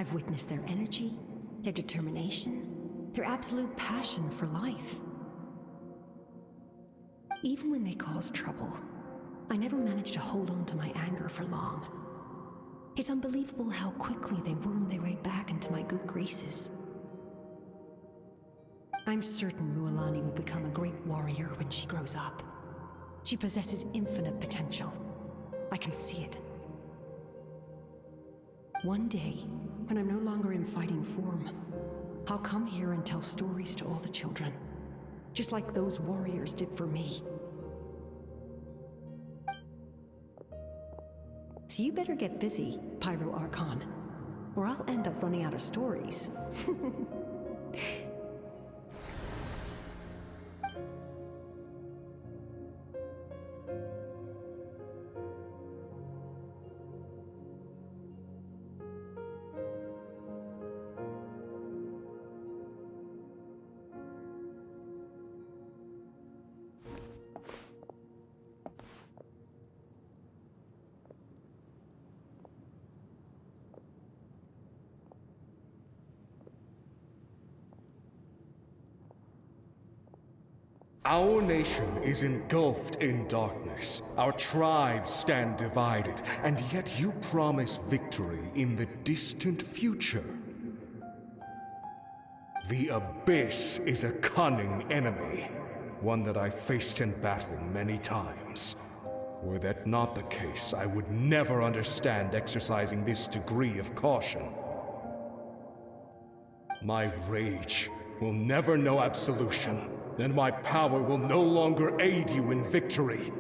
I've witnessed their energy, their determination, their absolute passion for life. Even when they cause trouble, I never managed to hold on to my anger for long. It's unbelievable how quickly they worm their way back into my good graces. I'm certain Mualani will become a great warrior when she grows up. She possesses infinite potential. I can see it. One day, when I'm no longer in fighting form, I'll come here and tell stories to all the children, just like those warriors did for me. So you better get busy, Pyro Archon, or I'll end up running out of stories. Our nation is engulfed in darkness. Our tribes stand divided, and yet you promise victory in the distant future. The Abyss is a cunning enemy, one that I faced in battle many times. Were that not the case, I would never understand exercising this degree of caution. My rage will never know absolution. Then my power will no longer aid you in victory.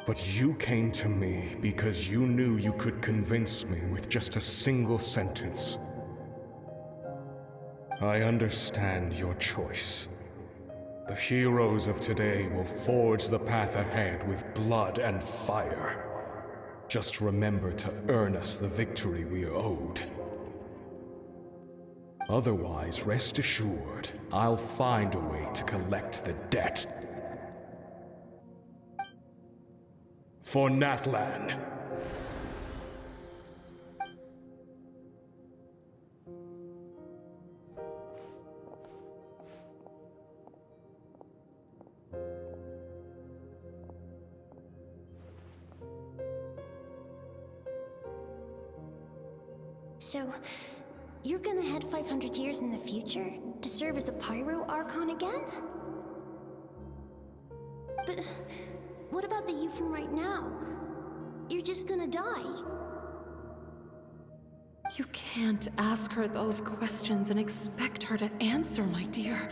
But you came to me because you knew you could convince me with just a single sentence. I understand your choice. The heroes of today will forge the path ahead with blood and fire. Just remember to earn us the victory we are owed. Otherwise, rest assured, I'll find a way to collect the debt. For Natlan. So, you're gonna head 500 years in the future to serve as the Pyro Archon again? But what about the you from right now? You're just gonna die. You can't ask her those questions and expect her to answer, my dear.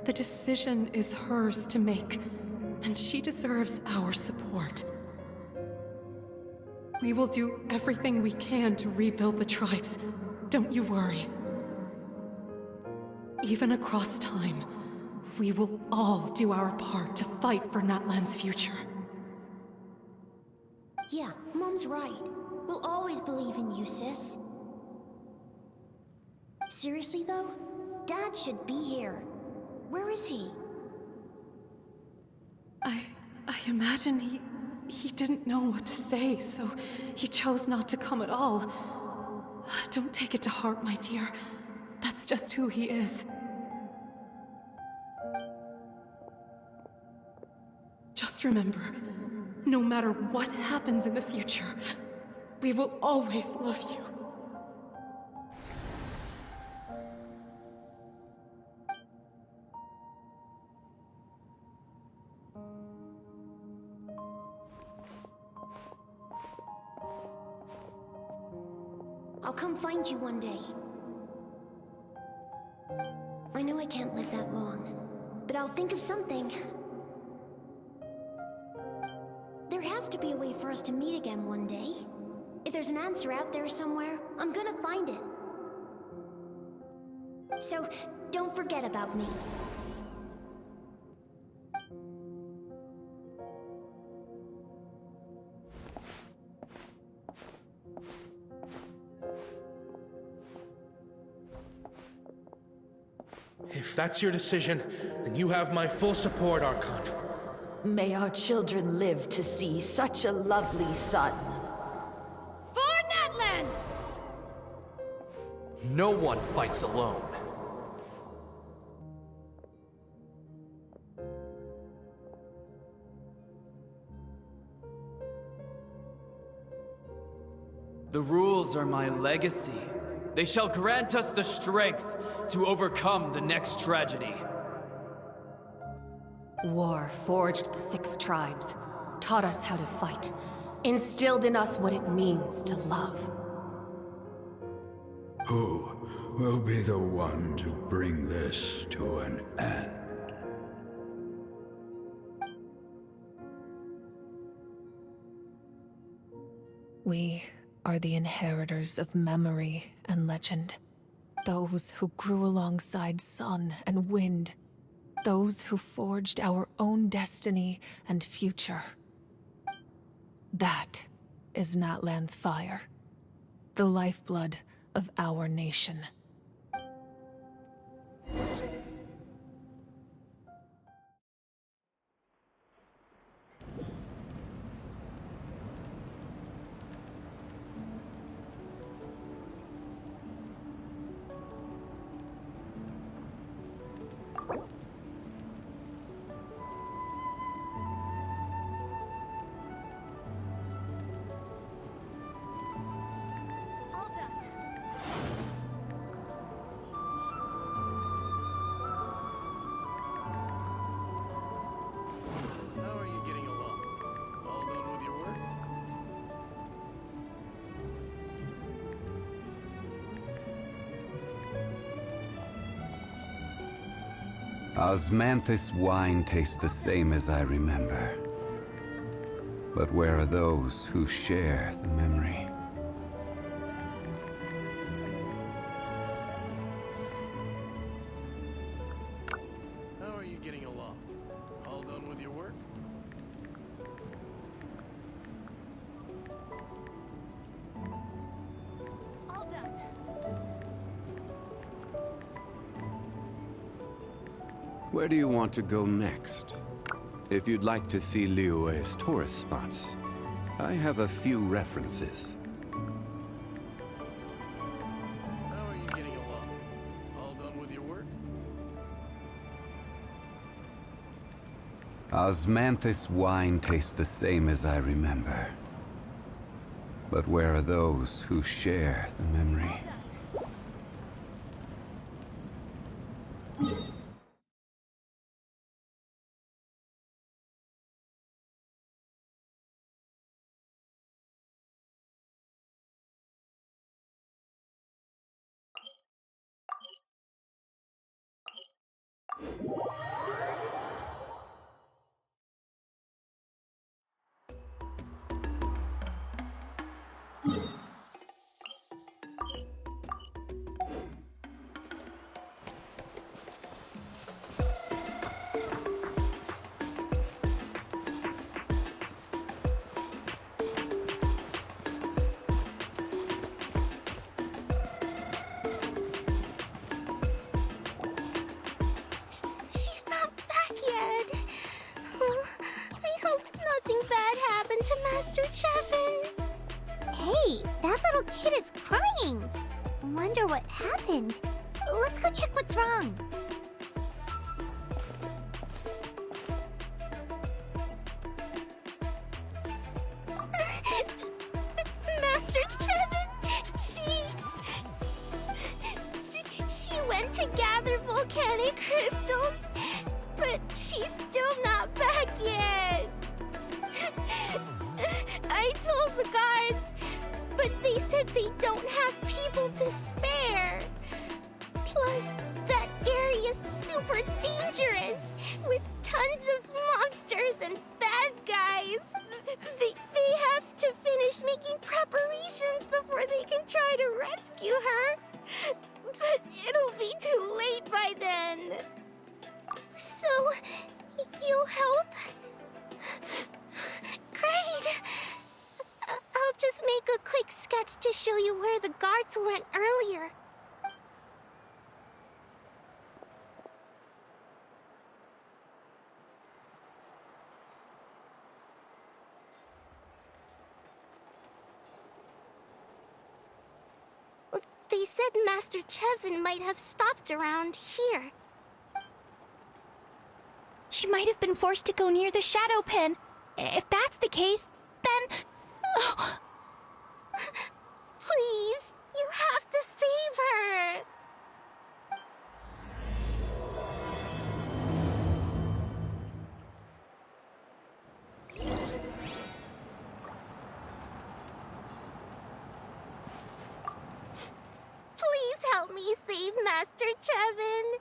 The decision is hers to make, and she deserves our support. We will do everything we can to rebuild the tribes. Don't you worry. Even across time, we will all do our part to fight for Natlan's future. Yeah, Mom's right. We'll always believe in you, sis. Seriously, though? Dad should be here. Where is he? I imagine he didn't know what to say, so he chose not to come at all. Don't take it to heart, my dear. That's just who he is. Just remember, no matter what happens in the future, we will always love you. I'll come find you one day. I know I can't live that long, but I'll think of something. There has to be a way for us to meet again one day. If there's an answer out there somewhere, I'm gonna find it. So, don't forget about me. If that's your decision, then you have my full support, Archon. May our children live to see such a lovely son. For Natlan! No one fights alone. The rules are my legacy. They shall grant us the strength to overcome the next tragedy. War forged the 6 tribes, taught us how to fight, instilled in us what it means to love. Who will be the one to bring this to an end? We are the inheritors of memory and legend. Those who grew alongside sun and wind. Those who forged our own destiny and future. That is Natlan's fire. The lifeblood of our nation. How are you getting along? All done with your work? Osmanthus wine tastes the same as I remember. But where are those who share the memory? How are you getting along? All done with your work? All done. Where do you want to go next? If you'd like to see Liyue's tourist spots, I have a few references. How are you getting along? All done with your work? Osmanthus wine tastes the same as I remember. But where are those who share the memory? She's not back yet. I hope nothing bad happened to Master Chevin. Hey, that little kid is crying. Wonder what happened. Let's go check what's wrong. Master Chevin, she went to gather volcanic crystals, but she's still not back yet. I told the guards, but they said they don't have people to spare. Plus, that area's super dangerous, with tons of monsters and bad guys. They have to finish making preparations before they can try to rescue her. But it'll be too late by then. So, you'll help? Great! I'll just make a quick sketch to show you where the guards went earlier. They said Master Chevin might have stopped around here. She might have been forced to go near the Shadow Pen. If that's the case, then... Oh. Please, you have to save her! Please help me save Master Chevin.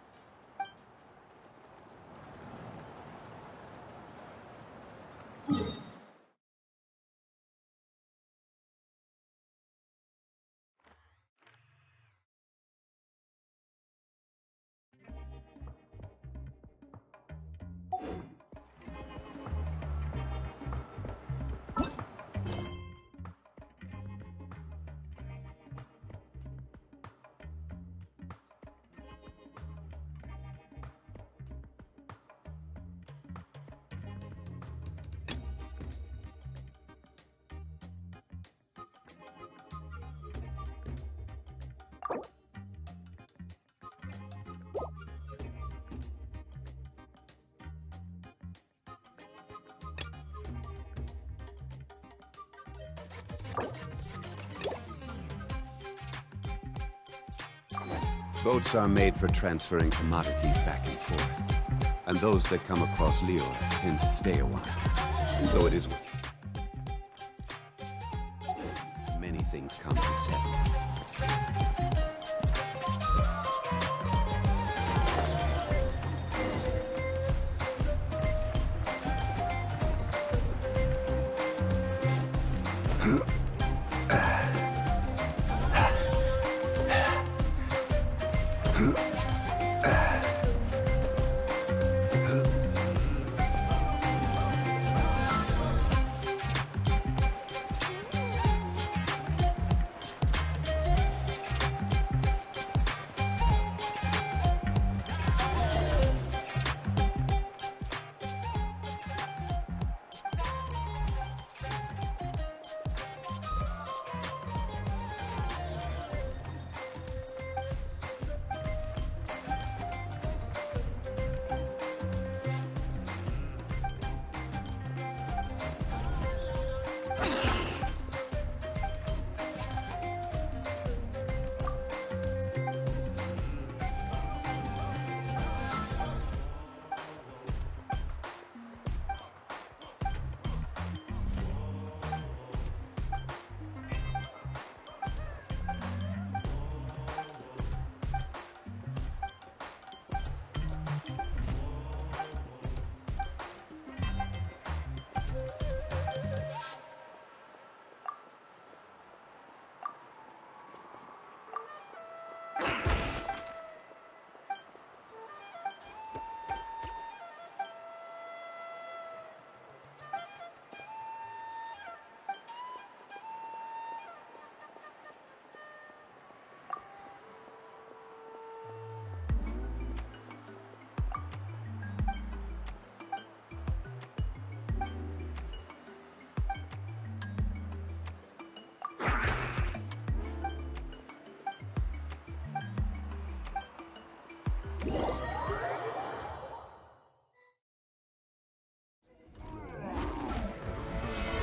Boats are made for transferring commodities back and forth, and those that come across Lior tend to stay a while. So it is... many things come to settle.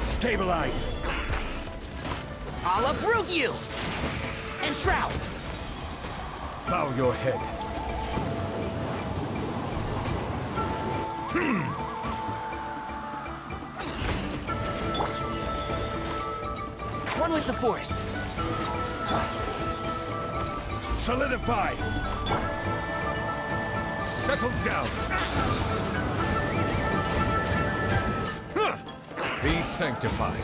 Stabilize! I'll uproot you! And shroud! Bow your head. One with the forest. Solidify! Settle down! Be sanctified.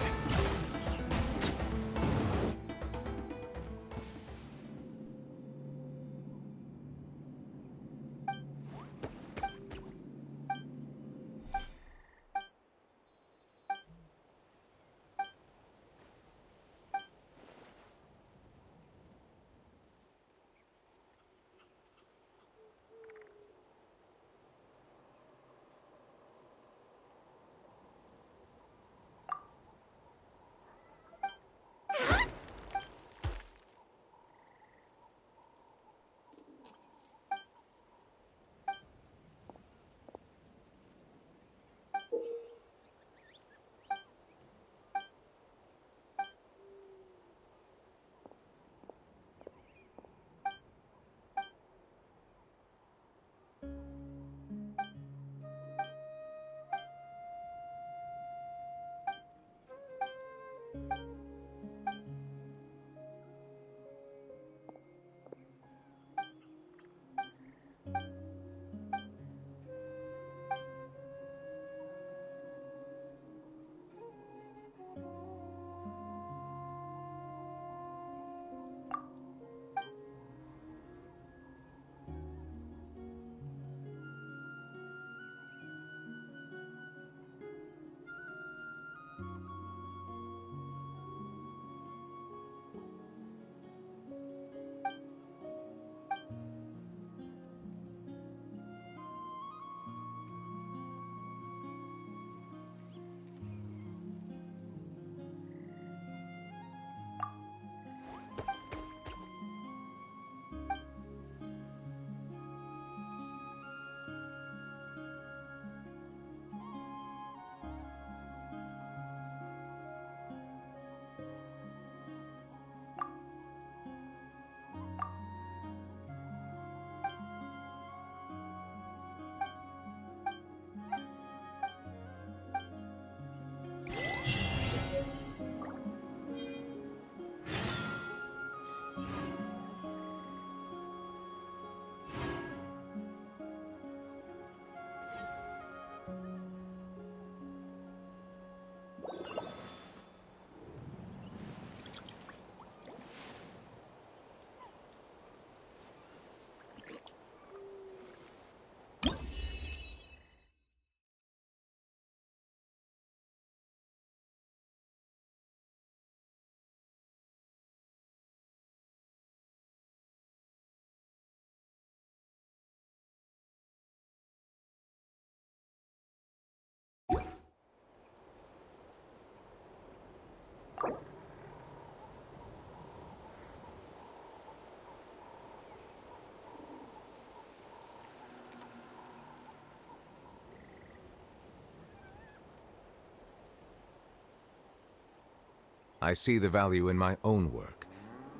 I see the value in my own work,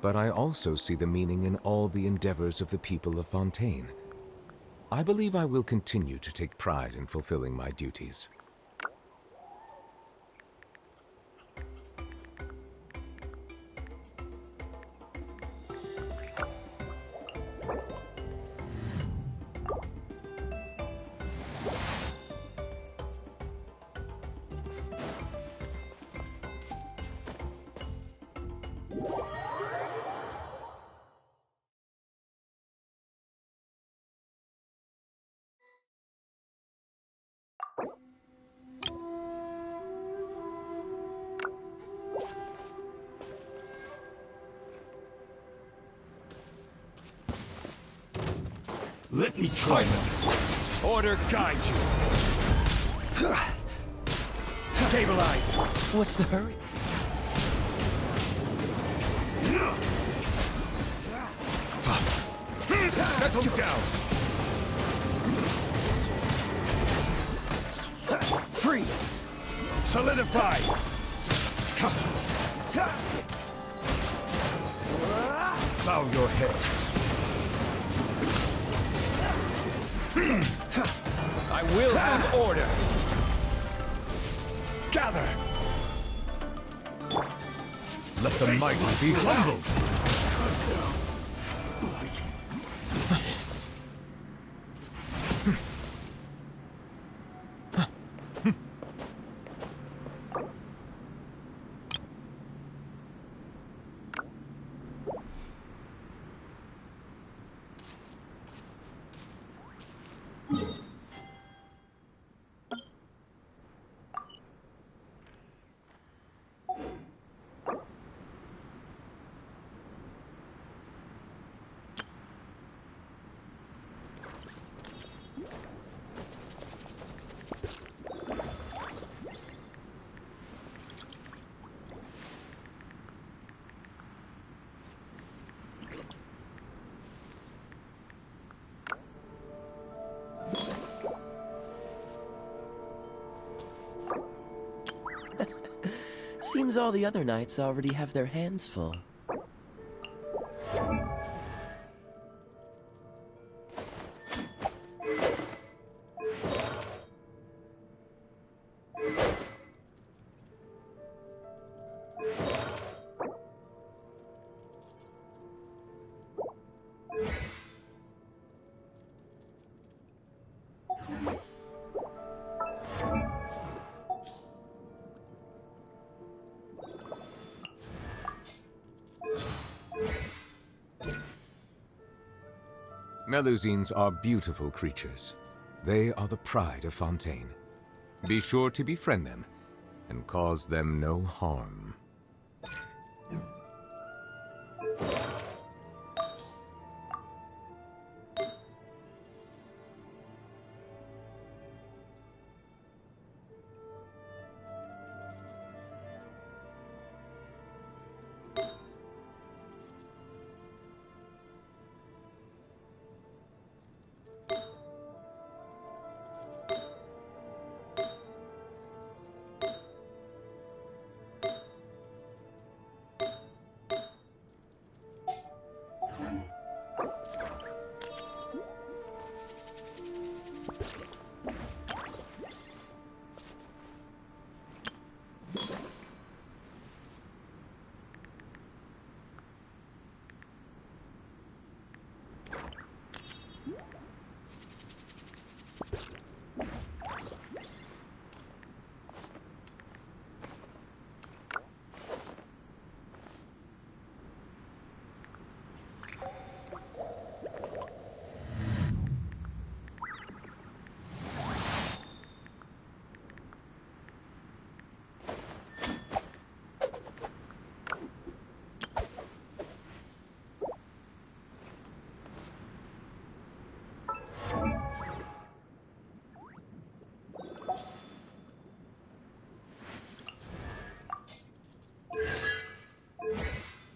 but I also see the meaning in all the endeavors of the people of Fontaine. I believe I will continue to take pride in fulfilling my duties. Let me try this. Order guide you. Stabilize. What's the hurry? Settle down. Freeze. Solidify. Bow your head. I will have order. Gather. Let the mighty be humbled. Seems all the other knights already have their hands full. Melusines are beautiful creatures. They are the pride of Fontaine. Be sure to befriend them, and cause them no harm.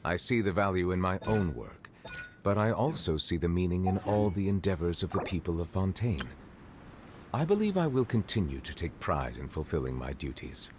I see the value in my own work, but I also see the meaning in all the endeavors of the people of Fontaine. I believe I will continue to take pride in fulfilling my duties.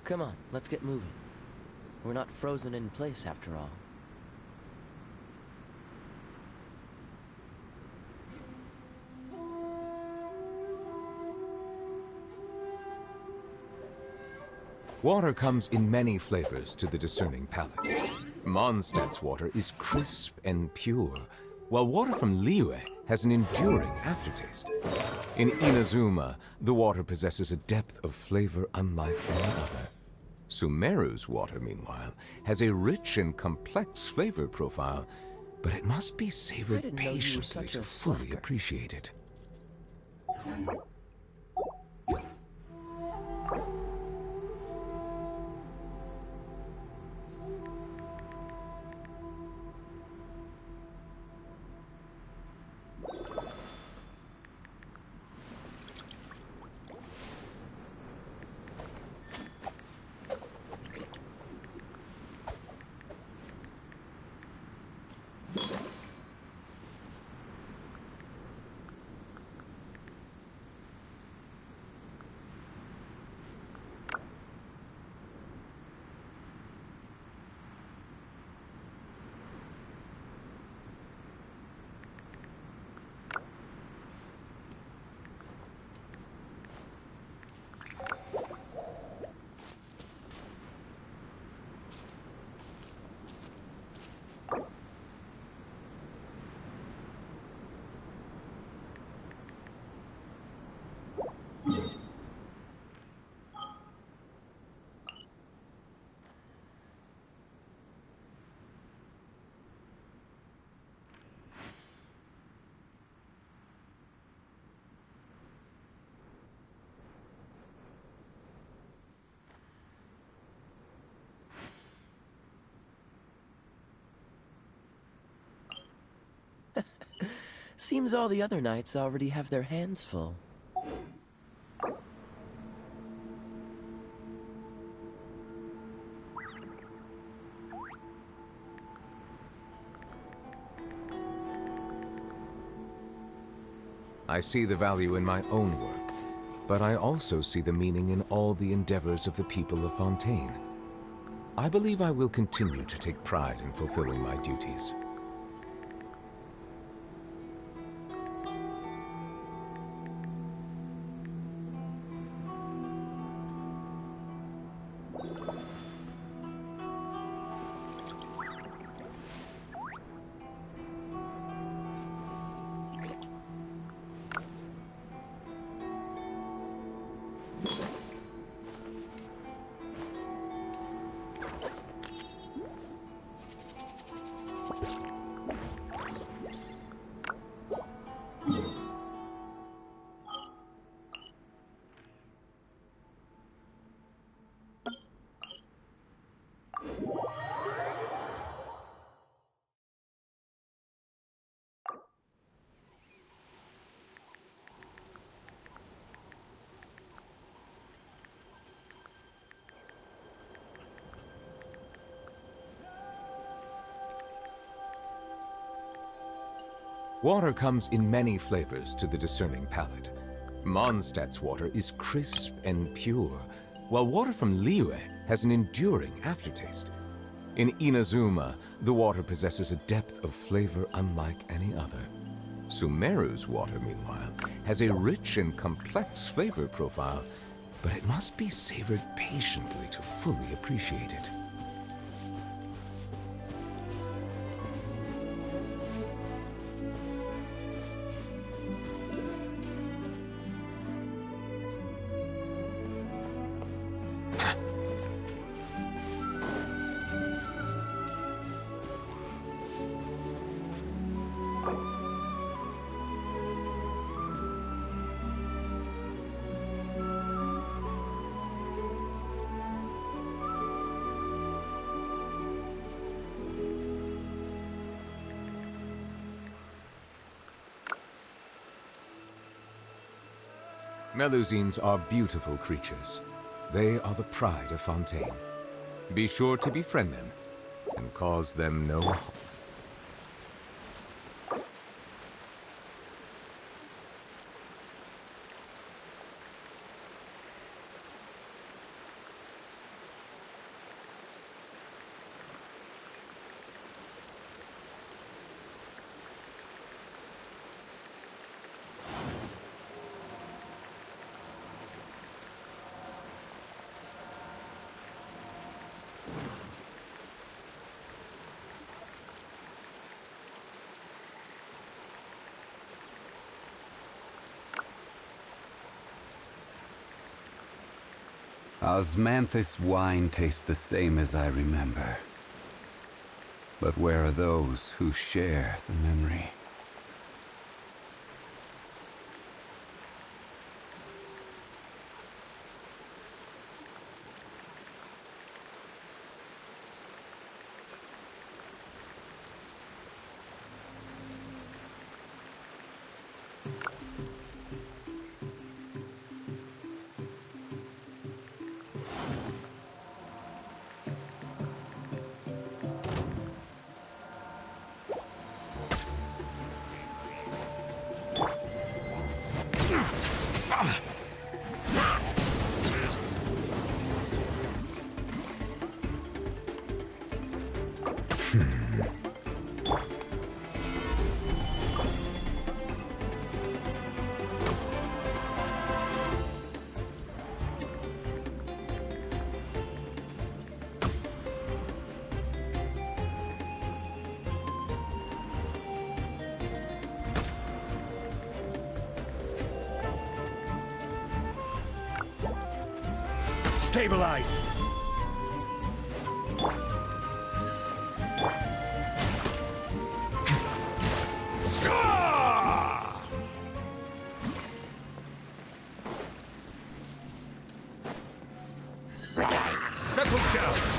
Come on, let's get moving. We're not frozen in place after all. Water comes in many flavors to the discerning palate. Mondstadt's water is crisp and pure, while water from Liyue has an enduring aftertaste. In Inazuma, the water possesses a depth of flavor unlike any other. Sumeru's water, meanwhile, has a rich and complex flavor profile, but it must be savored patiently to fully appreciate it. Seems all the other knights already have their hands full. I see the value in my own work, but I also see the meaning in all the endeavors of the people of Fontaine. I believe I will continue to take pride in fulfilling my duties. Water comes in many flavors to the discerning palate. Mondstadt's water is crisp and pure, while water from Liyue has an enduring aftertaste. In Inazuma, the water possesses a depth of flavor unlike any other. Sumeru's water, meanwhile, has a rich and complex flavor profile, but it must be savored patiently to fully appreciate it. Melusines are beautiful creatures. They are the pride of Fontaine. Be sure to befriend them and cause them no harm. Osmanthus wine tastes the same as I remember. But where are those who share the memory? Stabilize! Settle down!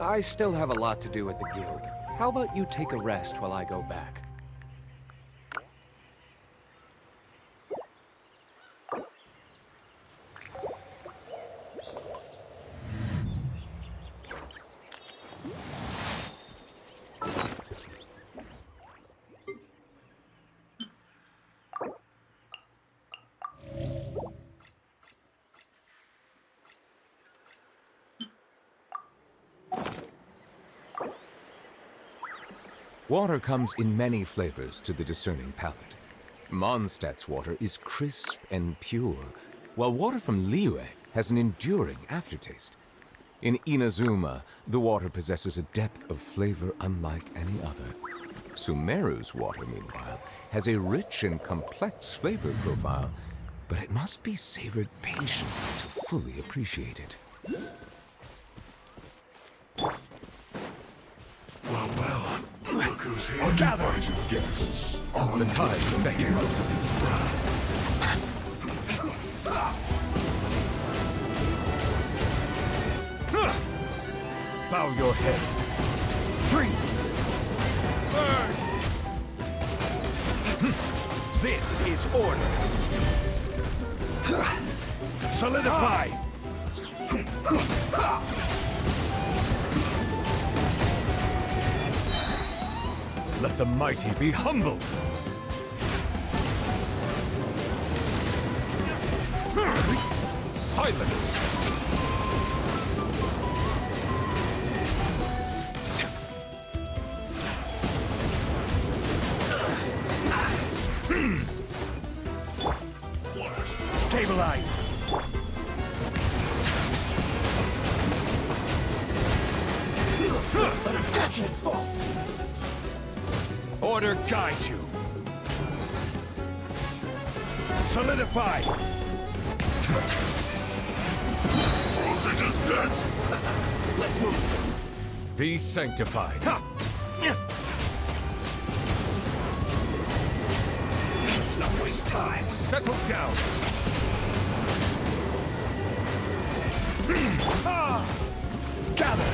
I still have a lot to do at the guild. How about you take a rest while I go back? Water comes in many flavors to the discerning palate. Mondstadt's water is crisp and pure, while water from Liyue has an enduring aftertaste. In Inazuma, the water possesses a depth of flavor unlike any other. Sumeru's water, meanwhile, has a rich and complex flavor profile, but it must be savored patiently to fully appreciate it. Well, look who's here. Gathered guests. The tides beckon. Bow your head. Freeze! Burn! This is order. Solidify! Let the mighty be humbled! Silence! Stabilize! An unfortunate fault. Order guide you. Solidify! Frozen descent. Let's move. Be sanctified. Let's not waste time. Settle down. Gather!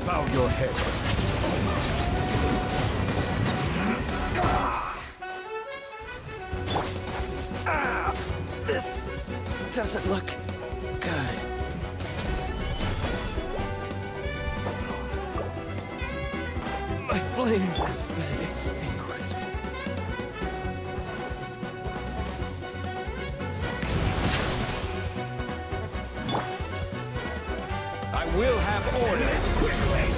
Bow your head. This doesn't look good. My flame has been extinguished. I will have order. Quickly!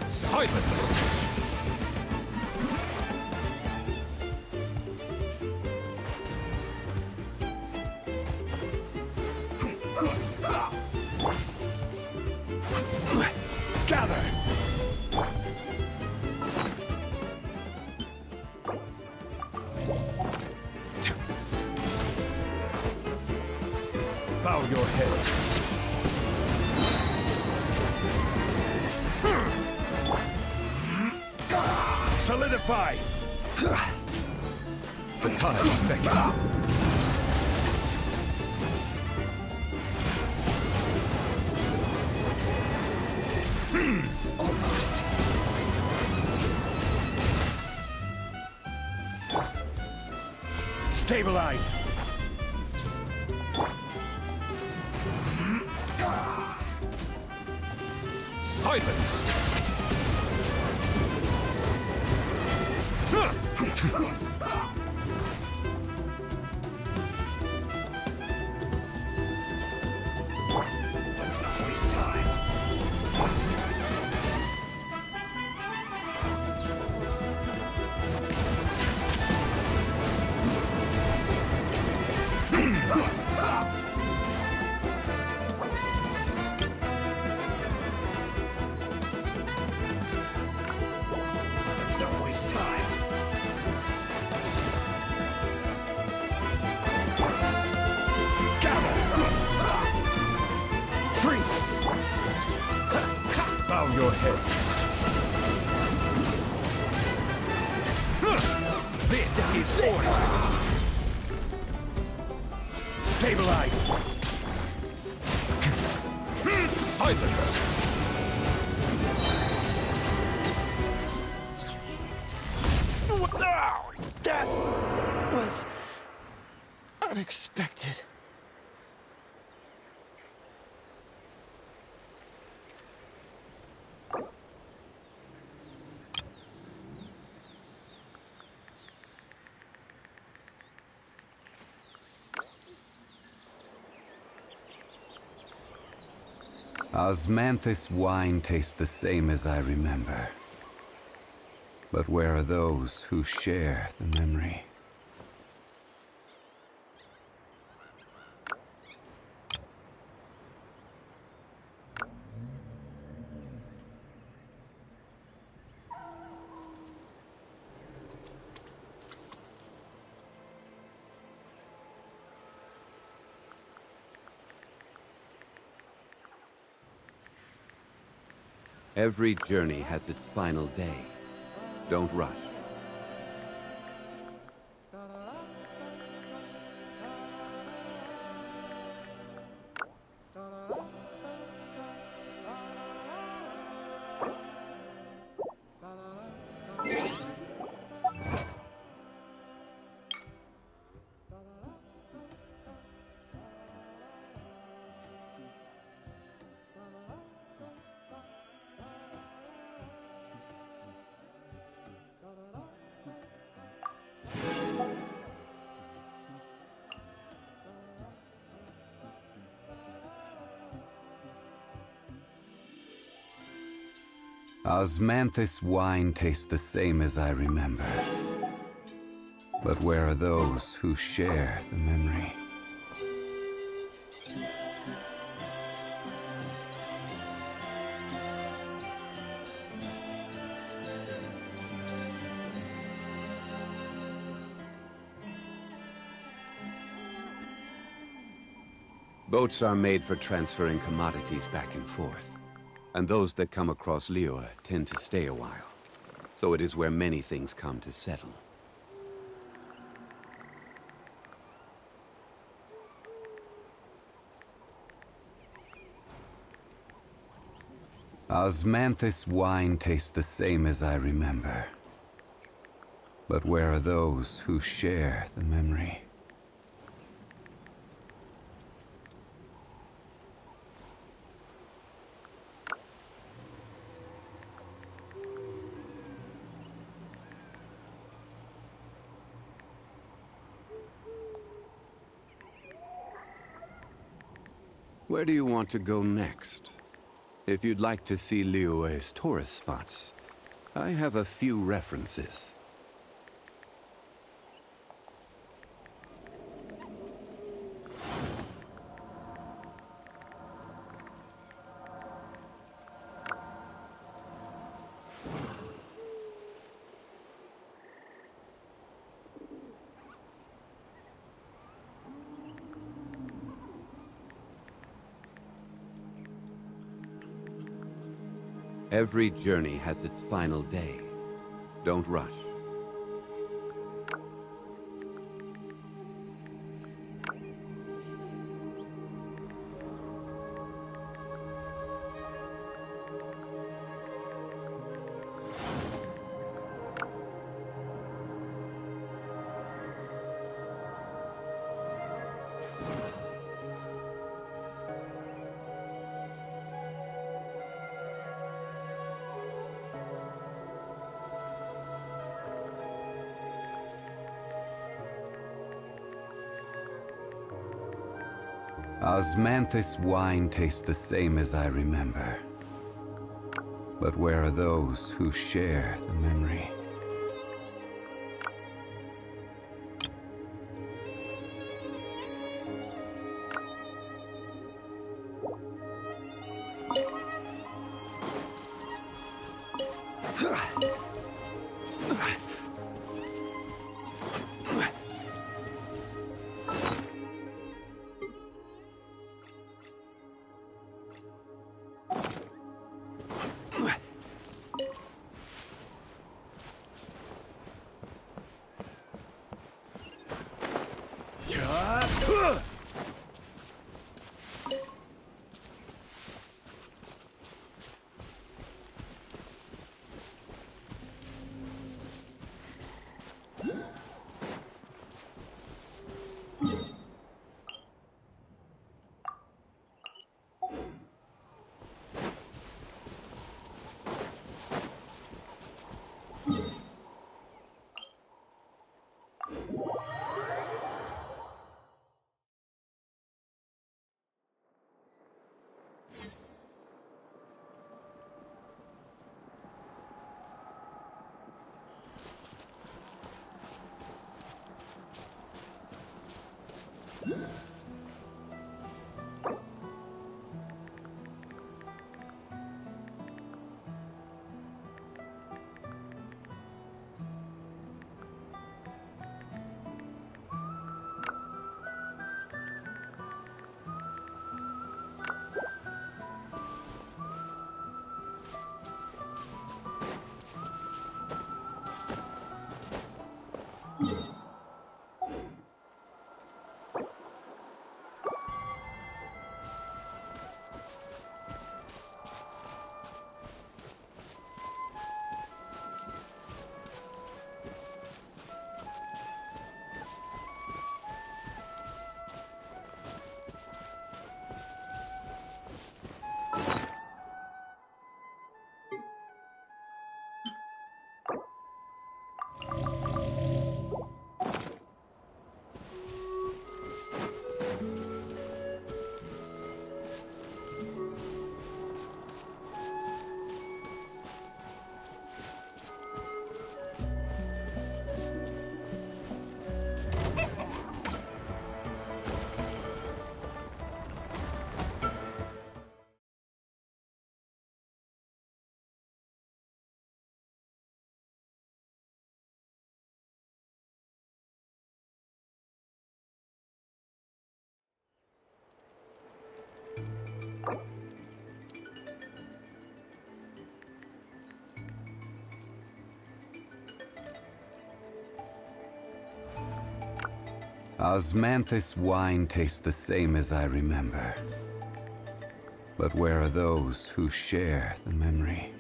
Silence! Gather! Bow your head. Solidify! The tides beckon. Almost. Stabilize! Silence! Let's not waste time. Let's not waste time. on your head. This is order! Stabilize! Silence! That was unexpected. Osmanthus wine tastes the same as I remember. But where are those who share the memory? Every journey has its final day. Don't rush. Osmanthus wine tastes the same as I remember. But where are those who share the memory? Boats are made for transferring commodities back and forth. And those that come across Liyue tend to stay a while. So it is where many things come to settle. Osmanthus wine tastes the same as I remember. But where are those who share the memory? Where do you want to go next? If you'd like to see Liyue's tourist spots, I have a few references. Every journey has its final day. Don't rush. Osmanthus wine tastes the same as I remember. But where are those who share the memory? Osmanthus wine tastes the same as I remember. But where are those who share the memory?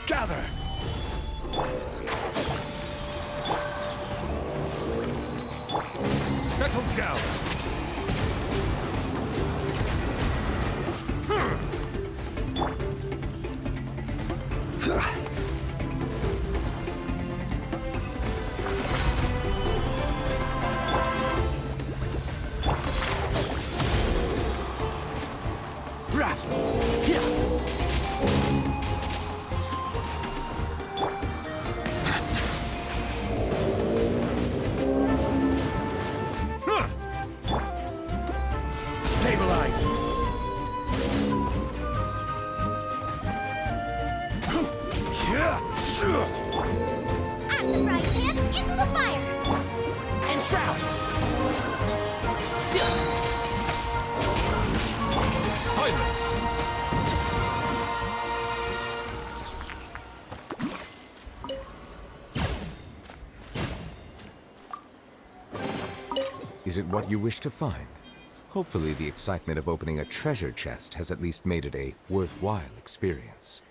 Gather! Settle down! Stabilize! At the right hand, into the fire! And shroud! Silence! Is it what you wish to find? Hopefully the excitement of opening a treasure chest has at least made it a worthwhile experience.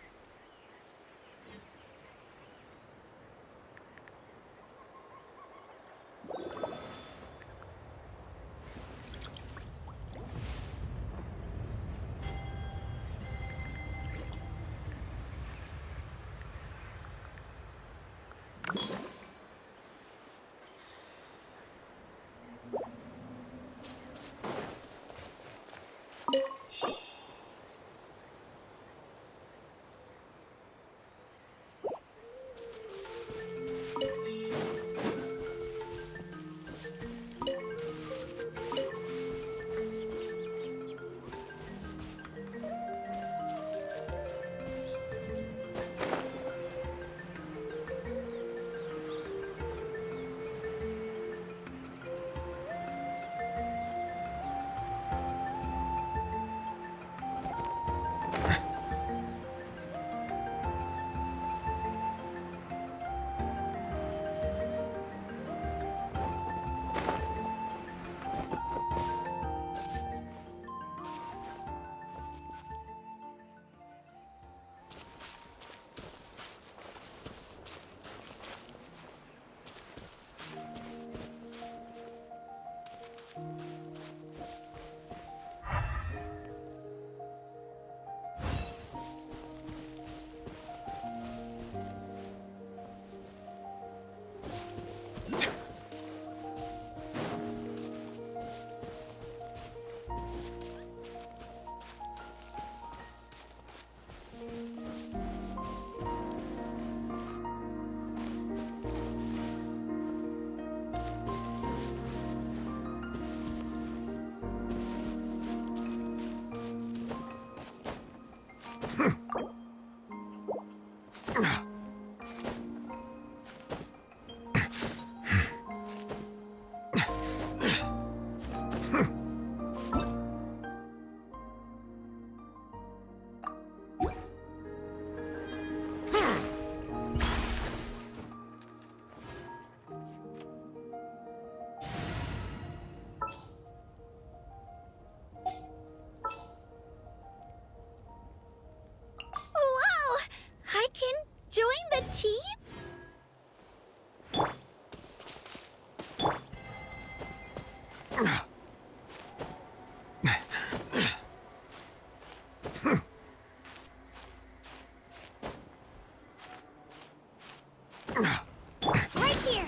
Right here!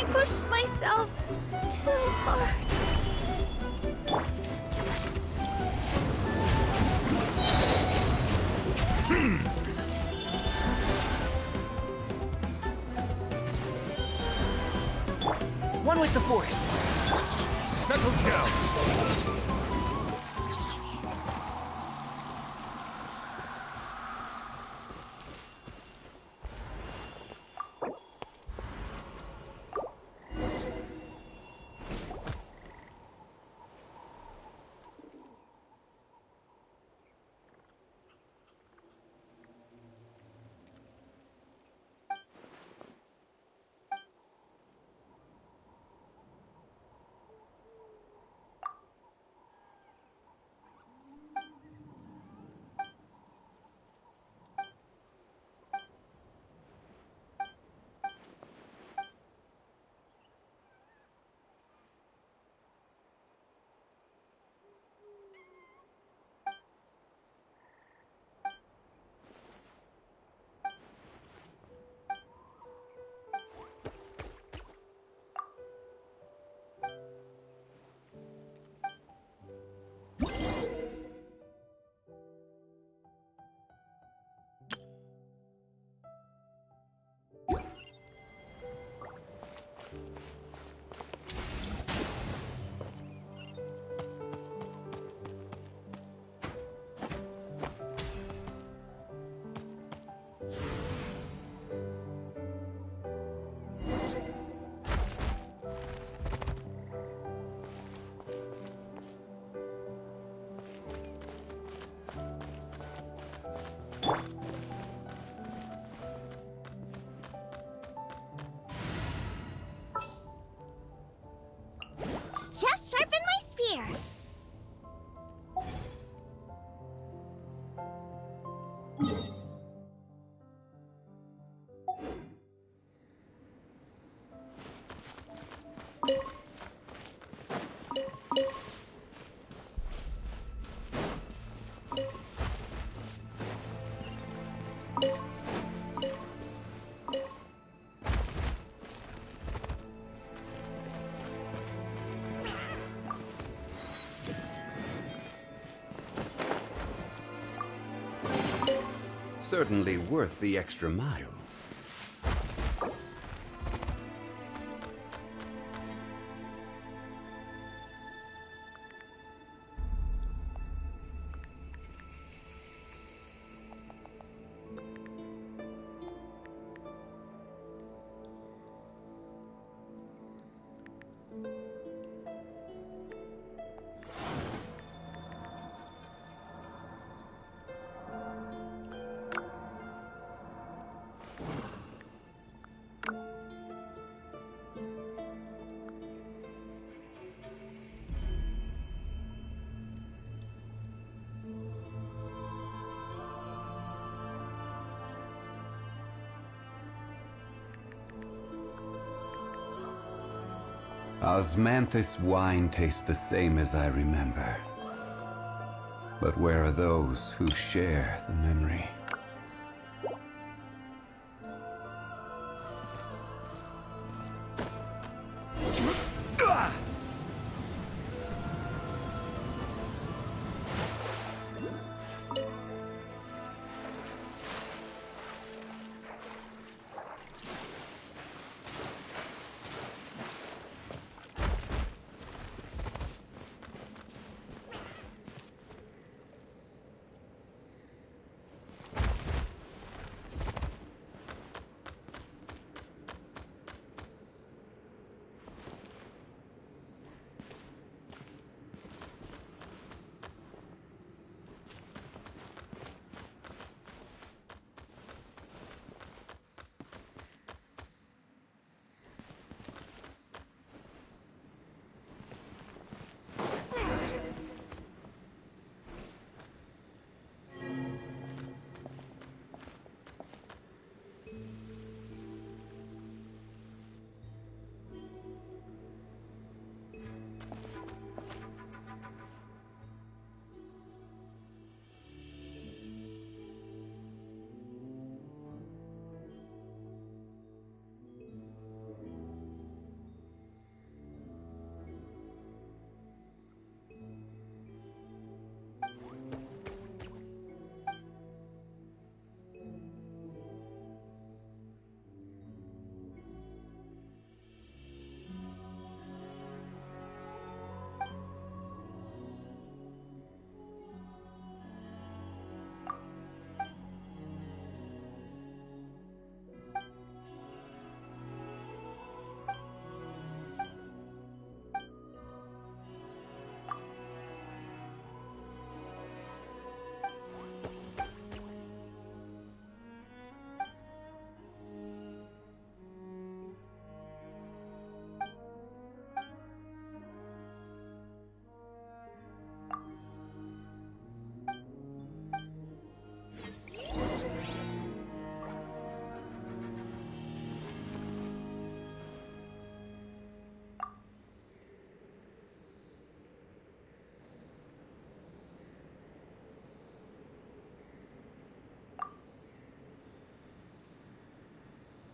Pushed myself too hard. One with the forest. Settle down. Just sharpen my spear. Certainly worth the extra mile. Osmanthus wine tastes the same as I remember. But where are those who share the memory?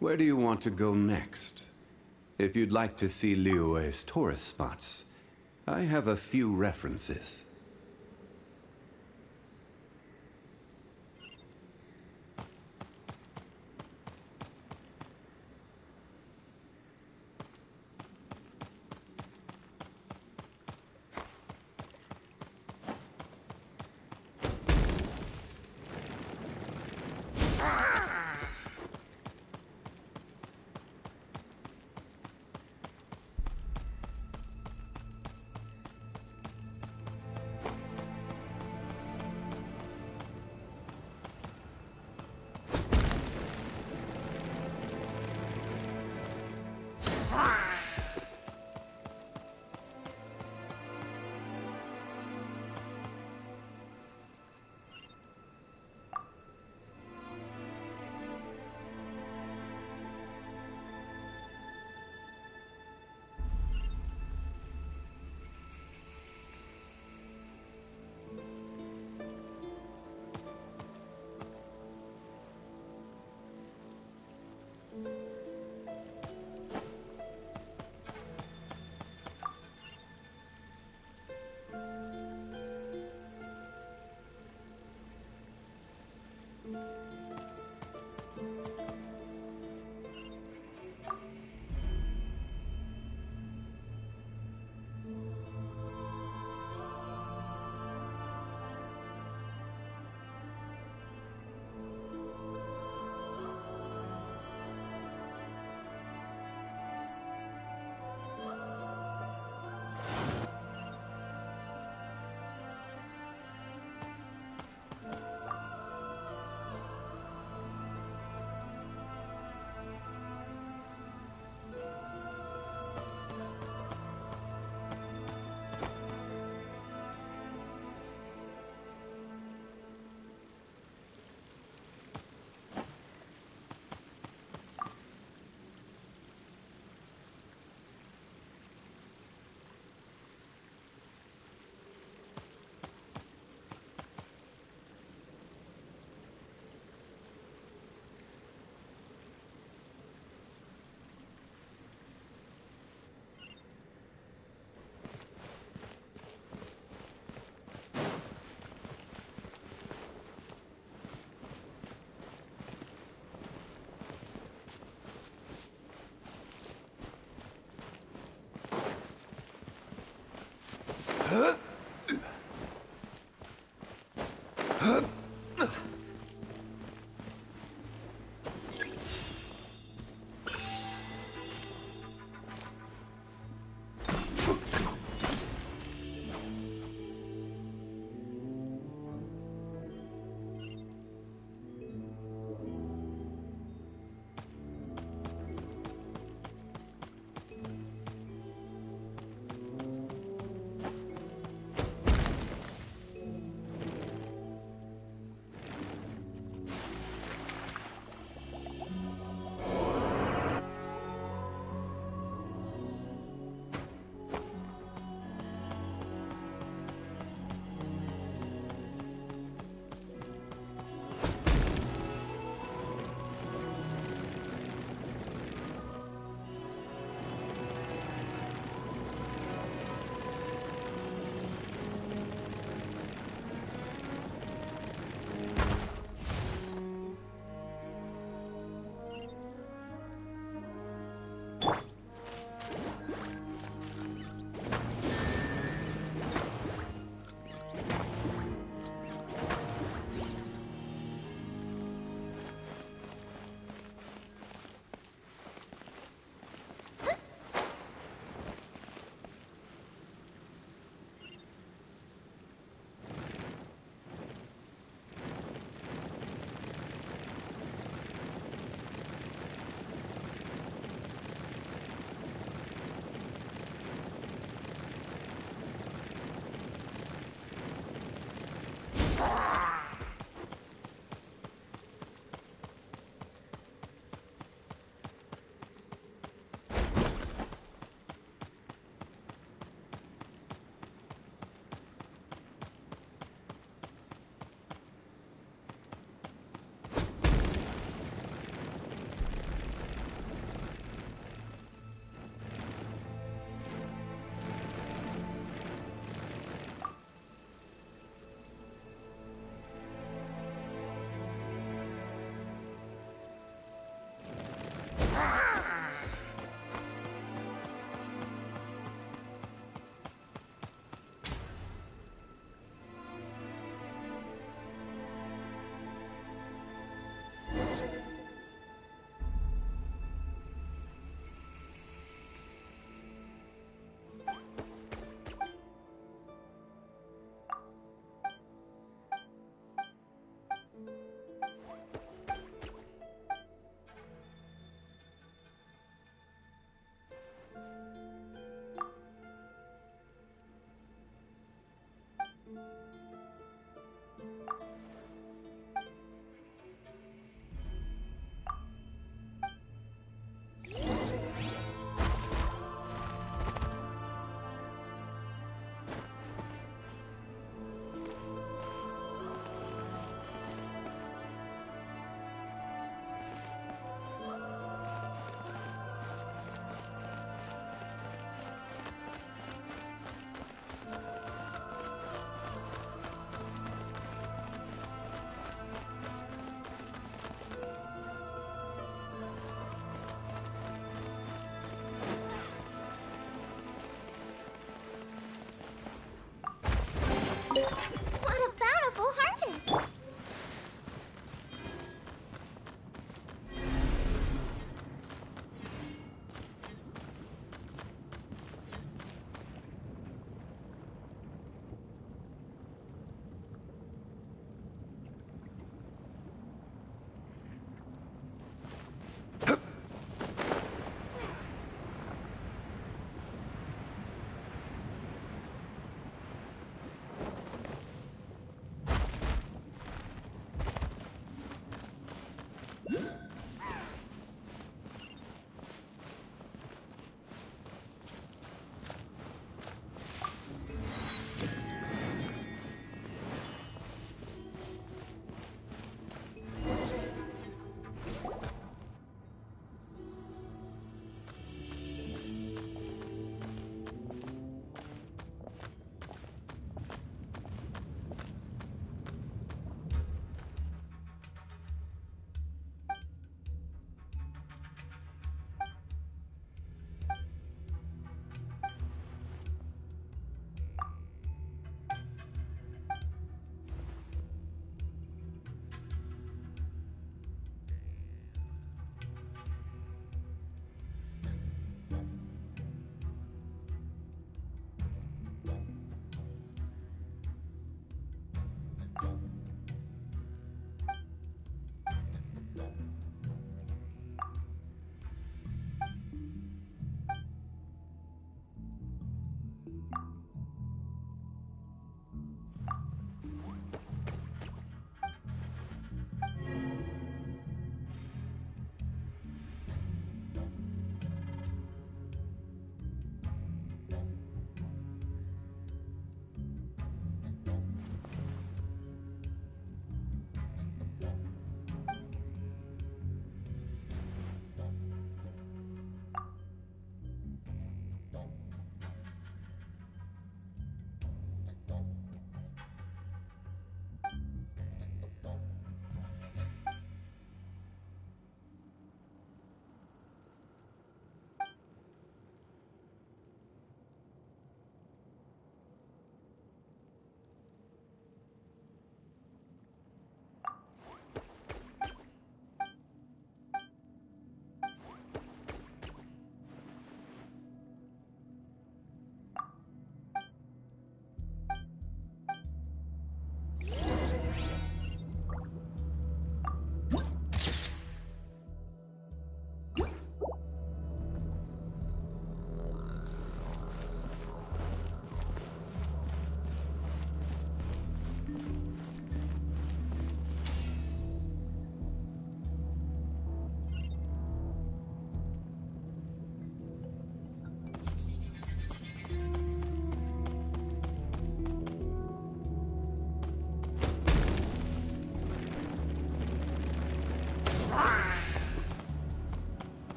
Where do you want to go next? If you'd like to see Liyue's tourist spots, I have a few references.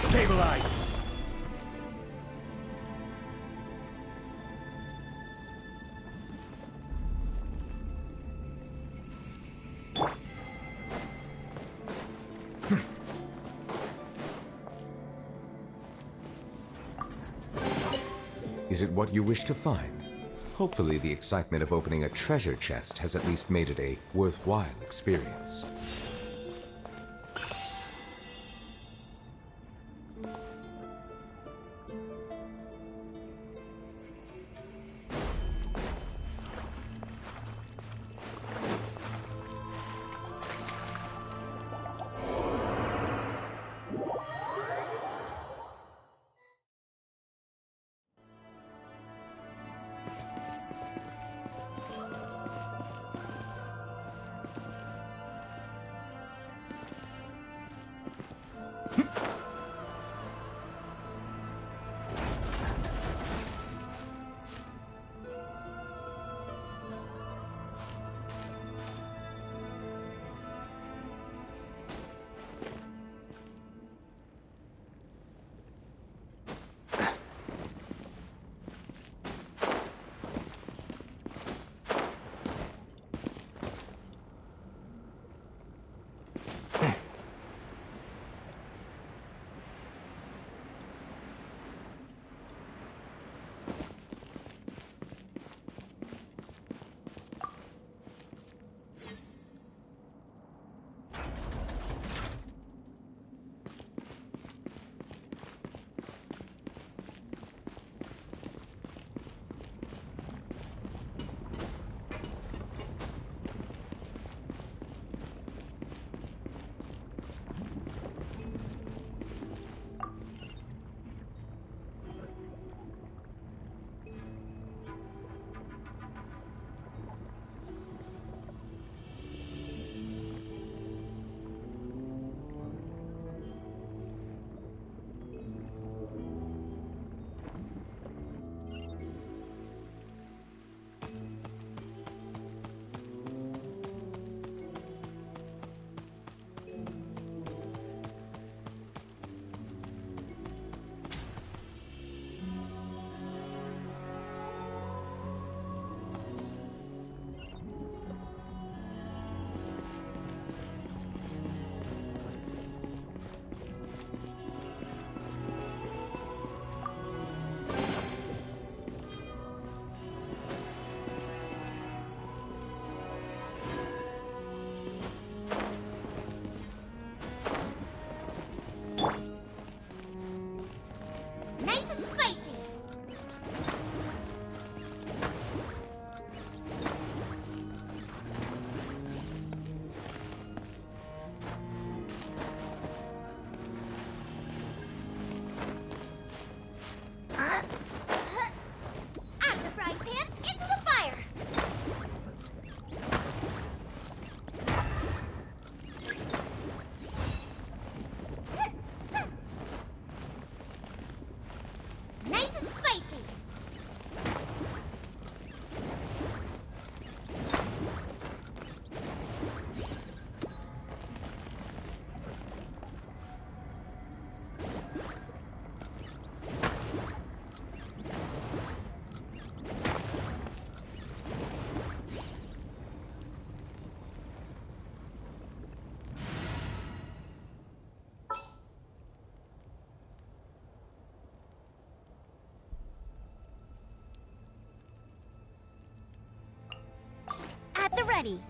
Stabilize! Is it what you wish to find? Hopefully the excitement of opening a treasure chest has at least made it a worthwhile experience. Nice and spicy. Out of the frying pan, into the fire. Nice and spicy. At the ready.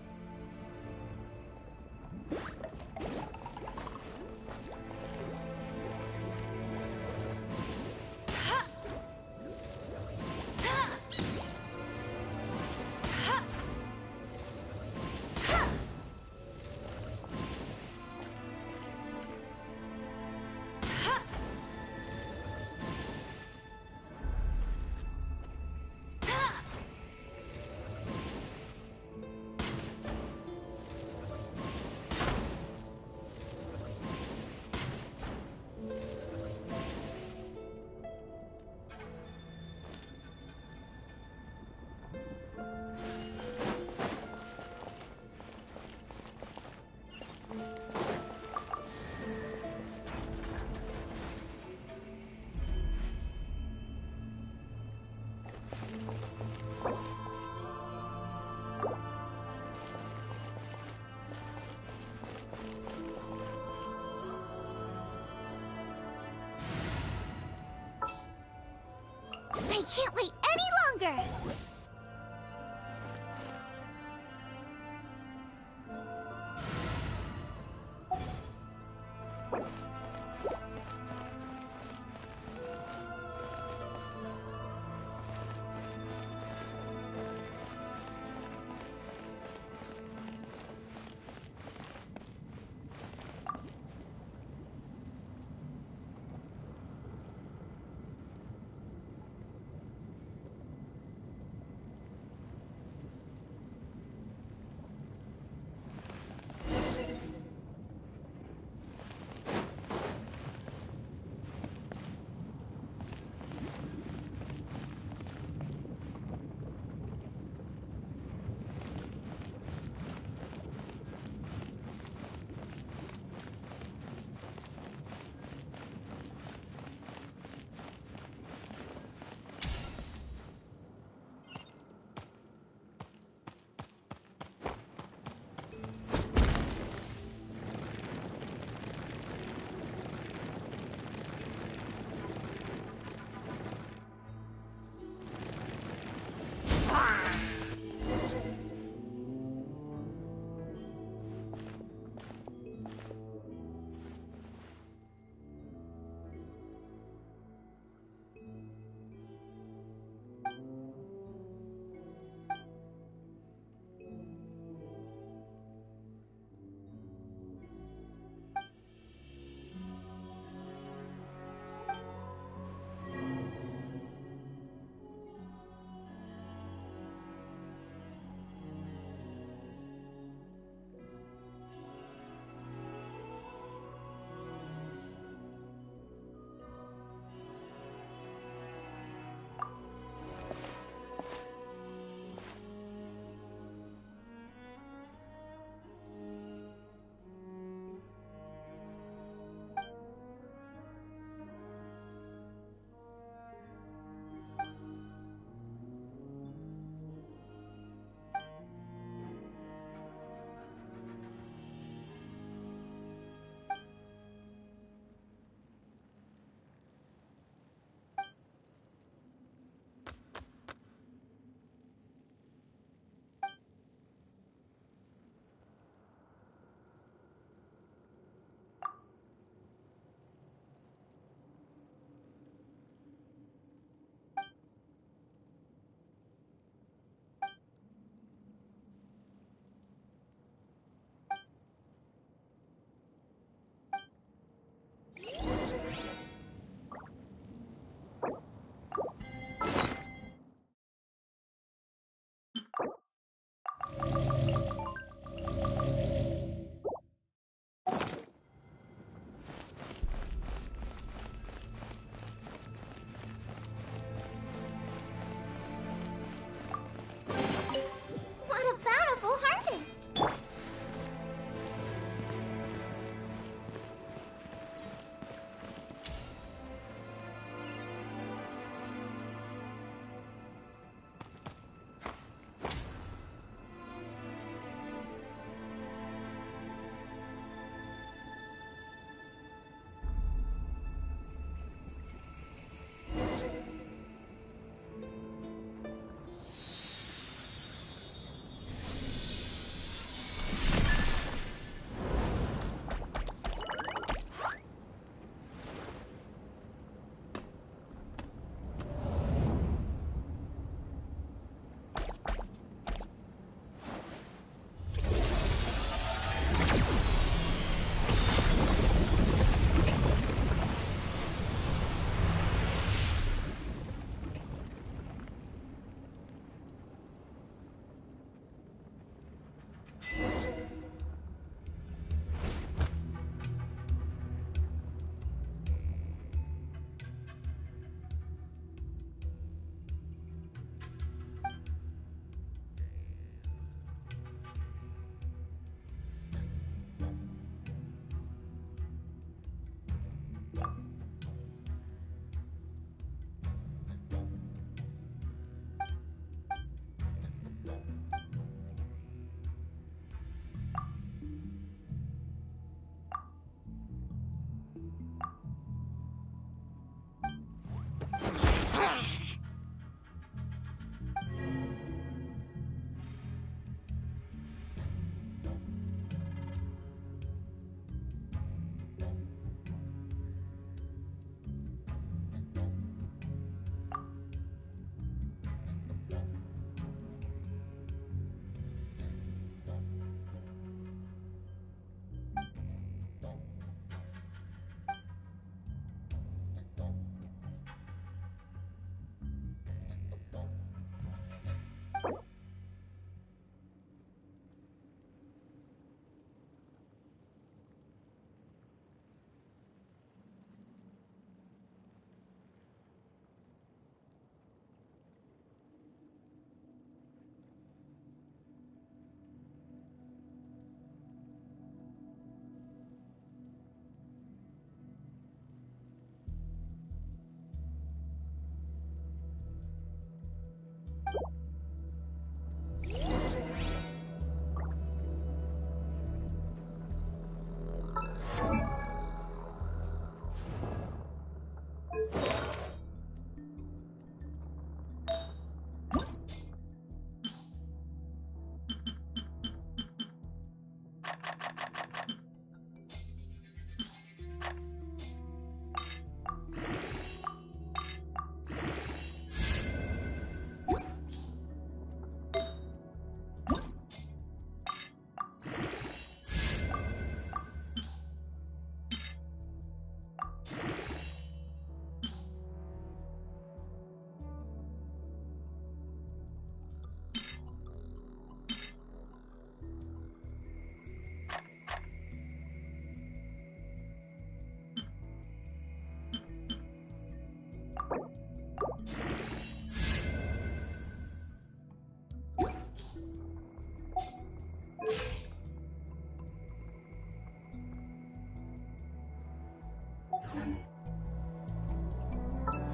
I can't wait any longer!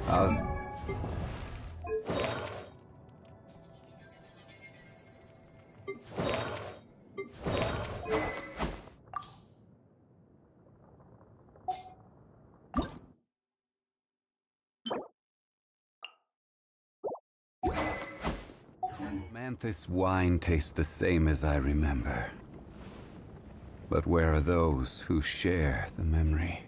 How's... Manthus wine tastes the same as I remember. But where are those who share the memory?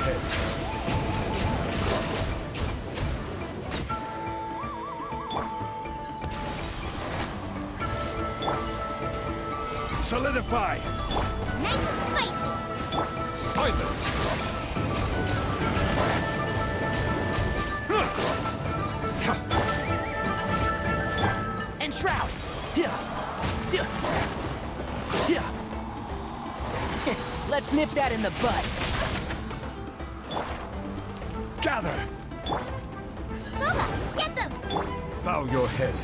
head. Solidify! Nice and spicy. Silence! And shroud! Yeah. Yeah. Let's nip that in the bud. Gather! Booba, get them! Bow your head.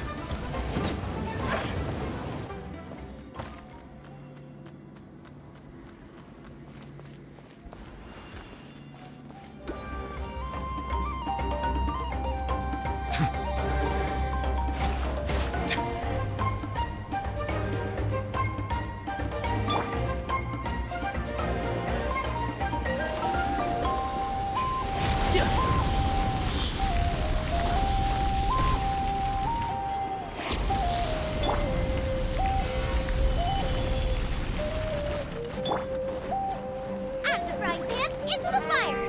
Out of the frying pan, into the fire!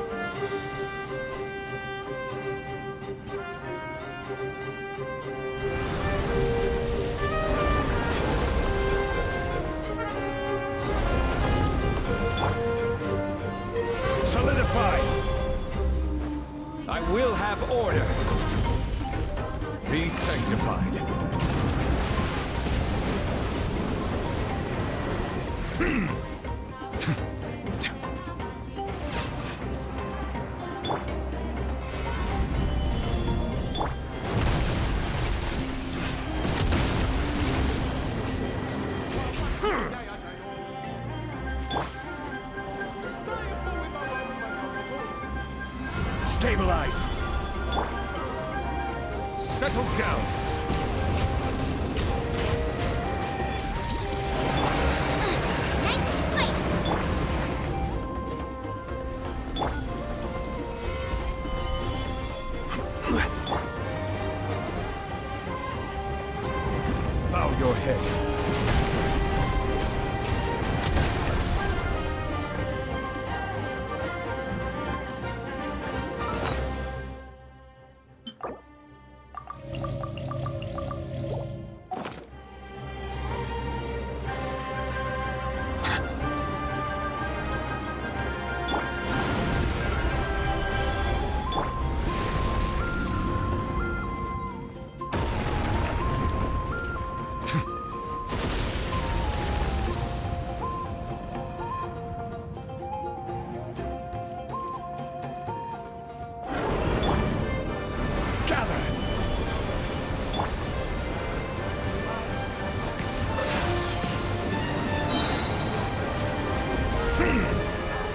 Solidify! I will have order. Be sanctified. Stabilize! Settle down. Nice and spicy. Bow your head.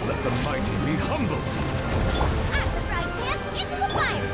Let the mighty be humbled! Out of the frying pan, into the fire!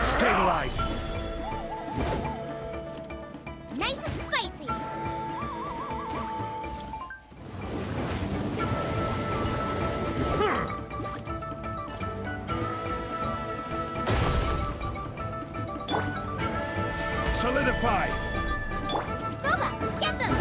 Stabilize! Nice and spicy. Solidify! Booba, get them!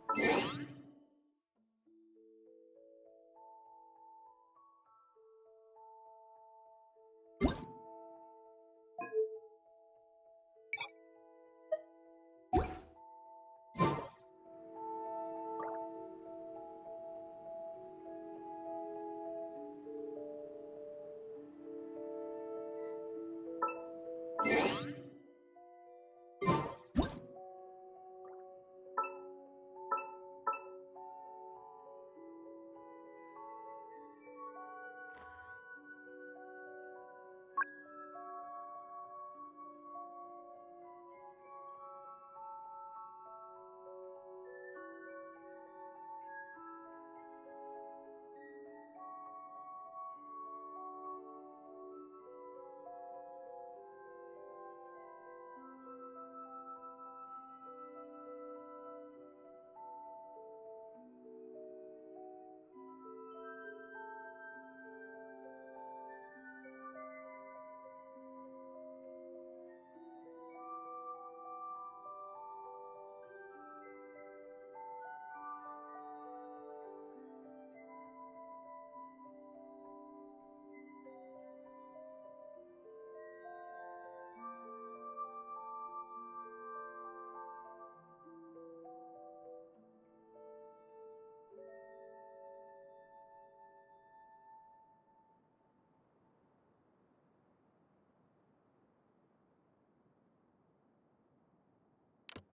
Huh?